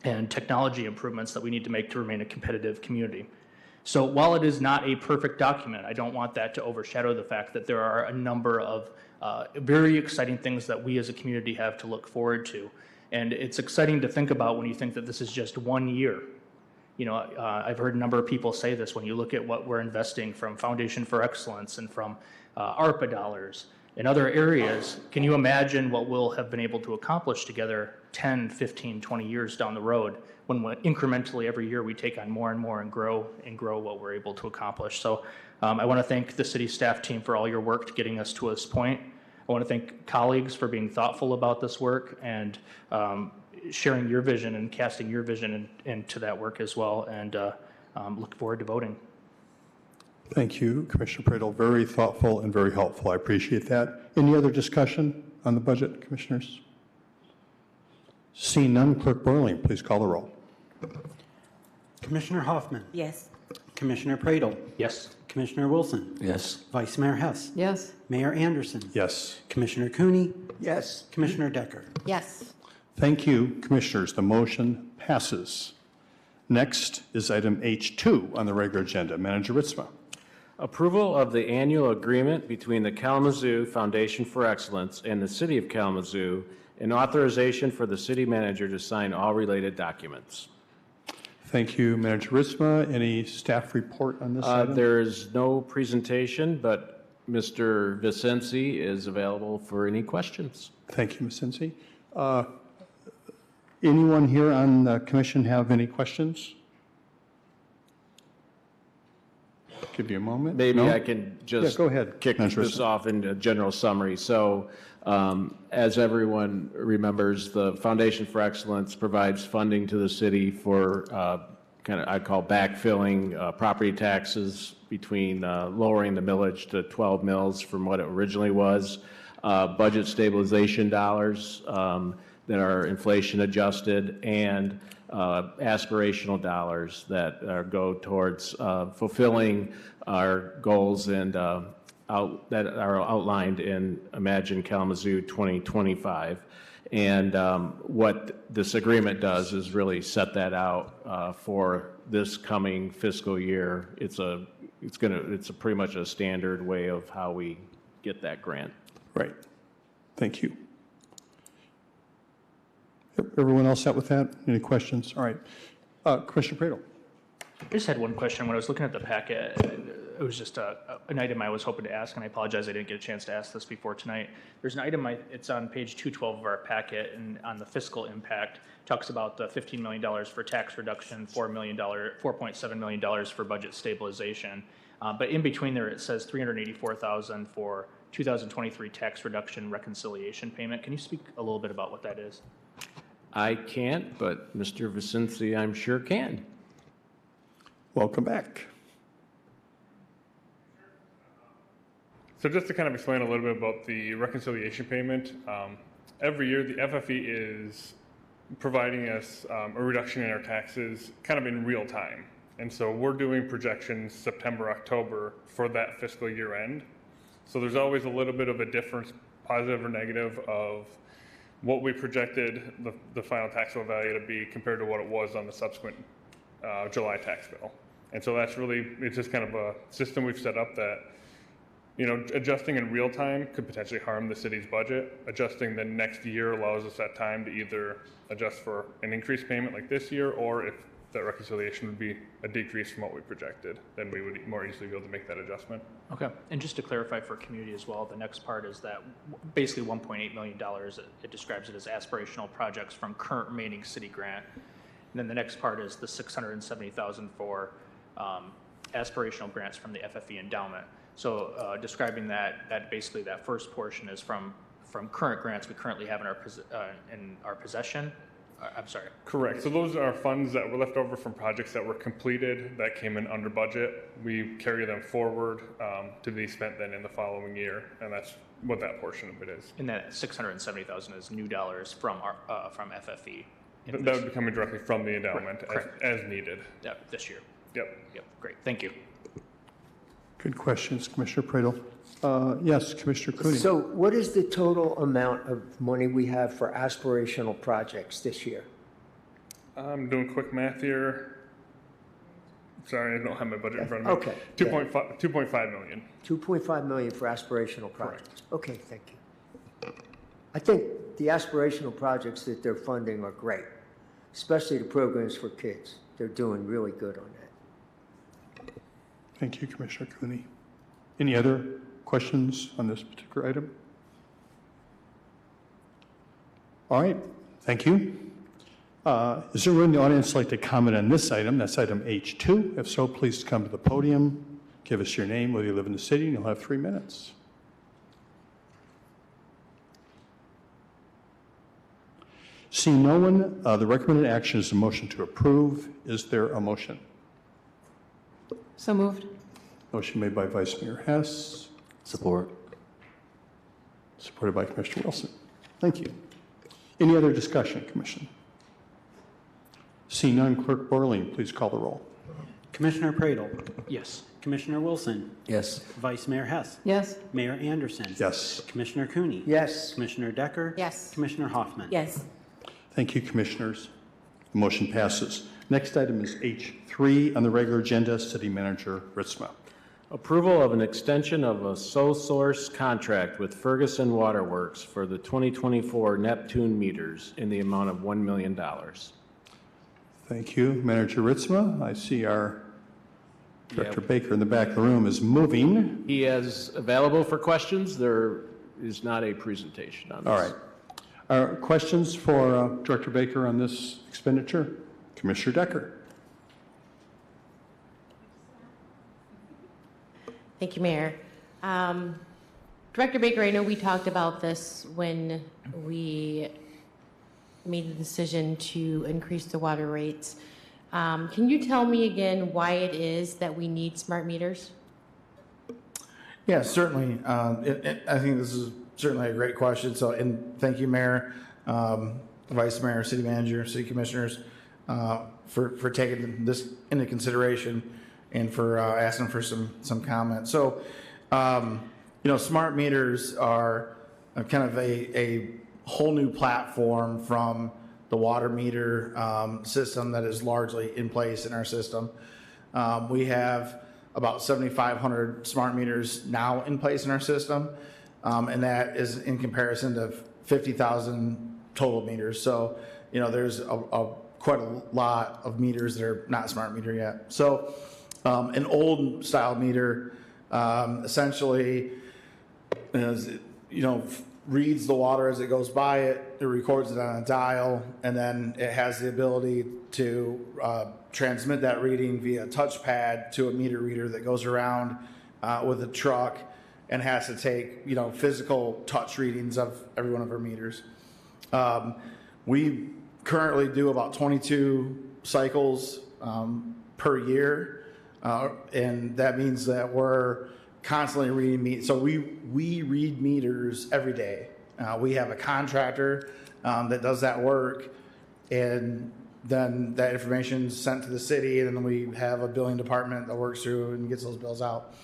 and technology improvements that we need to make to remain a competitive community. So while it is not a perfect document, I don't want that to overshadow the fact that there are a number of very exciting things that we as a community have to look forward to. And it's exciting to think about when you think that this is just 1 year. You know, I've heard a number of people say this when you look at what we're investing from Foundation for Excellence and from ARPA dollars and other areas. Can you imagine what we'll have been able to accomplish together 10, 15, 20 years down the road when incrementally every year we take on more and more and grow what we're able to accomplish. So I want to thank the city staff team for all your work to getting us to this point. I want to thank colleagues for being thoughtful about this work and sharing your vision and casting your vision into that work as well, and look forward to voting. Thank you, Commissioner Pradel. Very thoughtful and very helpful. I appreciate that. Any other discussion on the budget, Commissioners? Seeing none, Clerk Borling, please call the roll. Commissioner Hoffman. Yes. Commissioner Pradel. Yes. Commissioner Wilson. Yes. Vice Mayor Hess. Yes. Mayor Anderson. Yes. Commissioner Cooney. Yes. Commissioner Decker. Yes. Thank you, Commissioners. The motion passes. Next is item H2 on the regular agenda. Manager Ritzma. Approval of the annual agreement between the Kalamazoo Foundation for Excellence and the City of Kalamazoo, and authorization for the city manager to sign all related documents. Thank you, Manager Ritzma. Any staff report on this item? There is no presentation, but Mr. Vicenzi is available for any questions. Thank you, Ms. Cincy. Anyone here on the commission have any questions? Give you a moment. Maybe No? I can just go ahead, kick Manager this Ritzma. off in a general summary. So as everyone remembers, the Foundation for Excellence provides funding to the city for I call backfilling property taxes between lowering the millage to 12 mills from what it originally was, budget stabilization dollars that are inflation adjusted, and aspirational dollars that go towards fulfilling our goals and that are outlined in Imagine Kalamazoo 2025. And what this agreement does is really set that out for this coming fiscal year. It's pretty much a standard way of how we get that grant. Right. Thank you. Everyone else set with that? Any questions? All right. Commissioner Pradel. I just had one question. When I was looking at the packet, it was just an item I was hoping to ask, and I apologize I didn't get a chance to ask this before tonight. There's an item, it's on page 212 of our packet, and on the fiscal impact, talks about the $15 million for tax reduction, $4.7 million for budget stabilization. But in between there, it says $384,000 for 2023 tax reduction reconciliation payment. Can you speak a little bit about what that is? I can't, but Mr. Vicenzi, I'm sure can. Welcome back. So just to kind of explain a little bit about the reconciliation payment, every year the FFE is providing us a reduction in our taxes kind of in real time. And so we're doing projections September, October for that fiscal year end. So there's always a little bit of a difference, positive or negative, of what we projected the final taxable value to be compared to what it was on the subsequent July tax bill. And so that's really, it's just kind of a system we've set up that, you know, adjusting in real time could potentially harm the city's budget. Adjusting the next year allows us that time to either adjust for an increased payment like this year, or if that reconciliation would be a decrease from what we projected, then we would more easily be able to make that adjustment. Okay, and just to clarify for community as well, the next part is that basically $1.8 million, it describes it as aspirational projects from current remaining city grant. And then the next part is the $670,000 for aspirational grants from the FFE endowment. So describing that basically that first portion is from current grants we currently have in our possession. I'm sorry. Correct. So those are funds that were left over from projects that were completed that came in under budget. We carry them forward to be spent then in the following year, and that's what that portion of it is. And that $670,000 is new dollars from FFE. That would be coming directly from the endowment as needed. Yeah, this year. Yep. Great. Thank you. Good questions, Commissioner Pradel. Yes, Commissioner Cooney. So what is the total amount of money we have for aspirational projects this year? I'm doing quick math here. Sorry, I don't have my budget in front of me. Okay. 2.5 million. 2.5 million for aspirational projects. Okay, thank you. I think the aspirational projects that they're funding are great, especially the programs for kids. They're doing really good on that. Thank you, Commissioner Cooney. Any other questions on this particular item? All right, thank you. Is there anyone in the audience like to comment on this item? That's item H2. If so, please come to the podium, give us your name, whether you live in the city, and you'll have 3 minutes. Seeing no one, the recommended action is a motion to approve. Is there a motion? So moved. Motion made by Vice Mayor Hess. Support. Supported by Commissioner Wilson. Thank you. Any other discussion, Commission? Seeing none, Clerk Borling, please call the roll. Commissioner Pradle? Yes. Commissioner Wilson? Yes. Vice Mayor Hess? Yes. Mayor Anderson? Yes. Commissioner Cooney? Yes. Commissioner Decker? Yes. Commissioner Hoffman? Yes. Thank you, Commissioners. The motion passes. Next item is H3 on the regular agenda, City Manager Ritzma. Approval of an extension of a sole source contract with Ferguson Waterworks for the 2024 Neptune meters in the amount of $1 million. Thank you, Manager Ritzma. I see our Director Baker in the back of the room is moving. He is available for questions. There is not a presentation on this. All right. Questions for Director Baker on this expenditure? Commissioner Decker. Thank you, Mayor. Director Baker, I know we talked about this when we made the decision to increase the water rates. Can you tell me again why it is that we need smart meters? Yeah, certainly. I think this is certainly a great question. So, and thank you, Mayor, Vice Mayor, City Manager, City Commissioners, for taking this into consideration and for asking for some comments. So, smart meters are kind of a whole new platform from the water meter system that is largely in place in our system. We have about 7,500 smart meters now in place in our system, and that is in comparison to 50,000 total meters. So, there's quite a lot of meters that are not smart meter yet. So, an old style meter essentially is, reads the water as it goes by it, it records it on a dial, and then it has the ability to transmit that reading via touchpad to a meter reader that goes around with a truck and has to take, physical touch readings of every one of our meters. We currently do about 22 cycles per year, and that means that we're constantly reading meters. So we read meters every day. We have a contractor that does that work, and then that information is sent to the city, and then we have a billing department that works through and gets those bills out.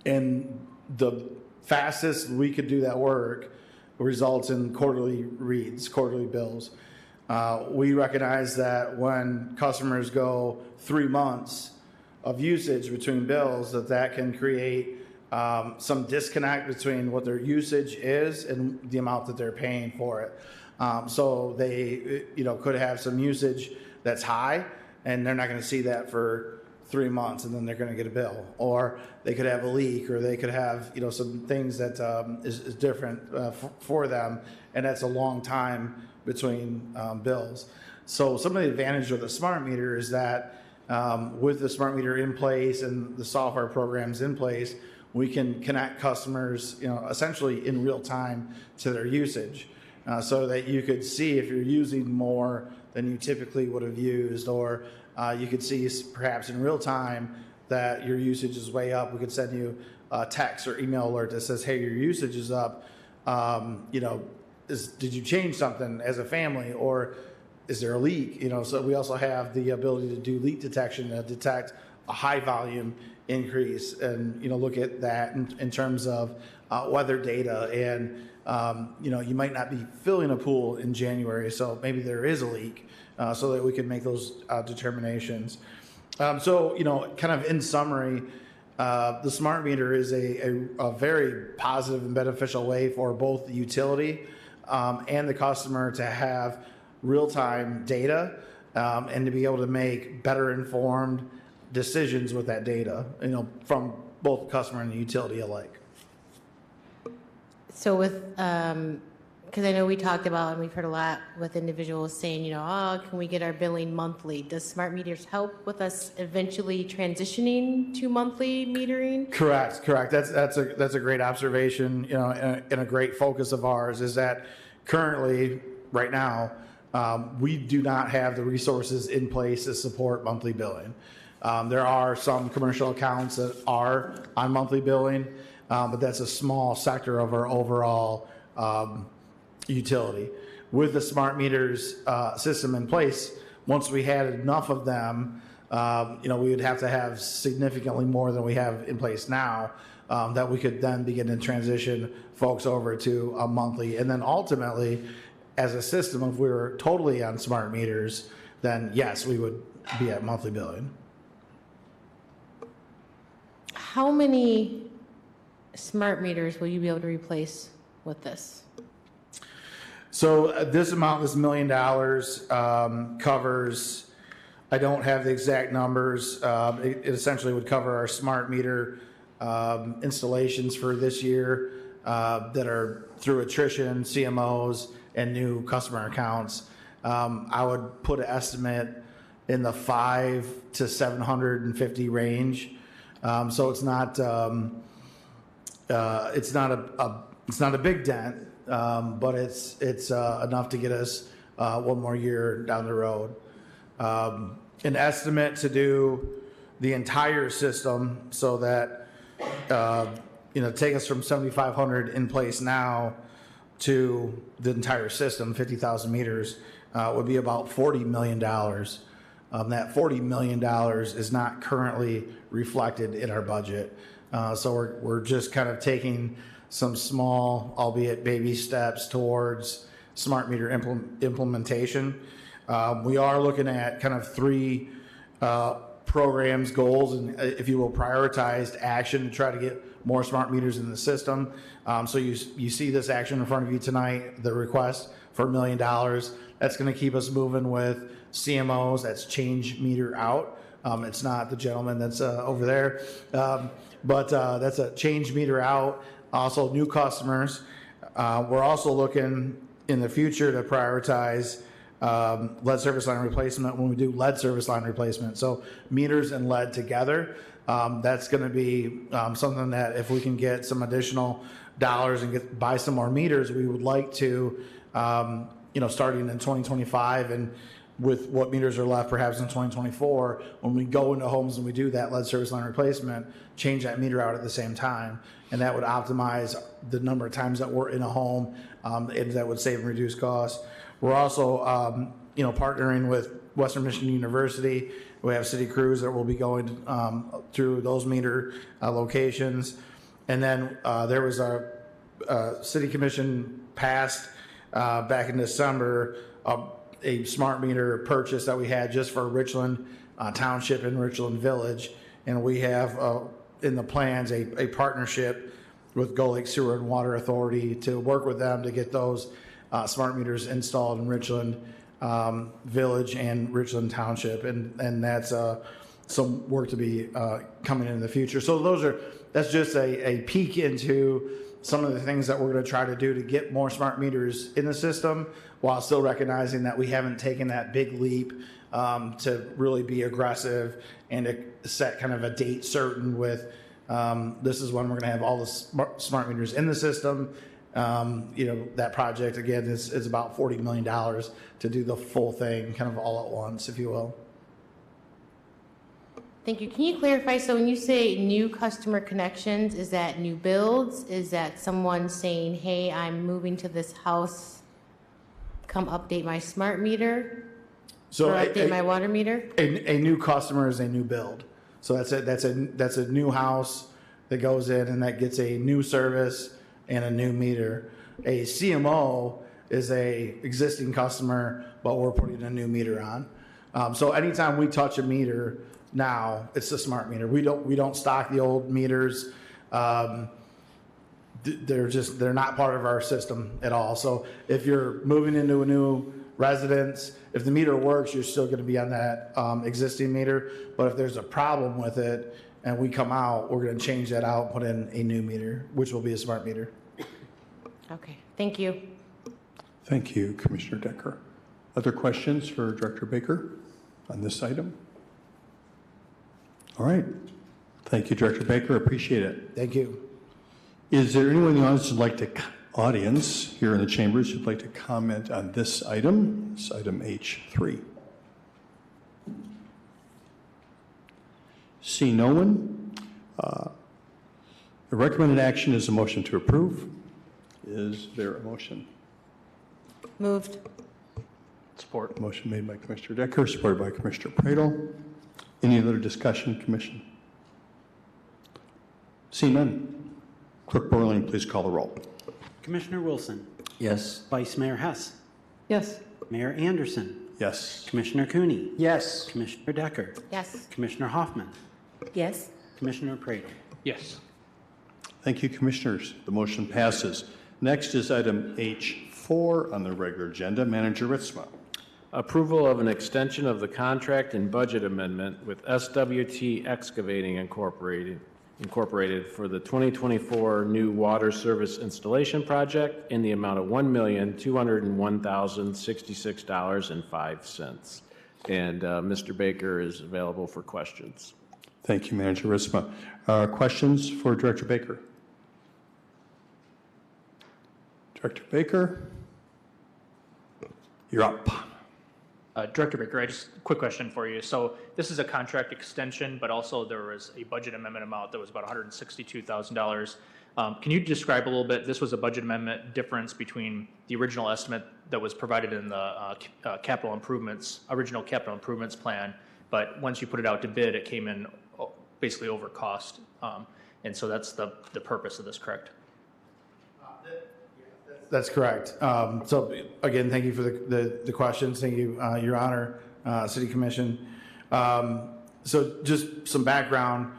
And the fastest we could do that work results in quarterly reads, quarterly bills. We recognize that when customers go 3 months of usage between bills, that can create some disconnect between what their usage is and the amount that they're paying for it. So they, could have some usage that's high, and they're not going to see that for 3 months, and then they're going to get a bill. Or they could have a leak, or they could have, some things that is different for them, and that's a long time between bills. So some of the advantage of the smart meter is that with the smart meter in place and the software programs in place, we can connect customers, essentially in real time to their usage, so that you could see if you're using more than you typically would have used, or you could see perhaps in real time that your usage is way up. We could send you a text or email alert that says, hey, your usage is up. Did you change something as a family, or is there a leak? So we also have the ability to do leak detection to detect a high volume increase, and look at that in terms of weather data and You might not be filling a pool in January, so maybe there is a leak, so that we can make those determinations. Kind of in summary, the smart meter is a very positive and beneficial way for both the utility and the customer to have real-time data and to be able to make better informed decisions with that data, from both the customer and the utility alike. So with, because I know we talked about, and we've heard a lot with individuals saying, can we get our billing monthly? Does smart meters help with us eventually transitioning to monthly metering? Correct. That's a great observation. And a great focus of ours is that currently, right now, we do not have the resources in place to support monthly billing. There are some commercial accounts that are on monthly billing, but that's a small sector of our overall utility. With the smart meters system in place, once we had enough of them, we would have to have significantly more than we have in place now, that we could then begin to transition folks over to a monthly. And then ultimately, as a system, if we were totally on smart meters, then yes, we would be at monthly billing. How many smart meters will you be able to replace with this? So this amount, this $1 million, covers, I don't have the exact numbers. It essentially would cover our smart meter installations for this year that are through attrition, CMOs, and new customer accounts. I would put an estimate in the 500 to 750 range. So it's not a big dent, but it's enough to get us one more year down the road. An estimate to do the entire system, so that take us from 7,500 in place now to the entire system, 50,000 meters, would be about $40 million. That $40 million is not currently reflected in our budget. So we're just kind of taking some small, albeit baby steps towards smart meter implementation. We are looking at kind of 3 programs, goals, and if you will, prioritized action to try to get more smart meters in the system. So you see this action in front of you tonight, the request for $1 million. That's going to keep us moving with CMOs. That's change meter out. It's not the gentleman that's over there, but that's a change meter out. Also, new customers. We're also looking in the future to prioritize lead service line replacement when we do lead service line replacement. So meters and lead together. That's going to be something that if we can get some additional dollars and buy some more meters, we would like to, starting in 2025 and with what meters are left perhaps in 2024, when we go into homes and we do that lead service line replacement, change that meter out at the same time. And that would optimize the number of times that we're in a home, and that would save and reduce costs. We're also, partnering with Western Michigan University. We have city crews that will be going through those meter locations. And then there was a city commission passed back in December a smart meter purchase that we had just for Richland Township and Richland Village. And we have in the plans a partnership with Gull Lake Sewer and Water Authority to work with them to get those smart meters installed in Richland Village and Richland Township, and that's some work to be coming in the future. So that's just a peek into some of the things that we're going to try to do to get more smart meters in the system, while still recognizing that we haven't taken that big leap to really be aggressive and to set kind of a date certain with this is when we're going to have all the smart meters in the system. That project, again, is about $40 million to do the full thing kind of all at once, if you will. Thank you. Can you clarify, so when you say new customer connections, is that new builds? Is that someone saying, hey, I'm moving to this house, come update my smart meter? So or update my water meter? A new customer is a new build. So that's a new house that goes in and that gets a new service and a new meter. A CMO is a existing customer, but we're putting a new meter on. So anytime we touch a meter now, it's a smart meter. We don't stock the old meters. They're not part of our system at all. So if you're moving into a new residence, if the meter works, you're still going to be on that existing meter. But if there's a problem with it and we come out, we're going to change that out and put in a new meter, which will be a smart meter. Okay, thank you. Thank you, Commissioner Decker. Other questions for Director Baker on this item? All right. Thank you, Director Baker. Appreciate it. Thank you. Is there anyone in the audience here in the chambers who'd like to comment on this item? It's item H3. See no one. The recommended action is a motion to approve. Is there a motion? Moved. Support. Motion made by Commissioner Decker, supported by Commissioner Pradel. Any other discussion, Commission? Seeing none. Clerk Borling, please call the roll. Commissioner Wilson. Yes. Vice Mayor Hess. Yes. Mayor Anderson. Yes. Commissioner Cooney. Yes. Commissioner Decker. Yes. Commissioner Hoffman. Yes. Commissioner Pradel. Yes. Thank you, Commissioners. The motion passes. Next is item H4 on the regular agenda. Manager Ritzma. Approval of an extension of the contract and budget amendment with SWT Excavating Incorporated for the 2024 new water service installation project in the amount of $1,201,066.05. And Mr. Baker is available for questions. Thank you, Manager Ritzma. Questions for Director Baker? Director Baker, you're up. Director Baker, I just quick question for you. So this is a contract extension, but also there was a budget amendment amount that was about $162,000. Can you describe a little bit? This was a budget amendment difference between the original estimate that was provided in the original capital improvements plan, but once you put it out to bid, it came in basically over cost, and so that's the purpose of this, correct? That's correct. So again, thank you for the questions. Thank you, Your Honor, City Commission. So just some background.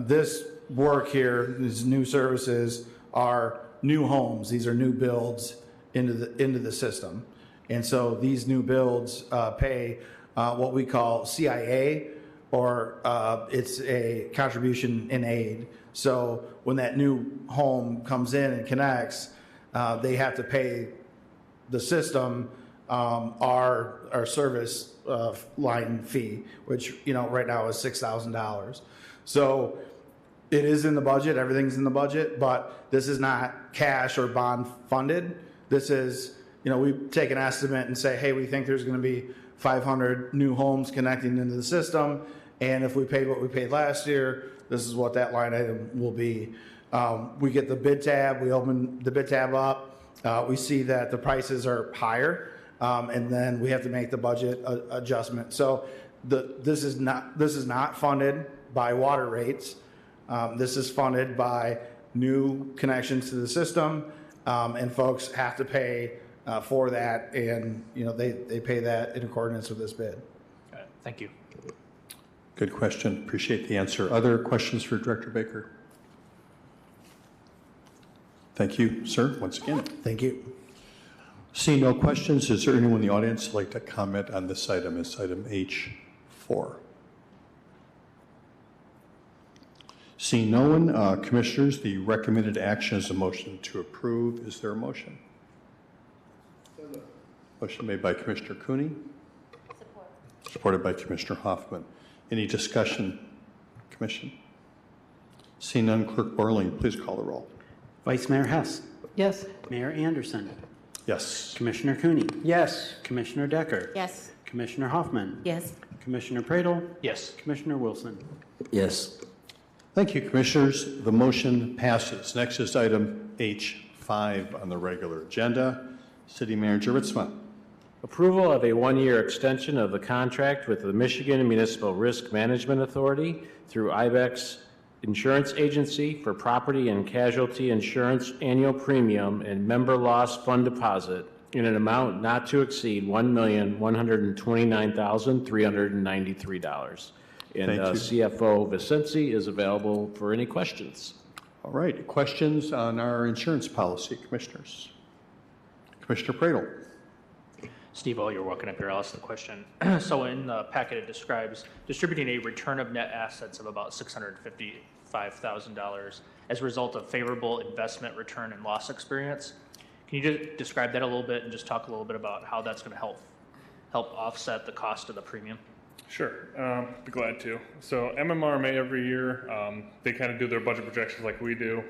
This work here, these new services are new homes. These are new builds into the system. And so these new builds pay what we call CIA, or it's a contribution in aid. So when that new home comes in and connects, they have to pay the system our service line fee, which right now is $6,000. So it is in the budget. Everything's in the budget, but this is not cash or bond funded. This is we take an estimate and say, hey, we think there's going to be 500 new homes connecting into the system, and if we paid what we paid last year, this is what that line item will be. We get the bid tab, we open the bid tab up, we see that the prices are higher, and then we have to make the budget adjustment. So this is not funded by water rates. This is funded by new connections to the system, and folks have to pay for that, and they pay that in accordance with this bid. Got it. Thank you. Good question. Appreciate the answer. Other questions for Director Baker? Thank you, sir, once again. Thank you. Seeing no questions, is there anyone in the audience who'd like to comment on this item? It's item H4. Seeing no one, Commissioners, the recommended action is a motion to approve. Is there a motion? Motion made by Commissioner Cooney. Support. Supported by Commissioner Hoffman. Any discussion, Commission? Seeing none, Clerk Borling, please call the roll. Vice Mayor Hess. Yes. Mayor Anderson. Yes. Commissioner Cooney. Yes. Commissioner Decker. Yes. Commissioner Hoffman. Yes. Commissioner Pradel. Yes. Commissioner Wilson. Yes. Thank you, Commissioners. The motion passes. Next is item H5 on the regular agenda. City Manager Ritzma. Approval of a one-year extension of the contract with the Michigan Municipal Risk Management Authority through IBEX Insurance Agency for Property and Casualty Insurance Annual Premium and Member Loss Fund Deposit in an amount not to exceed $1,129,393. And Thank you. CFO Vicenzi is available for any questions. All right, questions on our insurance policy, commissioners? Commissioner Pradle. Steve, while you're walking up here, I'll ask the question. So in the packet, it describes distributing a return of net assets of about $655,000 as a result of favorable investment return and loss experience. Can you just describe that a little bit and just talk a little bit about how that's going to help offset the cost of the premium? Sure, be glad to. So MMRMA every year, they kind of do their budget projections like we do.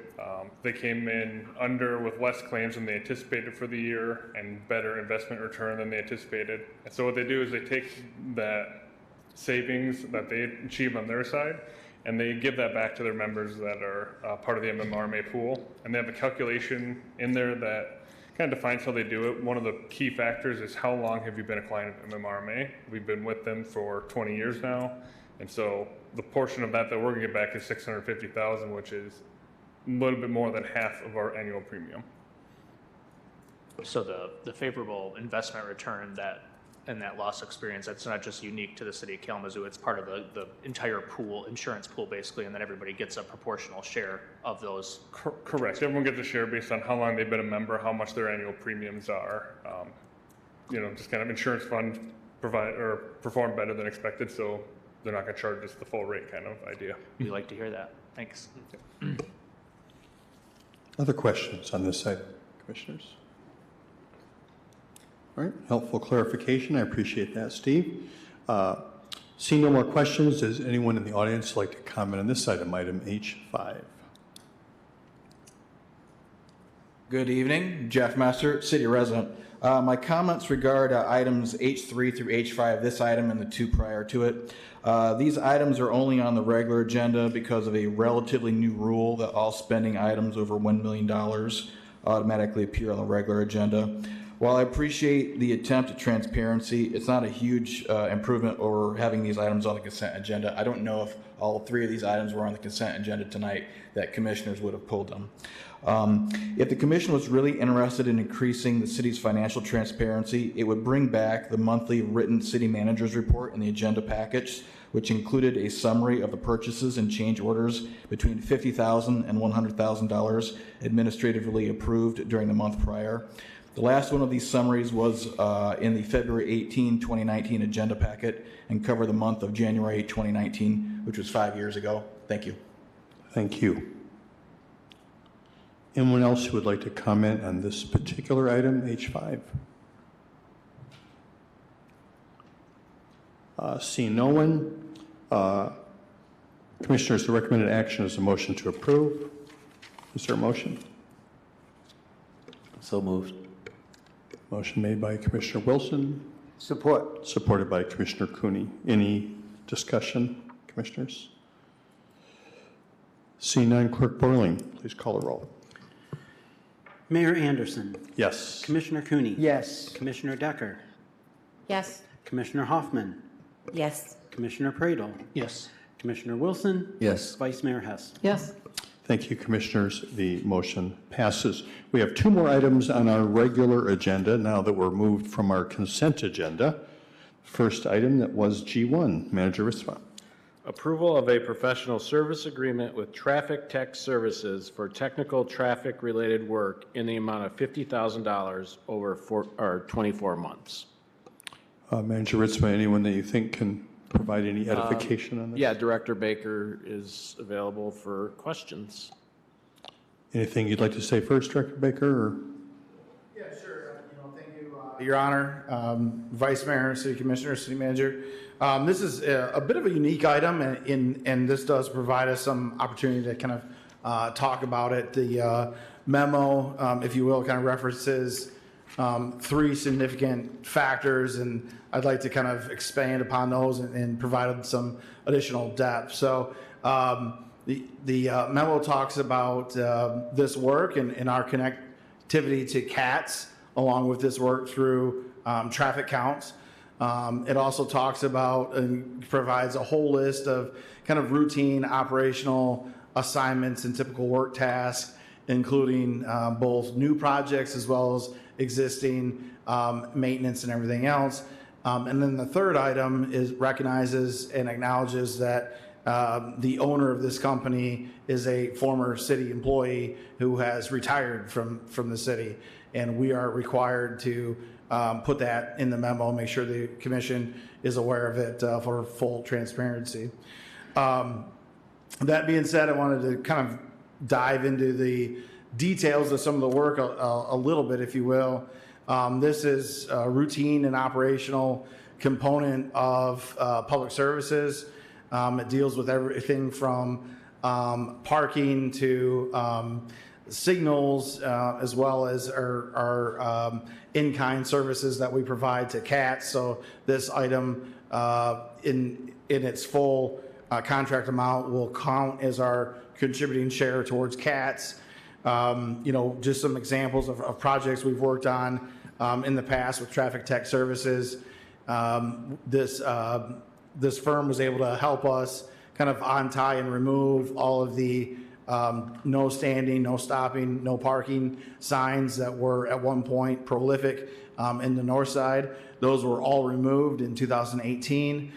They came in under with less claims than they anticipated for the year and better investment return than they anticipated. And so what they do is they take that savings that they achieve on their side and they give that back to their members that are part of the MMRMA pool. And they have a calculation in there that kind of defines how they do it. One of the key factors is how long have you been a client of MMRMA? We've been with them for 20 years now. And so the portion of that we're going to get back is $650,000, which is a little bit more than half of our annual premium. So the favorable investment return and that loss experience, that's not just unique to the city of Kalamazoo, it's part of the entire pool, insurance pool basically, and then everybody gets a proportional share of those. Correct. Everyone gets a share based on how long they've been a member, how much their annual premiums are. Just kind of insurance fund perform better than expected, so they're not going to charge us the full rate kind of idea. We like to hear that. Thanks. Other questions on this side, commissioners? All right, helpful clarification. I appreciate that, Steve. Seeing no more questions, does anyone in the audience like to comment on this item H5? Good evening, Jeff Messer, city resident. My comments regard items H3 through H5, this item and the two prior to it. These items are only on the regular agenda because of a relatively new rule that all spending items over $1 million automatically appear on the regular agenda. While I appreciate the attempt at transparency, it's not a huge improvement over having these items on the consent agenda. I don't know if all three of these items were on the consent agenda tonight that commissioners would have pulled them. If the commission was really interested in increasing the city's financial transparency, it would bring back the monthly written city manager's report in the agenda package, which included a summary of the purchases and change orders between $50,000 and $100,000 administratively approved during the month prior. The last one of these summaries was in the February 18, 2019 agenda packet and covered the month of January 2019, which was 5 years ago. Thank you. Thank you. Anyone else who would like to comment on this particular item, H5? Seeing no one, commissioners, the recommended action is a motion to approve. Is there a motion? So moved. Motion made by Commissioner Wilson. Support. Supported by Commissioner Cooney. Any discussion, commissioners? Seeing none, Clerk Borling, please call the roll. Mayor Anderson. Yes. Commissioner Cooney. Yes. Commissioner Decker. Yes. Commissioner Hoffman. Yes. Commissioner Pradle. Yes. Commissioner Wilson. Yes. Vice Mayor Hess. Yes. Thank you, commissioners. The motion passes. We have two more items on our regular agenda now that we're moved from our consent agenda. First item that was G1, Manager Risva. Approval of a professional service agreement with Traffic Tech Services for technical traffic-related work in the amount of $50,000 over 24 months. Manager Ritzma, anyone that you think can provide any edification on this? Yeah, Director Baker is available for questions. Anything you'd like to say first, Director Baker? Or? Yeah, sure. Thank you, Your Honor, Vice Mayor, City Commissioner, City Manager. This is a bit of a unique item, and this does provide us some opportunity to kind of talk about it. The memo, if you will, kind of references three significant factors, and I'd like to kind of expand upon those and provide some additional depth. So the memo talks about this work and our connectivity to CATS, along with this work through traffic counts. It also talks about and provides a whole list of kind of routine operational assignments and typical work tasks, including both new projects as well as existing maintenance and everything else. And then the third item is recognizes and acknowledges that the owner of this company is a former city employee who has retired from the city, and we are required to put that in the memo, make sure the commission is aware of it for full transparency. That being said, I wanted to kind of dive into the details of some of the work a little bit, if you will. This is a routine and operational component of public services. It deals with everything from parking to signals, as well as our in-kind services that we provide to CATS. So this item in its full contract amount will count as our contributing share towards CATS. Just some examples of projects we've worked on in the past with Traffic Tech Services. This firm was able to help us kind of untie and remove all of the no standing, no stopping, no parking signs that were at one point prolific in the north side. Those were all removed in 2018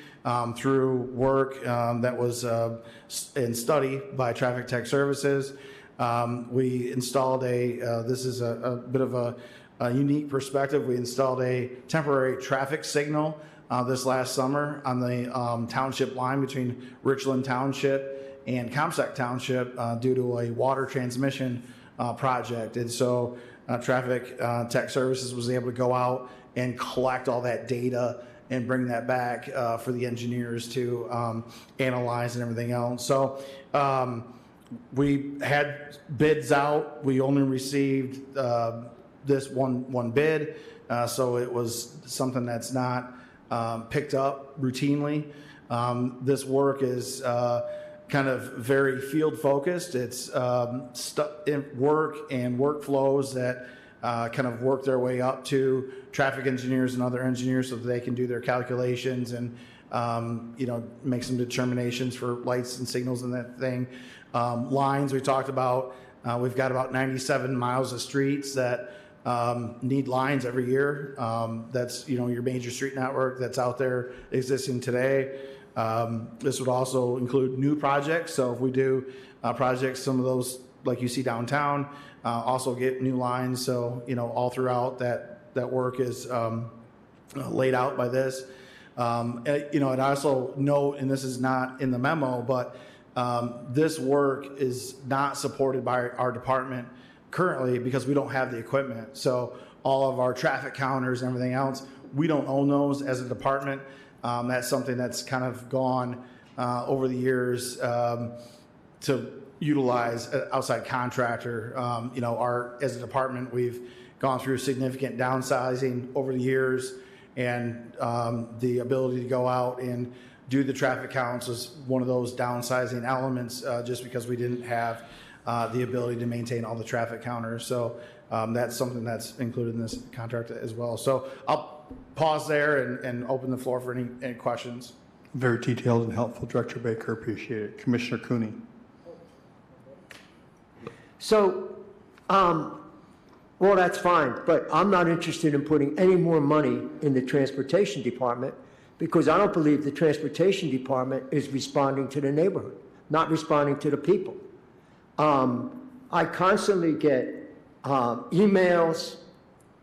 through work that was in study by Traffic Tech Services. We installed this is a bit of a unique perspective. We installed a temporary traffic signal this last summer on the township line between Richland Township and Comstock Township due to a water transmission project. And so Traffic Tech Services was able to go out and collect all that data and bring that back for the engineers to analyze and everything else. So we had bids out. We only received this one bid, so it was something that's not picked up routinely. This work is kind of very field focused. It's work and workflows that kind of work their way up to traffic engineers and other engineers so that they can do their calculations and make some determinations for lights and signals and that thing. Lines we talked about. We've got about 97 miles of streets that need lines every year. That's your major street network that's out there existing today. This would also include new projects. So if we do projects, some of those like you see downtown, also get new lines. So all throughout that work is laid out by this. And I also note, and this is not in the memo, but this work is not supported by our department currently because we don't have the equipment. So all of our traffic counters and everything else, we don't own those as a department. That's something that's kind of gone over the years to utilize an outside contractor. As a department, we've gone through significant downsizing over the years, and the ability to go out and do the traffic counts was one of those downsizing elements just because we didn't have the ability to maintain all the traffic counters. So that's something that's included in this contract as well. So I'll pause there and open the floor for any questions. Very detailed and helpful, Director Baker. Appreciate it. Commissioner Cooney. So, well, that's fine, but I'm not interested in putting any more money in the transportation department because I don't believe the transportation department is responding to the neighborhood, not responding to the people. I constantly get emails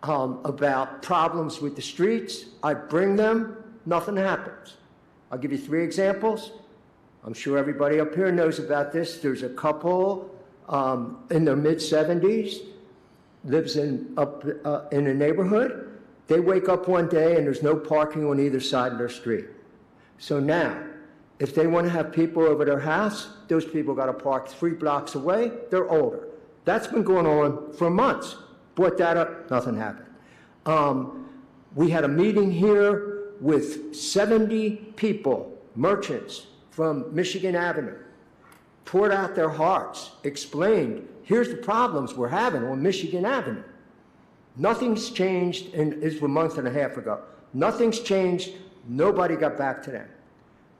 about problems with the streets. I bring them, nothing happens. I'll give you 3 examples. I'm sure everybody up here knows about this. There's a couple in their mid-70s, lives in a neighborhood. They wake up one day and there's no parking on either side of their street. So now, if they want to have people over their house, those people got to park 3 blocks away. They're older. That's been going on for months. Brought that up, nothing happened. We had a meeting here with 70 people, merchants from Michigan Avenue, poured out their hearts, explained, here's the problems we're having on Michigan Avenue. Nothing's changed, and this was a month and a half ago. Nothing's changed. Nobody got back to them.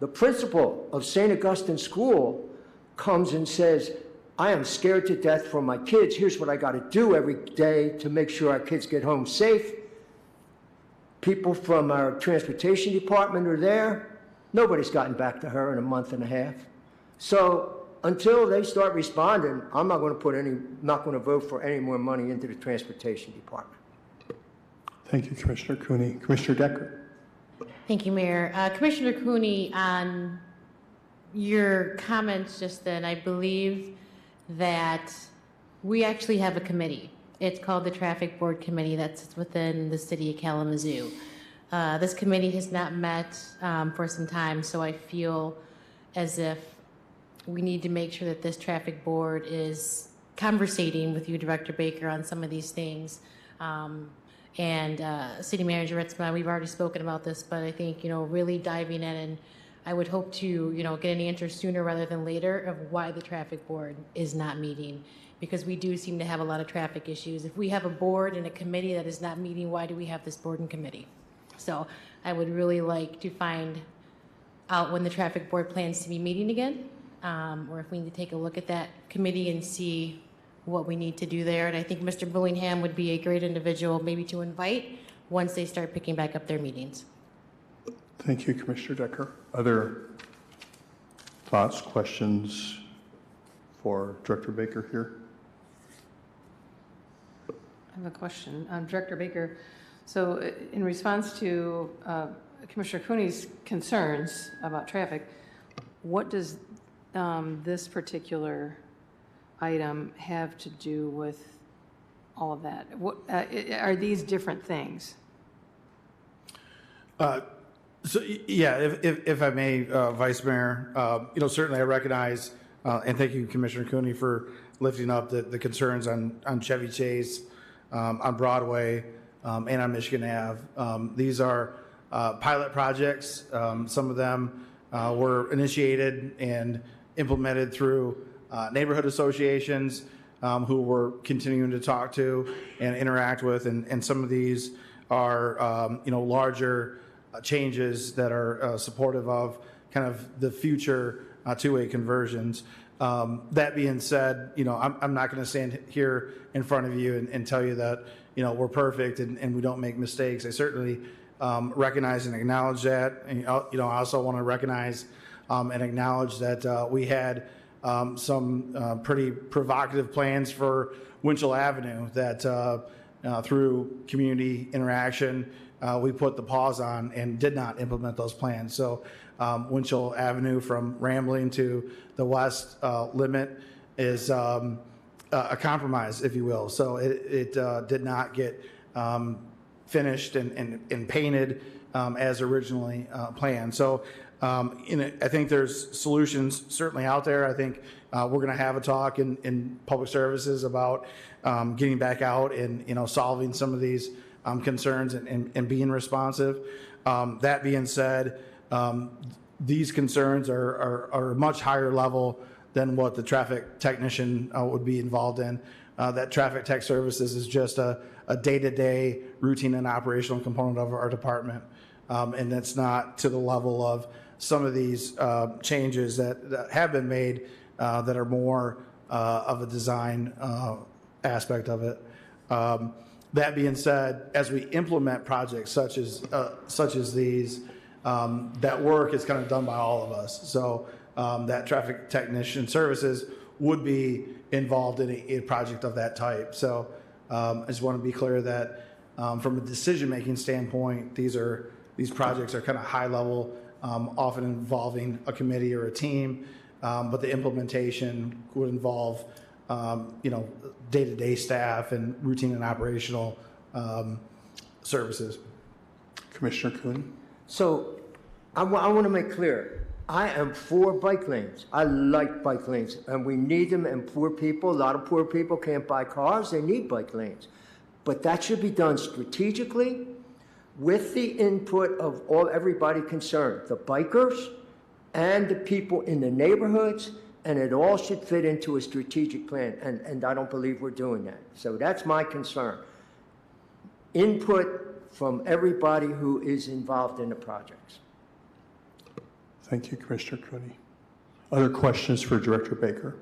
The principal of St. Augustine School comes and says, I am scared to death for my kids. Here's what I got to do every day to make sure our kids get home safe. People from our transportation department are there. Nobody's gotten back to her in a month and a half. So until they start responding, I'm not going to vote for any more money into the transportation department. Thank you, Commissioner Cooney. Commissioner Decker. Thank you, Mayor. Commissioner Cooney, on your comments just then, I believe that we actually have a committee. It's called the Traffic Board Committee that's within the city of Kalamazoo. This committee has not met for some time, so I feel as if we need to make sure that this traffic board is conversating with you, Director Baker, on some of these things. City Manager Ritzman, we've already spoken about this, but I think, really diving in, and I would hope to, get an answer sooner rather than later of why the traffic board is not meeting, because we do seem to have a lot of traffic issues. If we have a board and a committee that is not meeting, why do we have this board and committee? So I would really like to find out when the traffic board plans to be meeting again, or if we need to take a look at that committee and see what we need to do there. And I think Mr. Billingham would be a great individual maybe to invite once they start picking back up their meetings. Thank you, Commissioner Decker. Other thoughts, questions for Director Baker here? I have a question. Director Baker, so in response to Commissioner Cooney's concerns about traffic, what does this particular item have to do with all of that? What, are these different things? If I may, Vice Mayor, certainly I recognize, and thank you, Commissioner Cooney, for lifting up the concerns on Chevy Chase, on Broadway, and on Michigan Ave. These are pilot projects. Some of them were initiated and implemented through neighborhood associations who we're continuing to talk to and interact with, and some of these are larger changes that are supportive of kind of the future two-way conversions. That being said, I'm not going to stand here in front of you and tell you that we're perfect and we don't make mistakes. I certainly recognize and acknowledge that. And, I also want to recognize and acknowledge that we had some pretty provocative plans for Winchell Avenue that through community interaction we put the pause on and did not implement those plans. So Winchell Avenue from Rambling to the west limit is a compromise, if you will. So it did not get finished and painted as originally planned. So I think there's solutions certainly out there. I think we're going to have a talk in public services about getting back out and solving some of these concerns and being responsive. That being said, these concerns are a much higher level than what the traffic technician would be involved in. That traffic tech services is just a day-to-day routine and operational component of our department. And that's not to the level of some of these changes that have been made that are more of a design aspect of it. That being said, as we implement projects such as these, that work is kind of done by all of us. So that traffic technician services would be involved in a project of that type. So I just want to be clear that from a decision-making standpoint, these projects are kind of high level, often involving a committee or a team, but the implementation would involve day-to-day staff and routine and operational services. Commissioner Cooney? So I want to make clear, I am for bike lanes. I like bike lanes, and we need them, and a lot of poor people can't buy cars, they need bike lanes. But that should be done strategically with the input of everybody concerned, the bikers and the people in the neighborhoods, and it all should fit into a strategic plan, and I don't believe we're doing that. So that's my concern. Input from everybody who is involved in the projects. Thank you, Commissioner Cooney. Other questions for Director Baker?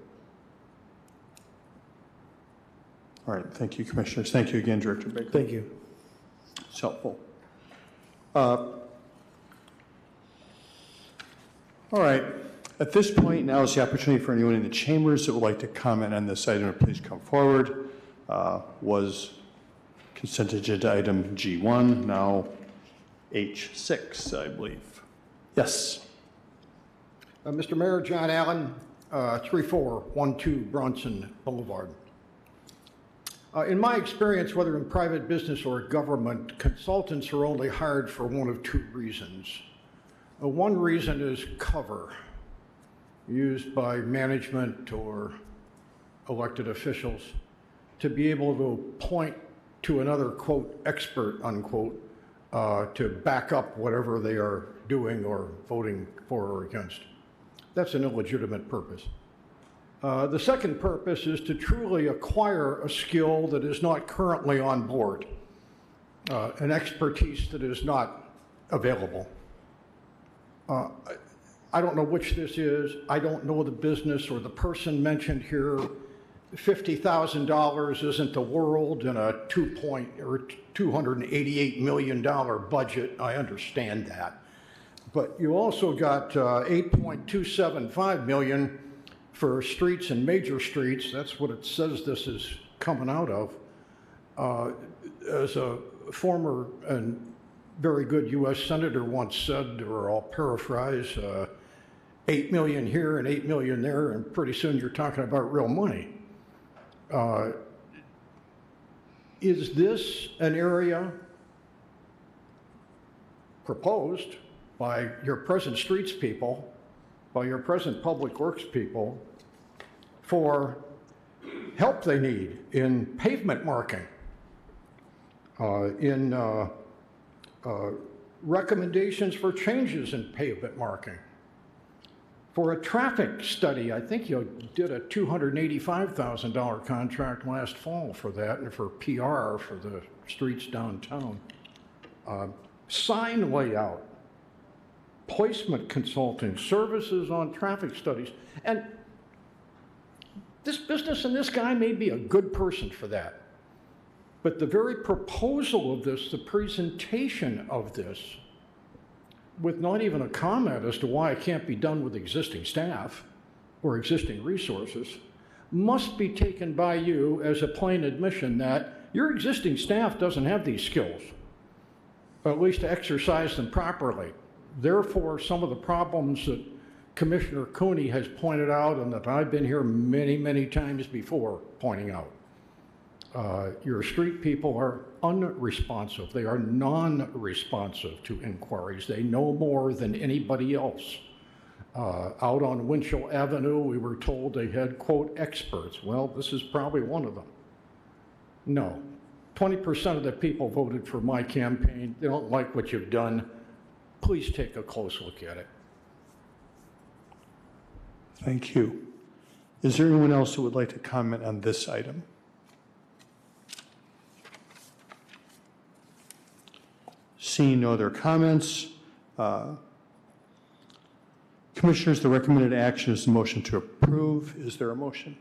All right, thank you, Commissioners. Thank you again, Director Baker. Thank you. It's helpful. All right, at this point, now is the opportunity for anyone in the chambers that would like to comment on this item to please come forward. Was consent agenda item G1, now H6, I believe. Yes. Mr. Mayor, John Allen, 3412 Bronson Boulevard. In my experience, whether in private business or government, consultants are only hired for one of two reasons. One reason is cover, used by management or elected officials to be able to point to another, quote, expert, unquote, to back up whatever they are doing or voting for or against. That's an illegitimate purpose. The second purpose is to truly acquire a skill that is not currently on board, an expertise that is not available. I don't know which this is. I don't know the business or the person mentioned here. $50,000 isn't the world in a $288 million budget. I understand that. But you also got $8.275 million for streets and major streets. That's what it says this is coming out of. As a former and very good U.S. Senator once said, or I'll paraphrase, 8 million here and 8 million there, and pretty soon you're talking about real money. Is this an area proposed by your present streets people, by your present public works people, for help they need in pavement marking, in recommendations for changes in pavement marking, for a traffic study? I think you did a $285,000 contract last fall for that, and for PR for the streets downtown. Sign layout, placement consulting, services on traffic studies. And this business and this guy may be a good person for that. But the very proposal of this, the presentation of this, with not even a comment as to why it can't be done with existing staff or existing resources, must be taken by you as a plain admission that your existing staff doesn't have these skills, or at least to exercise them properly. Therefore, some of the problems that Commissioner Cooney has pointed out and that I've been here many, many times before pointing out. Your street people are unresponsive. They are non-responsive to inquiries. They know more than anybody else. Out on Winchell Avenue, we were told they had, quote, experts. Well, this is probably one of them. No. 20% of the people voted for my campaign. They don't like what you've done. Please take a close look at it. Thank you. Is there anyone else who would like to comment on this item? Seeing no other comments, Commissioners, the recommended action is the motion to approve. Is there a motion?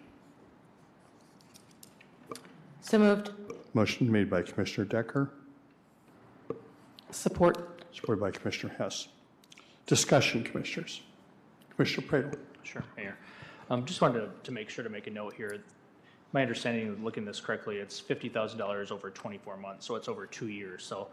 So moved. Motion made by Commissioner Decker. Support. Supported by Commissioner Hess. Discussion, Commissioners. Commissioner Pradel. Sure, Mayor. Just wanted to make sure to make a note here. My understanding of looking at this correctly, it's $50,000 over 24 months, so it's over 2 years. So,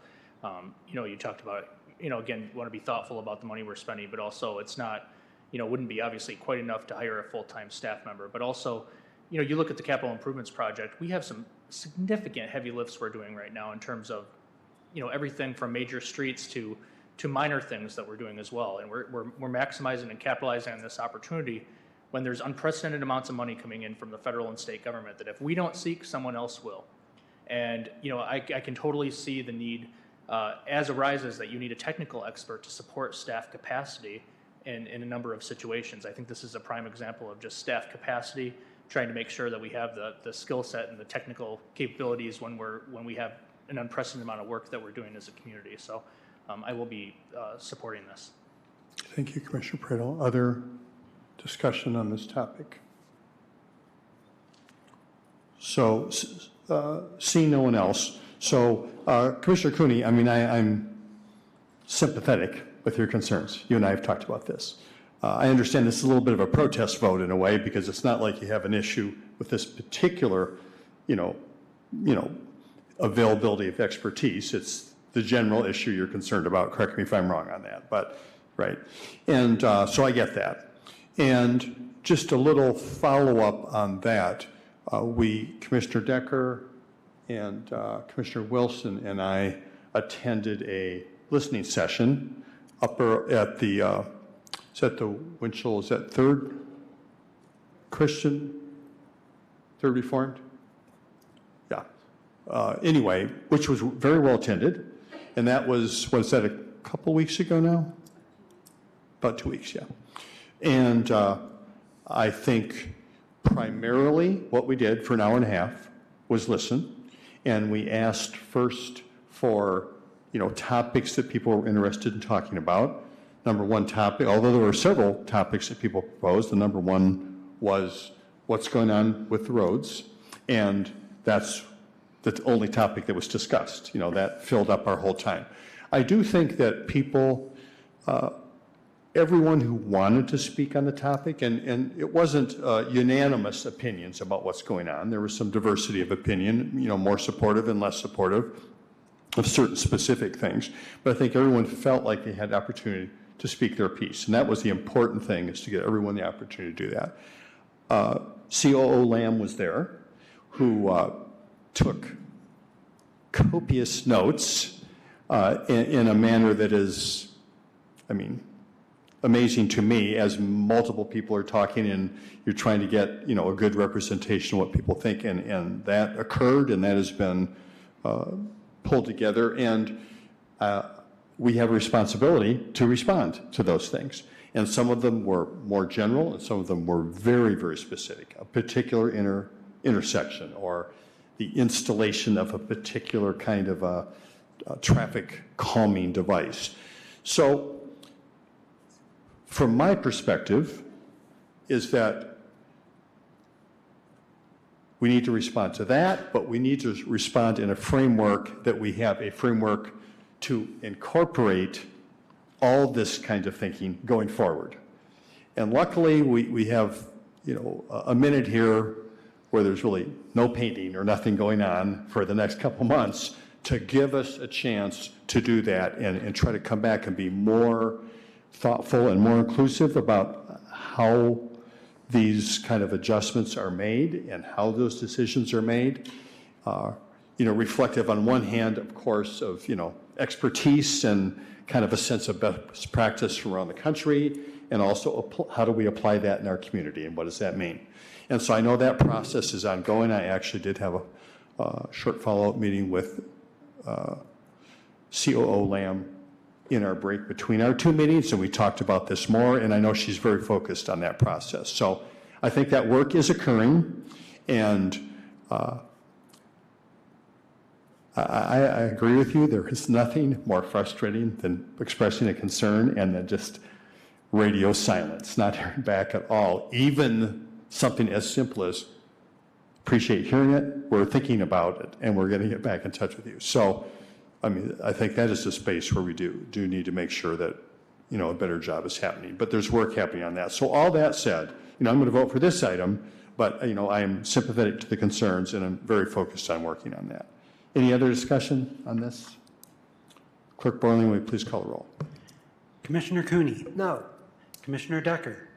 you talked about, again, want to be thoughtful about the money we're spending, but also it's not, wouldn't be obviously quite enough to hire a full-time staff member. But also, you look at the capital improvements project, we have some significant heavy lifts we're doing right now in terms of, everything from major streets to minor things that we're doing as well. And we're maximizing and capitalizing on this opportunity when there's unprecedented amounts of money coming in from the federal and state government that if we don't seek, someone else will. And, I can totally see the need as arises that you need a technical expert to support staff capacity in a number of situations. I think this is a prime example of just staff capacity, trying to make sure that we have the skill set and the technical capabilities when we have an unprecedented amount of work that we're doing as a community. So I will be supporting this. Thank you, Commissioner Pradel. Other discussion on this topic? So, seeing no one else, so Commissioner Cooney, I mean, I'm sympathetic with your concerns. You and I have talked about this. I understand this is a little bit of a protest vote in a way, because it's not like you have an issue with this particular, availability of expertise. It's the general issue you're concerned about. Correct me if I'm wrong on that, but, right. And so I get that. And just a little follow-up on that. Commissioner Decker and Commissioner Wilson and I attended a listening session up at the, is that the Winchell, is that Third Reformed? Yeah. Anyway, which was very well attended. And that was that, a couple weeks ago now? About 2 weeks, yeah. And I think primarily what we did for an hour and a half was listen. And we asked first for, topics that people were interested in talking about. Number one topic, although there were several topics that people proposed, the number one was what's going on with the roads. And that's the only topic that was discussed. That filled up our whole time. I do think that people, everyone who wanted to speak on the topic, and it wasn't unanimous opinions about what's going on. There was some diversity of opinion, more supportive and less supportive of certain specific things. But I think everyone felt like they had the opportunity to speak their piece. And that was the important thing, is to get everyone the opportunity to do that. COO Lamb was there, who took copious notes in a manner that is, amazing to me, as multiple people are talking and you're trying to get, a good representation of what people think. And that occurred, and that has been pulled together. And we have a responsibility to respond to those things. And some of them were more general, and some of them were very, very specific. A particular intersection, or the installation of a particular kind of a traffic calming device. So, from my perspective, is that we need to respond to that, but we need to respond in a framework that we have a framework to incorporate all this kind of thinking going forward. And luckily, we have, a minute here where there's really no painting or nothing going on for the next couple months to give us a chance to do that and try to come back and be more thoughtful and more inclusive about how these kind of adjustments are made and how those decisions are made. Reflective on one hand, of course, of, expertise and kind of a sense of best practice from around the country, and also how do we apply that in our community, and what does that mean? And so I know that process is ongoing. I actually did have a short follow-up meeting with COO Lamb in our break between our two meetings, and we talked about this more, and I know she's very focused on that process. So I think that work is occurring, and I agree with you. There is nothing more frustrating than expressing a concern and then just radio silence, not hearing back at all. Even something as simple as, appreciate hearing it, we're thinking about it, and we're going to get back in touch with you. So, I think that is a space where we do need to make sure that, a better job is happening. But there's work happening on that. So all that said, I'm going to vote for this item, but, I am sympathetic to the concerns, and I'm very focused on working on that. Any other discussion on this? Clerk Borling, will you please call the roll? Commissioner Cooney. No. Commissioner Decker.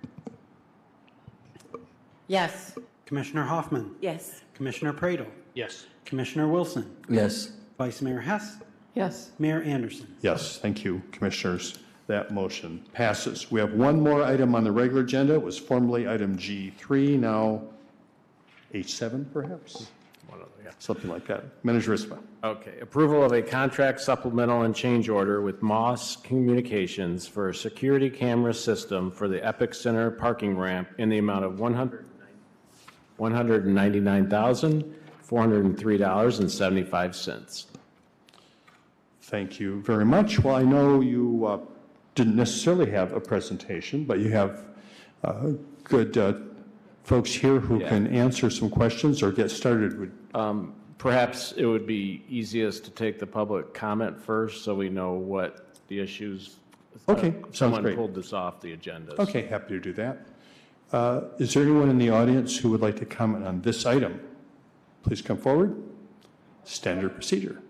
Yes. Commissioner Hoffman. Yes. Commissioner Pradel. Yes. Commissioner Wilson. Yes. Vice Mayor Hess. Yes. Mayor Anderson. Yes, thank you, Commissioners. That motion passes. We have one more item on the regular agenda. It was formerly item G3, now H7 perhaps? Something like that. Manager Rispa. Okay, approval of a contract supplemental and change order with Moss Communications for a security camera system for the Epic Center parking ramp in the amount of $199,403.75. Thank you very much. Well, I know you didn't necessarily have a presentation, but you have good folks here who Yeah. can answer some questions or get started. Perhaps it would be easiest to take the public comment first, so we know what the issues. Okay, sounds Someone great. pulled this off the agenda. Okay, happy to do that. Is there anyone in the audience who would like to comment on this item? Please come forward. Standard procedure.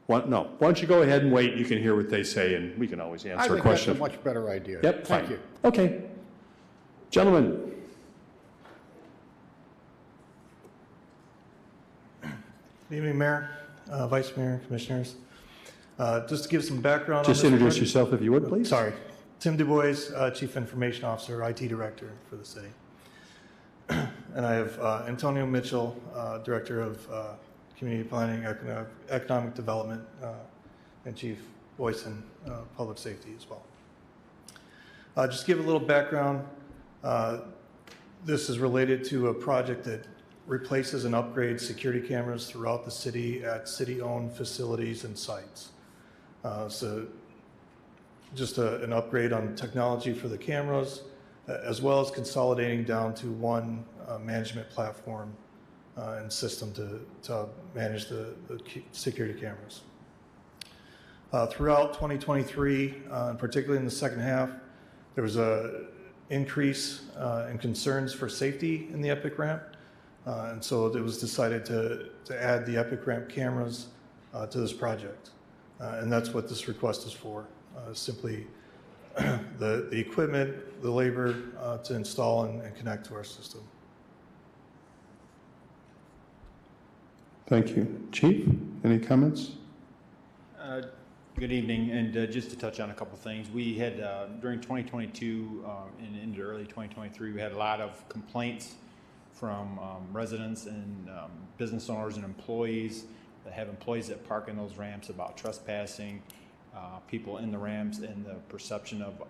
No, why don't you go ahead and wait, you can hear what they say, and we can always I answer a think that's a question. much better idea. Yep, Thank fine. you. Okay. Gentlemen. Good evening, Mayor, Vice Mayor, Commissioners. Just to give some background Just on this introduce project- yourself if you would, please. Sorry. Tim Du Bois, Chief Information Officer, IT Director for the city. And I have Antonio Mitchell, Director of Community Planning, Economic Development, and Chief Boyson, Public Safety as well. Just to give a little background, this is related to a project that replaces and upgrades security cameras throughout the city at city-owned facilities and sites. So just an upgrade on technology for the cameras, as well as consolidating down to one management platform and system to manage the security cameras. Throughout 2023, and particularly in the second half, there was a increase in concerns for safety in the Epic ramp. And so it was decided to add the Epic ramp cameras to this project. And that's what this request is for, simply the equipment, the labor to install and connect to our system. Thank you. Chief, any comments? Good evening, and just to touch on a couple things, we had during 2022 and into early 2023, we had a lot of complaints from residents and business owners and employees that have employees that park in those ramps about trespassing, people in the ramps, and the perception of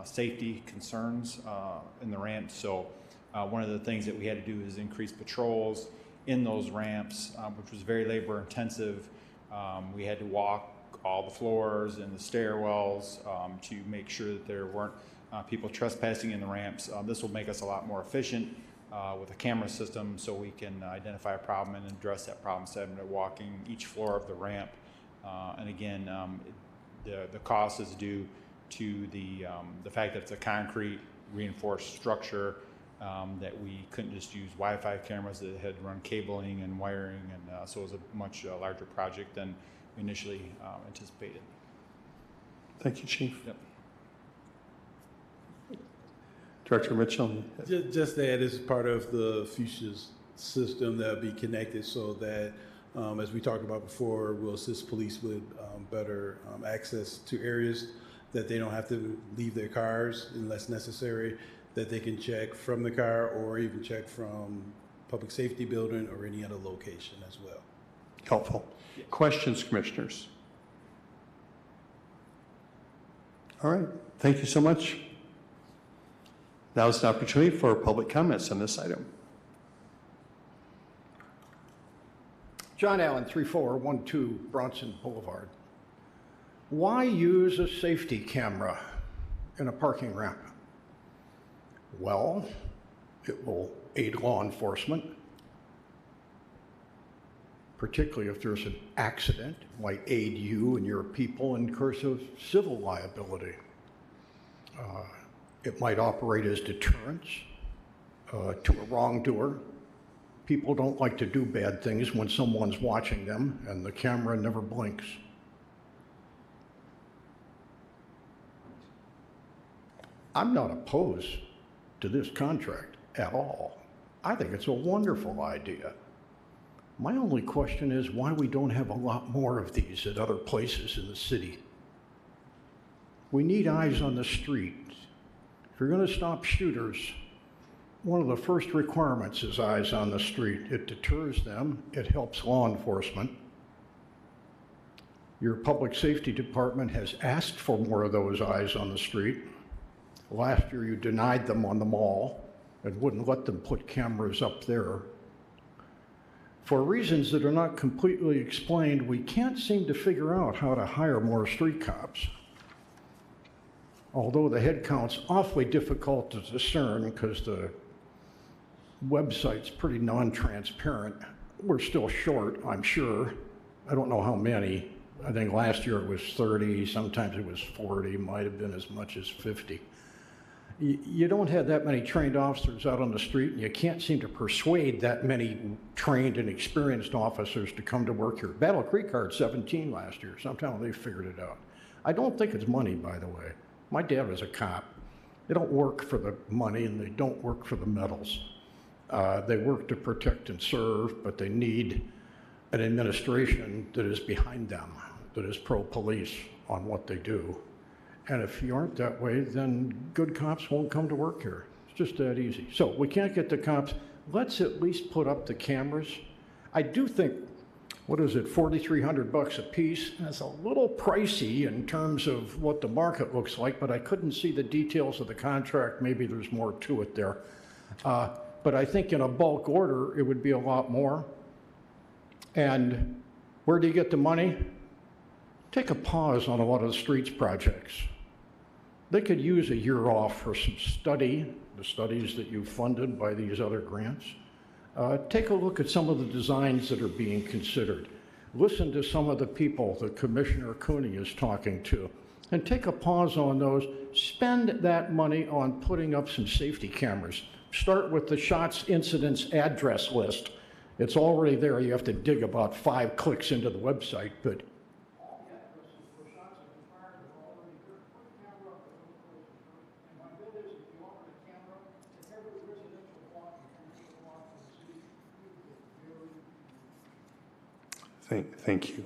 safety concerns in the ramps. So one of the things that we had to do is increase patrols in those ramps, which was very labor intensive. We had to walk all the floors and the stairwells to make sure that there weren't people trespassing in the ramps. This will make us a lot more efficient with a camera system, so we can identify a problem and address that problem instead of walking each floor of the ramp. And again, the cost is due to the fact that it's a concrete reinforced structure, that we couldn't just use Wi-Fi cameras that had run cabling and wiring, and so it was a much larger project than we initially anticipated. Thank you, Chief. Yep. Director Mitchell. Just that this is part of the futures system that will be connected so that, as we talked about before, will assist police with better access to areas that they don't have to leave their cars unless necessary, that they can check from the car or even check from public safety building or any other location as well. Helpful. Questions, commissioners? All right, thank you so much. Now is an opportunity for public comments on this item. John Allen, 3412 Bronson Boulevard. Why use a safety camera in a parking ramp? Well, it will aid law enforcement, particularly if there's an accident. It might aid you and your people in course of civil liability. It might operate as deterrence to a wrongdoer. People don't like to do bad things when someone's watching them, and the camera never blinks. I'm not opposed to this contract at all. I think it's a wonderful idea. My only question is why we don't have a lot more of these at other places in the city. We need eyes on the street. If you're going to stop shooters, one of the first requirements is eyes on the street. It deters them. It helps law enforcement. Your public safety department has asked for more of those eyes on the street. Last year you denied them on the mall and wouldn't let them put cameras up there. for reasons that are not completely explained, we can't seem to figure out how to hire more street cops. Although the head count's awfully difficult to discern because the website's pretty non-transparent, we're still short, I'm sure. I don't know how many. I think last year it was 30, sometimes it was 40, might have been as much as 50. You don't have that many trained officers out on the street, and you can't seem to persuade that many trained and experienced officers to come to work here. Battle Creek hired 17 last year. Somehow they figured it out. I don't think it's money, by the way. My dad was a cop. They don't work for the money, and they don't work for the medals. They work to protect and serve, but they need an administration that is behind them, that is pro-police on what they do. And if you aren't that way, then good cops won't come to work here. It's just that easy. So we can't get the cops. Let's at least put up the cameras. I do think, what is it, $4,300 a piece? That's a little pricey in terms of what the market looks like, but I couldn't see the details of the contract. Maybe there's more to it there. But I think in a bulk order, it would be a lot more. And where do you get the money? Take a pause on a lot of the streets projects. They could use a year off for some study, the studies that you funded by these other grants. Take a look at some of the designs that are being considered. Listen to some of the people that Commissioner Cooney is talking to, and take a pause on those. Spend that money on putting up some safety cameras. Start with the shots incidents address list. It's already there. You have to dig about 5 clicks into the website, but Thank you.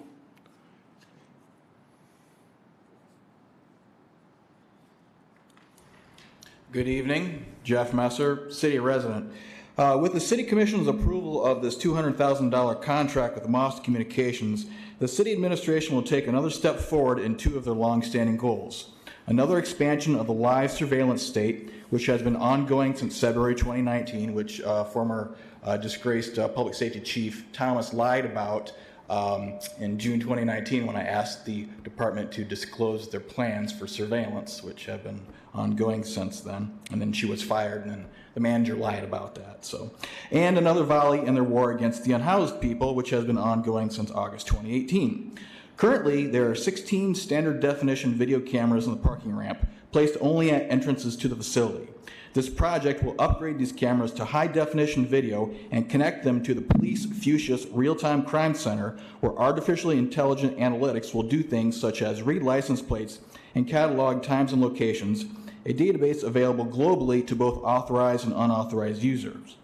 Good evening, Jeff Messer, city resident. With the City Commission's approval of this $200,000 contract with Moss Communications, the city administration will take another step forward in 2 of their long-standing goals. Another expansion of the live surveillance state, which has been ongoing since February 2019, which former disgraced public safety chief Thomas lied about in June 2019 when I asked the department to disclose their plans for surveillance, which have been ongoing since then. And then she was fired, and then the manager lied about that. So, and another volley in their war against the unhoused people, which has been ongoing since August 2018. Currently, there are 16 standard definition video cameras on the parking ramp, placed only at entrances to the facility. This project will upgrade these cameras to high-definition video and connect them to the Police Fuchsia's Real-Time Crime Center, where artificially intelligent analytics will do things such as read license plates and catalog times and locations, a database available globally to both authorized and unauthorized users.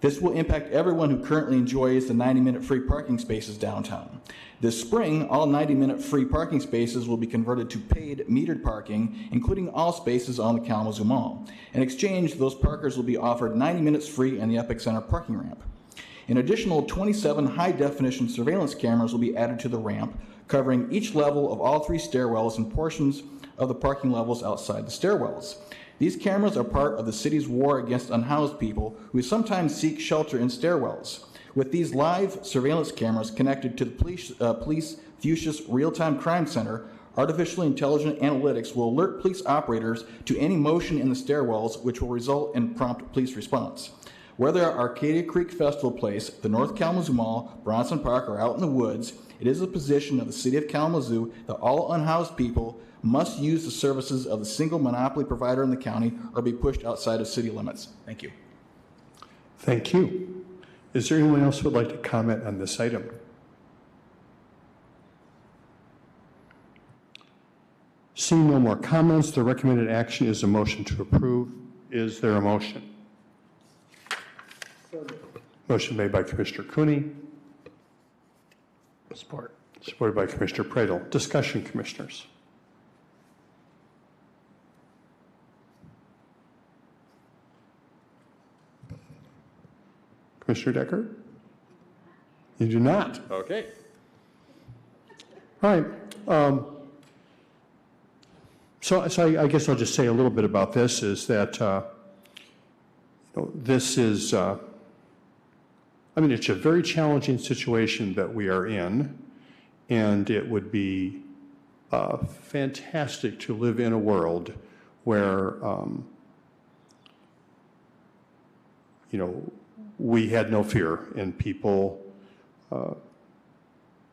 This will impact everyone who currently enjoys the 90-minute free parking spaces downtown. This spring, all 90-minute free parking spaces will be converted to paid metered parking, including all spaces on the Kalamazoo Mall. In exchange, those parkers will be offered 90 minutes free in the Epic Center parking ramp. An additional 27 high-definition surveillance cameras will be added to the ramp, covering each level of all 3 stairwells and portions of the parking levels outside the stairwells. These cameras are part of the city's war against unhoused people who sometimes seek shelter in stairwells. With these live surveillance cameras connected to the Police Fuchsia's Real-Time Crime Center, artificially intelligent analytics will alert police operators to any motion in the stairwells, which will result in prompt police response. Whether at Arcadia Creek Festival Place, the North Kalamazoo Mall, Bronson Park, or out in the woods, it is a position of the City of Kalamazoo that all unhoused people must use the services of the single monopoly provider in the county or be pushed outside of city limits. Thank you. Thank you. Is there anyone else who would like to comment on this item? Seeing no more comments, the recommended action is a motion to approve. Is there a motion? Motion made by Commissioner Cooney. Support. Supported by Commissioner Pradel. Discussion, commissioners. Commissioner Decker? You do not. Okay. All right. So I guess I'll just say a little bit about this, is that this is a I mean, it's a very challenging situation that we are in, and it would be fantastic to live in a world where, you know, we had no fear and people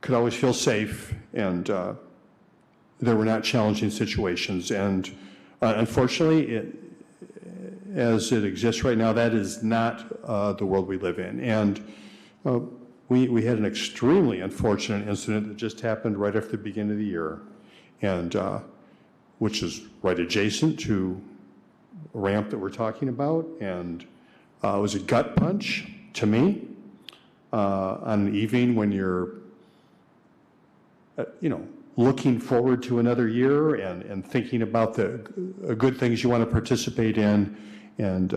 could always feel safe, and there were not challenging situations. And unfortunately, as it exists right now, that is not the world we live in. And we had an extremely unfortunate incident that just happened right after the beginning of the year, and which is right adjacent to a ramp that we're talking about. And it was a gut punch to me on an evening when you're, you know, looking forward to another year and thinking about the good things you want to participate in, and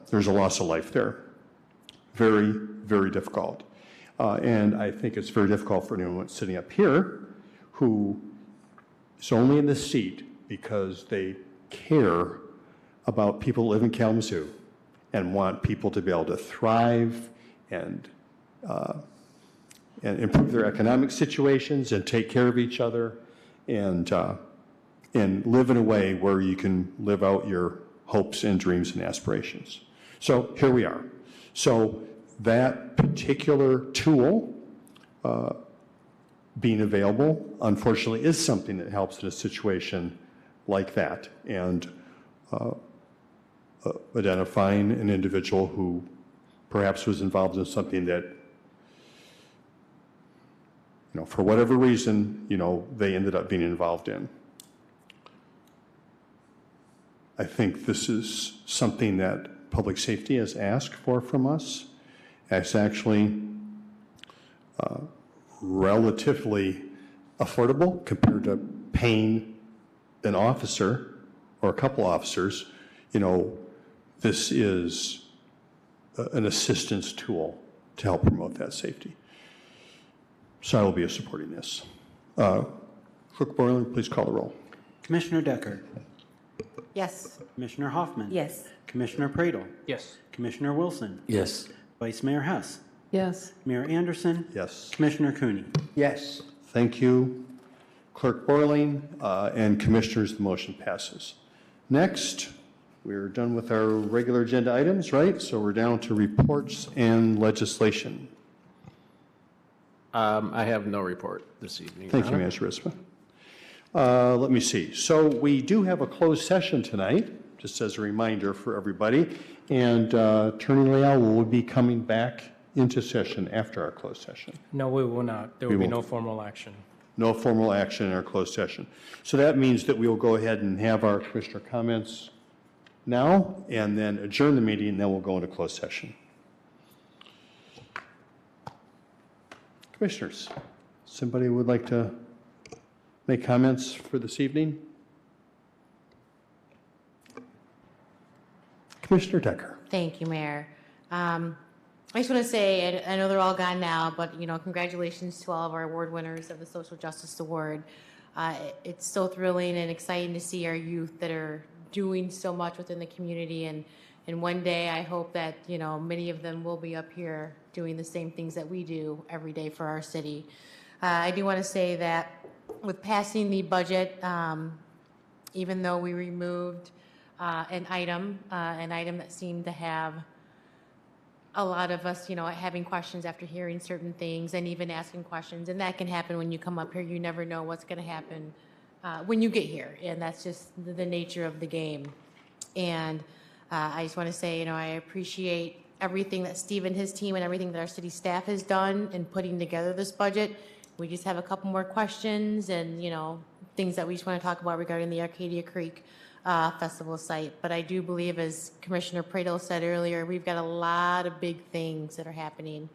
there's a loss of life there. Very, very difficult. And I think it's very difficult for anyone sitting up here who is only in this seat because they care about people who live in Kalamazoo and want people to be able to thrive and improve their economic situations and take care of each other and live in a way where you can live out your hopes and dreams and aspirations. So here we are. So that particular tool being available, unfortunately, is something that helps in a situation like that, and identifying an individual who perhaps was involved in something that, you know, for whatever reason, you know, they ended up being involved in. I think this is something that public safety has asked for from us. It's actually relatively affordable compared to paying an officer or a couple officers. You know, this is an assistance tool to help promote that safety. So I will be supporting this. Clerk Borland, please call the roll. Commissioner Decker. Yes. Commissioner Hoffman. Yes. Commissioner Pradel. Yes. Commissioner Wilson. Yes. Vice Mayor Hess. Yes. Mayor Anderson. Yes. Commissioner Cooney. Yes. Thank you, Clerk Borling, and Commissioners. The motion passes. Next, we're done with our regular agenda items, right? So we're down to reports and legislation. I have no report this evening. Thank you, Manager Rispa. Let me see. So we do have a closed session tonight, just as a reminder for everybody. And Attorney Leal will be coming back into session after our closed session. No, we will not. There will be no formal action. No formal action in our closed session. So that means that we will go ahead and have our commissioner comments now and then adjourn the meeting, and then we'll go into closed session. Commissioners, somebody would like to make comments for this evening? Commissioner Decker. Thank you, Mayor. I just want to say, I know they're all gone now, but, you know, congratulations to all of our award winners of the Social Justice Award. It's so thrilling and exciting to see our youth that are doing so much within the community. And one day, I hope that, you know, many of them will be up here doing the same things that we do every day for our city. I do want to say that with passing the budget, even though we removed an item that seemed to have a lot of us, you know, having questions after hearing certain things and even asking questions. And that can happen when you come up here. You never know what's going to happen when you get here. And that's just the nature of the game. And I just want to say, you know, I appreciate everything that Steve and his team and everything that our city staff has done in putting together this budget. We just have a couple more questions and, you know, things that we just want to talk about regarding the Arcadia Creek festival site. But I do believe, as Commissioner Pradel said earlier, we've got a lot of big things that are happening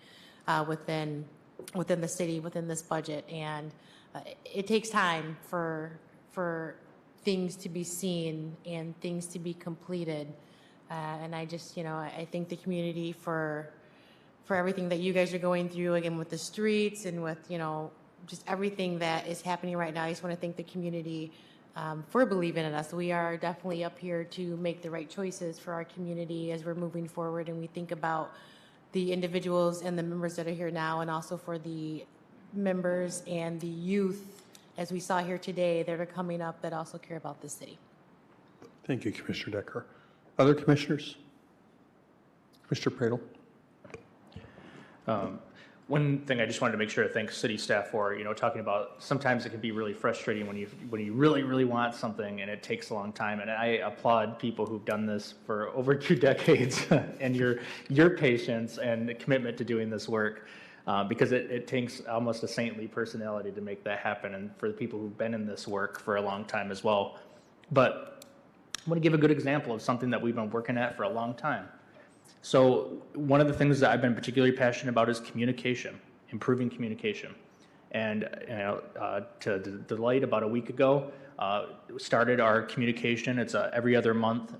within the city, within this budget, and it takes time for things to be seen and things to be completed. And I just, you know, I thank the community for everything that you guys are going through, again, with the streets and with, you know, just everything that is happening right now. I just want to thank the community for believing in us. We are definitely up here to make the right choices for our community as we're moving forward and we think about the individuals and the members that are here now, and also for the members and the youth, as we saw here today, that are coming up that also care about the city. Thank you, Commissioner Decker. Other commissioners? Commissioner Pradle? One thing I just wanted to make sure to thank city staff for, talking about sometimes it can be really frustrating when you really, really want something and it takes a long time. And I applaud people who've done this for over 2 decades and your patience and commitment to doing this work, because it takes almost a saintly personality to make that happen, and for the people who've been in this work for a long time as well. But I want to give a good example of something that we've been working at for a long time. So one of the things that I've been particularly passionate about is communication, improving communication. And to the delight, about a week ago, started our communication. It's a every other month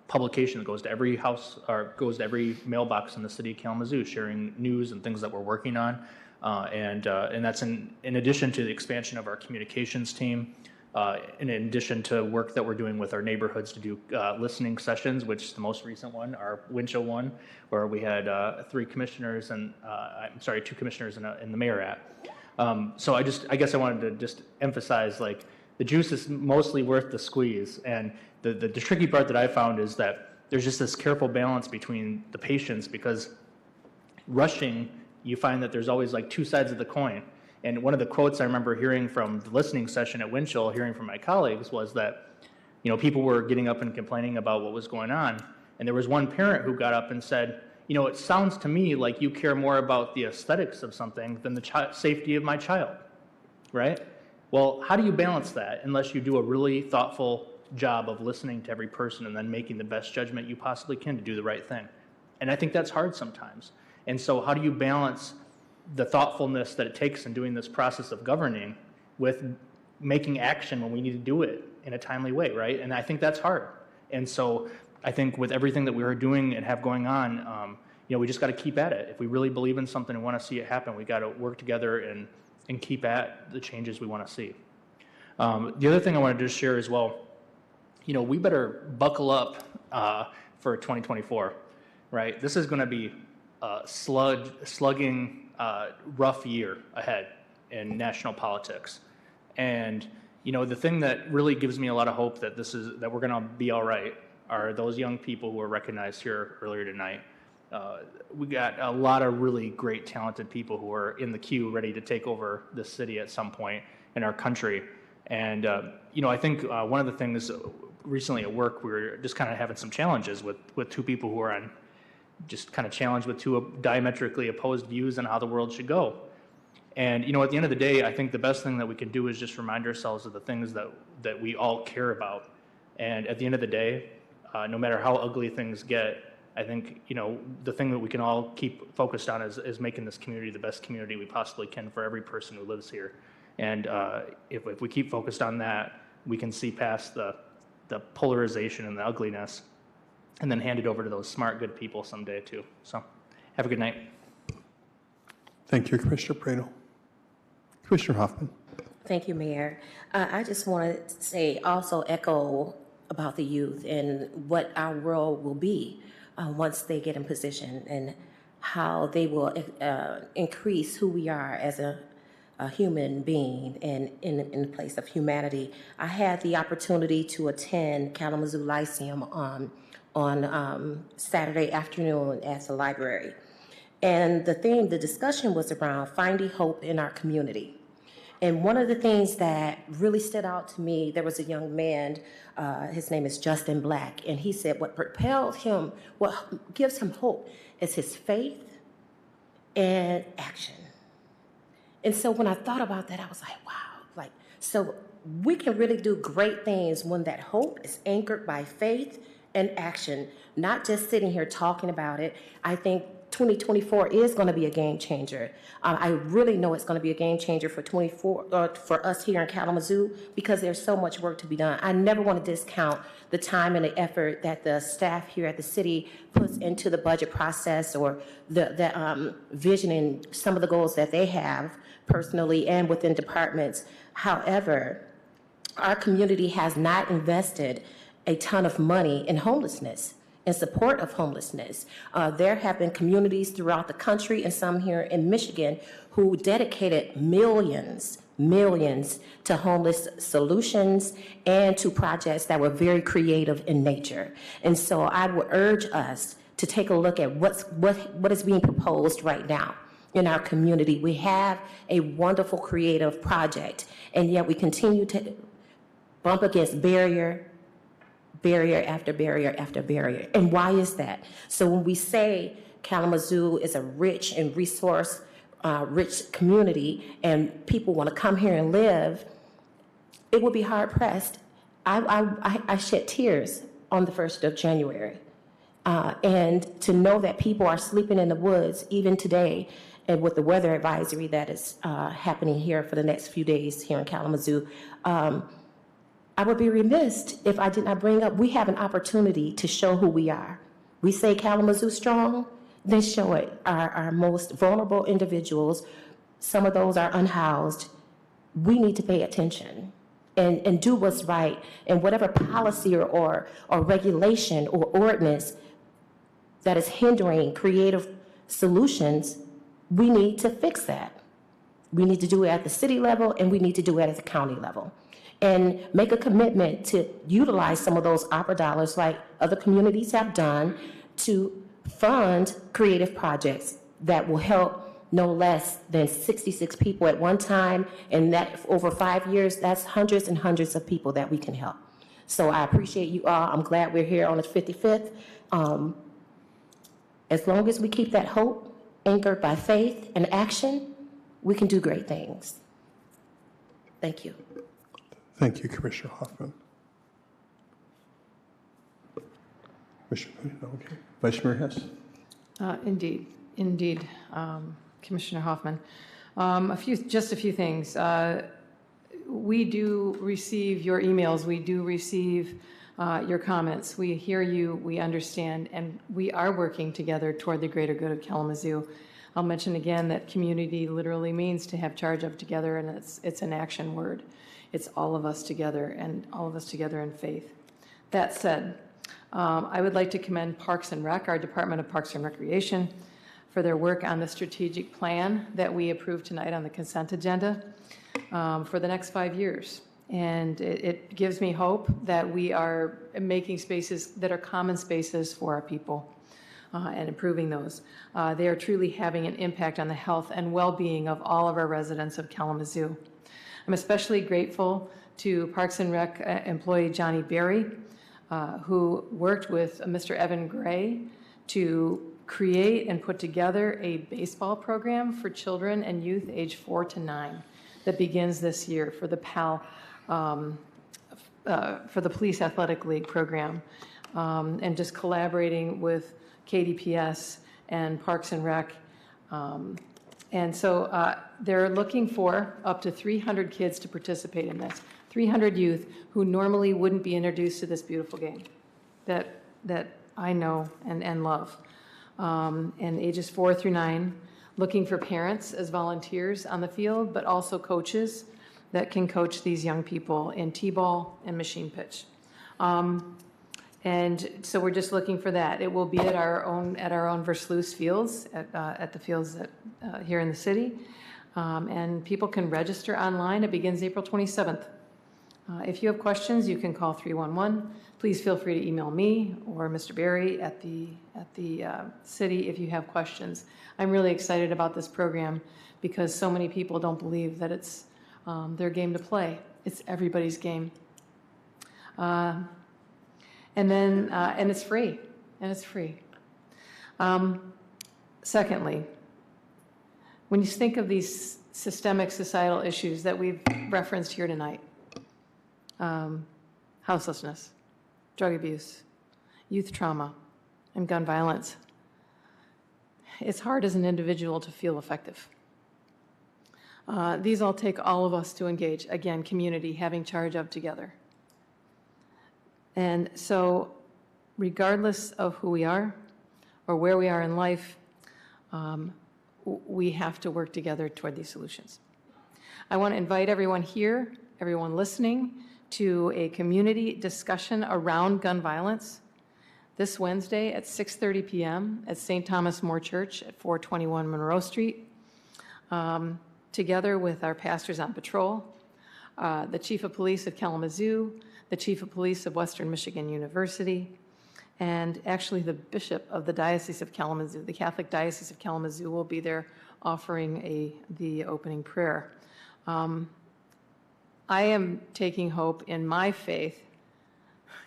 publication that goes to every house, or goes to every mailbox in the city of Kalamazoo, sharing news and things that we're working on. And that's in addition to the expansion of our communications team. In addition to work that we're doing with our neighborhoods to do listening sessions, which is the most recent one, our Winchell one, where we had 2 commissioners and the mayor at. So I guess I wanted to just emphasize, like, the juice is mostly worth the squeeze. And the tricky part that I found is that there's just this careful balance between the patience, because rushing, you find that there's always like 2 sides of the coin. And one of the quotes I remember hearing from the listening session at Winchell, hearing from my colleagues, was that, people were getting up and complaining about what was going on. And there was one parent who got up and said, it sounds to me like you care more about the aesthetics of something than the safety of my child, right? Well, how do you balance that unless you do a really thoughtful job of listening to every person and then making the best judgment you possibly can to do the right thing? And I think that's hard sometimes. And so how do you balance the thoughtfulness that it takes in doing this process of governing with making action when we need to do it in a timely way, right? And I think that's hard. And so I think with everything that we are doing and have going on, we just got to keep at it. If we really believe in something and want to see it happen, we got to work together and keep at the changes we want to see. The other thing I wanted to share as well, we better buckle up for 2024, right? This is going to be a slugging, rough year ahead in national politics. And, the thing that really gives me a lot of hope that we're going to be all right are those young people who were recognized here earlier tonight. We got a lot of really great, talented people who are in the queue ready to take over this city at some point in our country. And, I think one of the things recently at work, we were just kind of having some challenges with 2 people who are on just kind of challenged with 2 diametrically opposed views on how the world should go. And, at the end of the day, I think the best thing that we can do is just remind ourselves of the things that we all care about. And at the end of the day, no matter how ugly things get, I think, the thing that we can all keep focused on is making this community the best community we possibly can for every person who lives here. And if we keep focused on that, we can see past the polarization and the ugliness, and then hand it over to those smart, good people someday too. So have a good night. Thank you, Commissioner Pradle. Commissioner Hoffman. Thank you, Mayor. I just want to say, also echo about the youth and what our world will be once they get in position, and how they will increase who we are as a human being and in the place of humanity. I had the opportunity to attend Kalamazoo Lyceum on Saturday afternoon at the library. And the discussion was around finding hope in our community. And one of the things that really stood out to me, there was a young man, his name is Justin Black, and he said what propelled him, what gives him hope is his faith and action. And so when I thought about that, I was like, wow, so we can really do great things when that hope is anchored by faith and action, not just sitting here talking about it. I think 2024 is going to be a game changer. I really know it's going to be a game changer for for us here in Kalamazoo, because there's so much work to be done. I never want to discount the time and the effort that the staff here at the city puts into the budget process, or the visioning some of the goals that they have personally and within departments. However, our community has not invested a ton of money in homelessness. in support of homelessness. There have been communities throughout the country and some here in Michigan who dedicated millions to homeless solutions and to projects that were very creative in nature. And so I would urge us to take a look at what is being proposed right now in our community. We have a wonderful creative project, and yet we continue to bump against barrier after barrier after barrier. And why is that? So when we say Kalamazoo is a rich and resource rich community and people want to come here and live, it would be hard pressed. I shed tears on the 1st of January. And to know that people are sleeping in the woods even today, and with the weather advisory that is happening here for the next few days here in Kalamazoo, I would be remiss if I did not bring up, we have an opportunity to show who we are. We say Kalamazoo strong, then show it. Our most vulnerable individuals, some of those are unhoused. We need to pay attention and do what's right. And whatever policy or regulation or ordinance that is hindering creative solutions, we need to fix that. We need to do it at the city level, and we need to do it at the county level. And make a commitment to utilize some of those opera dollars like other communities have done to fund creative projects that will help no less than 66 people at one time, and that over 5 years, that's hundreds and hundreds of people that we can help. So I appreciate you all. I'm glad we're here on the 55th. As long as we keep that hope anchored by faith and action, we can do great things. Thank you. Thank you, Commissioner Hoffman. Okay. Vice Mayor Hess. Indeed, Commissioner Hoffman. Just a few things. We do receive your emails. We do receive your comments. We hear you, we understand, and we are working together toward the greater good of Kalamazoo. I'll mention again that community literally means to have charge of together, and it's an action word. It's all of us together, and all of us together in faith. That said, I would like to commend Parks and Rec, our Department of Parks and Recreation, for their work on the strategic plan that we approved tonight on the consent agenda for the next 5 years. And it gives me hope that we are making spaces that are common spaces for our people and improving those. They are truly having an impact on the health and well-being of all of our residents of Kalamazoo. I'm especially grateful to Parks and Rec employee Johnny Berry, who worked with Mr. Evan Gray to create and put together a baseball program for children and youth age 4 to 9 that begins this year for the for the Police Athletic League program, and just collaborating with KDPS and Parks and Rec. And so they're looking for up to 300 kids to participate in this, 300 youth who normally wouldn't be introduced to this beautiful game that I know and love. And ages 4 through 9, looking for parents as volunteers on the field, but also coaches that can coach these young people in t-ball and machine pitch. And so we're just looking for that. It will be at our own Versluis fields, at the fields that, here in the city. And people can register online. It begins April 27th. If you have questions, you can call 311. Please feel free to email me or Mr. Berry at the city if you have questions. I'm really excited about this program because so many people don't believe that it's their game to play. It's everybody's game. And it's free, secondly, when you think of these systemic societal issues that we've referenced here tonight, houselessness, drug abuse, youth trauma, and gun violence, it's hard as an individual to feel effective. These all take all of us to engage. Again, community, having charge of together. And so regardless of who we are or where we are in life, we have to work together toward these solutions. I want to invite everyone here, everyone listening, to a community discussion around gun violence this Wednesday at 6:30 p.m. at St. Thomas More Church at 421 Monroe Street, together with our pastors on patrol, the Chief of Police of Kalamazoo, the Chief of Police of Western Michigan University, and actually the Bishop of the Diocese of Kalamazoo, the Catholic Diocese of Kalamazoo, will be there offering the opening prayer. I am taking hope in my faith,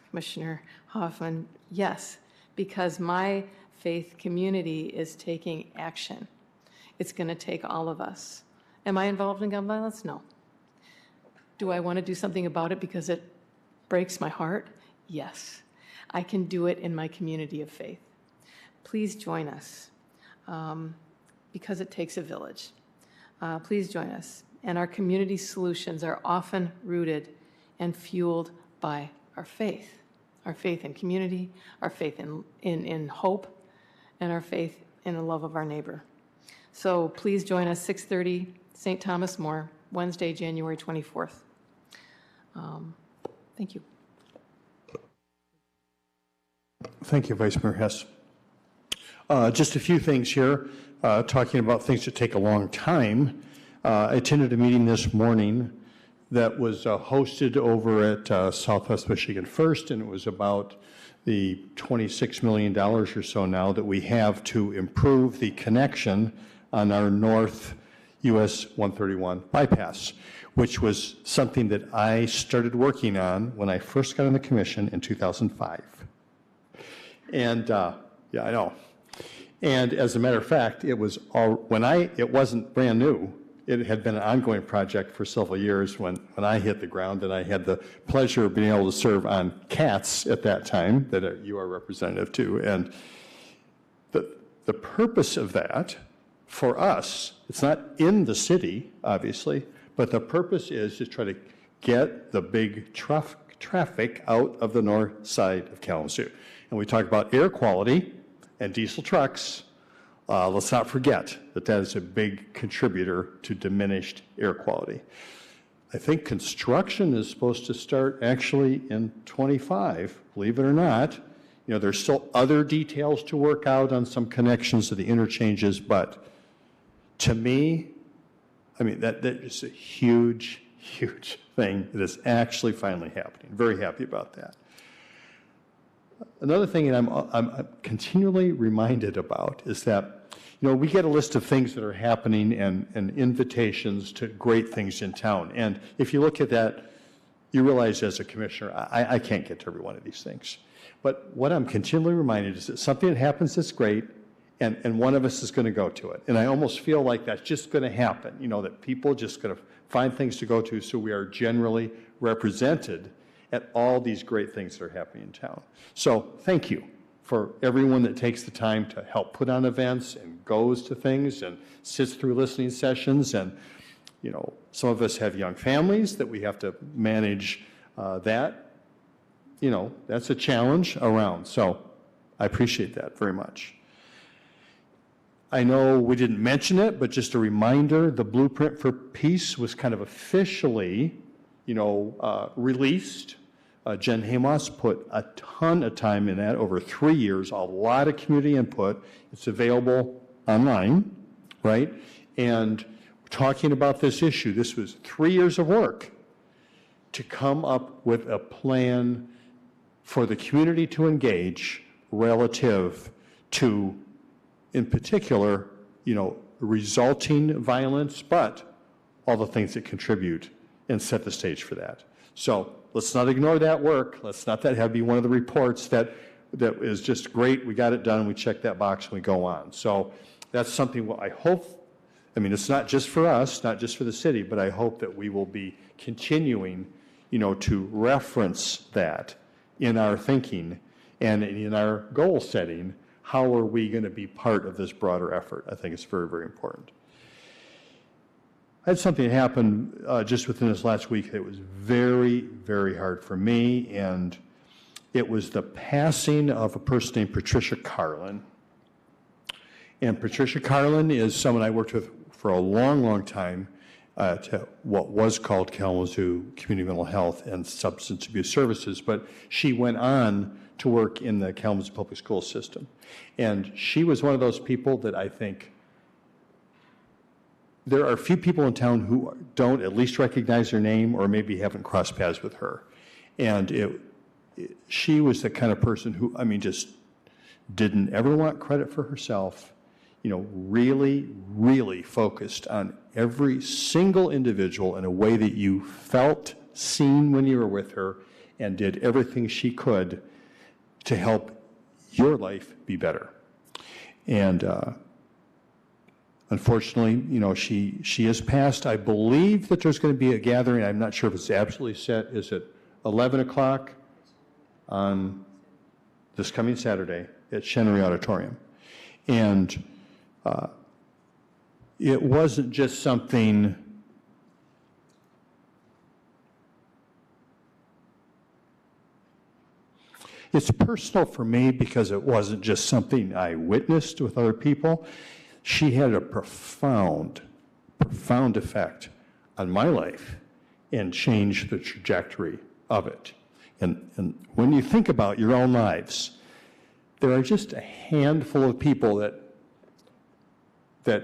Commissioner Hoffman, yes, because my faith community is taking action. It's going to take all of us. Am I involved in gun violence? No. Do I want to do something about it because it breaks my heart? Yes. I can do it in my community of faith. Please join us, because it takes a village. Please join us. And our community solutions are often rooted and fueled by our faith in community, our faith in hope, and our faith in the love of our neighbor. So please join us 6:30 St. Thomas More, Wednesday, January 24th. Thank you. Thank you, Vice Mayor Hess. Just a few things here, talking about things that take a long time. I attended a meeting this morning that was hosted over at Southwest Michigan First, and it was about the $26 million or so now that we have to improve the connection on our North US 131 bypass, which was something that I started working on when I first got on the commission in 2005. And yeah, I know. And as a matter of fact, it was it wasn't brand new. It had been an ongoing project for several years when I hit the ground, and I had the pleasure of being able to serve on CATS at that time, that you are representative to. And the purpose of that, for us, it's not in the city, obviously, but the purpose is to try to get the big traffic out of the north side of Kalamazoo. And we talk about air quality and diesel trucks. Let's not forget that is a big contributor to diminished air quality. I think construction is supposed to start actually in 25, believe it or not. You know, there's still other details to work out on some connections to the interchanges, but to me, I mean, that is a huge, huge thing that is actually finally happening. Very happy about that. Another thing that I'm continually reminded about is that, you know, we get a list of things that are happening and invitations to great things in town. And if you look at that, you realize as a commissioner, I can't get to every one of these things. But what I'm continually reminded is that something that happens that's great, and one of us is going to go to it. And I almost feel like that's just going to happen, you know, that people are just going to find things to go to, so we are generally represented at all these great things that are happening in town. So thank you for everyone that takes the time to help put on events and goes to things and sits through listening sessions. And, you know, some of us have young families that we have to manage that. You know, that's a challenge around. So I appreciate that very much. I know we didn't mention it, but just a reminder, the Blueprint for Peace was kind of officially, you know, released. Jen Hamos put a ton of time in that over 3 years, a lot of community input. It's available online, right? And talking about this issue, this was 3 years of work to come up with a plan for the community to engage relative to, in particular, you know, resulting violence, but all the things that contribute and set the stage for that. So let's not ignore that work. Let's not that have be one of the reports that is just great. We got it done. We check that box and we go on. So that's something I hope. I mean, it's not just for us, not just for the city, but I hope that we will be continuing, you know, to reference that in our thinking and in our goal setting. How are we going to be part of this broader effort? I think it's very, very important. I had something happen just within this last week that was very, very hard for me, and it was the passing of a person named Patricia Carlin. And Patricia Carlin is someone I worked with for a long, long time. to what was called Kalamazoo Community Mental Health and Substance Abuse Services, but she went on to work in the Kalamazoo Public School System. And she was one of those people that I think there are a few people in town who don't at least recognize her name or maybe haven't crossed paths with her. And she was the kind of person who, I mean, just didn't ever want credit for herself, you know, really, really focused on every single individual in a way that you felt seen when you were with her, and did everything she could to help your life be better. And unfortunately, you know, she has passed. I believe that there's going to be a gathering. I'm not sure if it's absolutely set. Is it 11 o'clock on this coming Saturday at Chenery Auditorium? And it wasn't just something it's personal for me because it wasn't just something I witnessed with other people. She had a profound effect on my life and changed the trajectory of it. And when you think about your own lives, there are just a handful of people that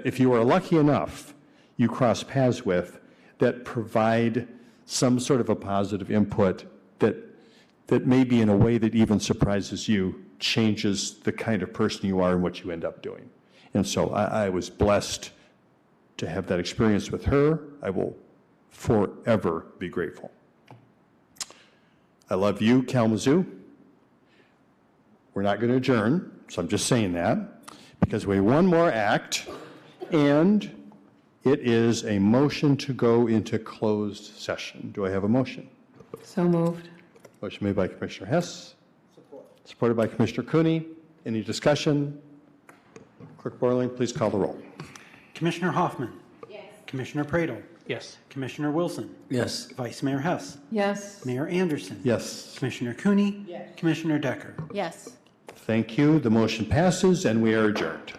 if you are lucky enough, you cross paths with, that provide some sort of a positive input that maybe in a way that even surprises you, changes the kind of person you are and what you end up doing. And so I was blessed to have that experience with her. I will forever be grateful. I love you, Kalamazoo. We're not going to adjourn, so I'm just saying that, because we have one more act, and it is a motion to go into closed session. Do I have a motion? So moved. Motion made by Commissioner Hess. Supported by Commissioner Cooney. Any discussion? Clerk Borling, please call the roll. Commissioner Hoffman? Yes. Commissioner Pradel? Yes. Commissioner Wilson? Yes. Vice Mayor Hess? Yes. Mayor Anderson? Yes. Commissioner Cooney? Yes. Commissioner Decker? Yes. Thank you. The motion passes, and we are adjourned.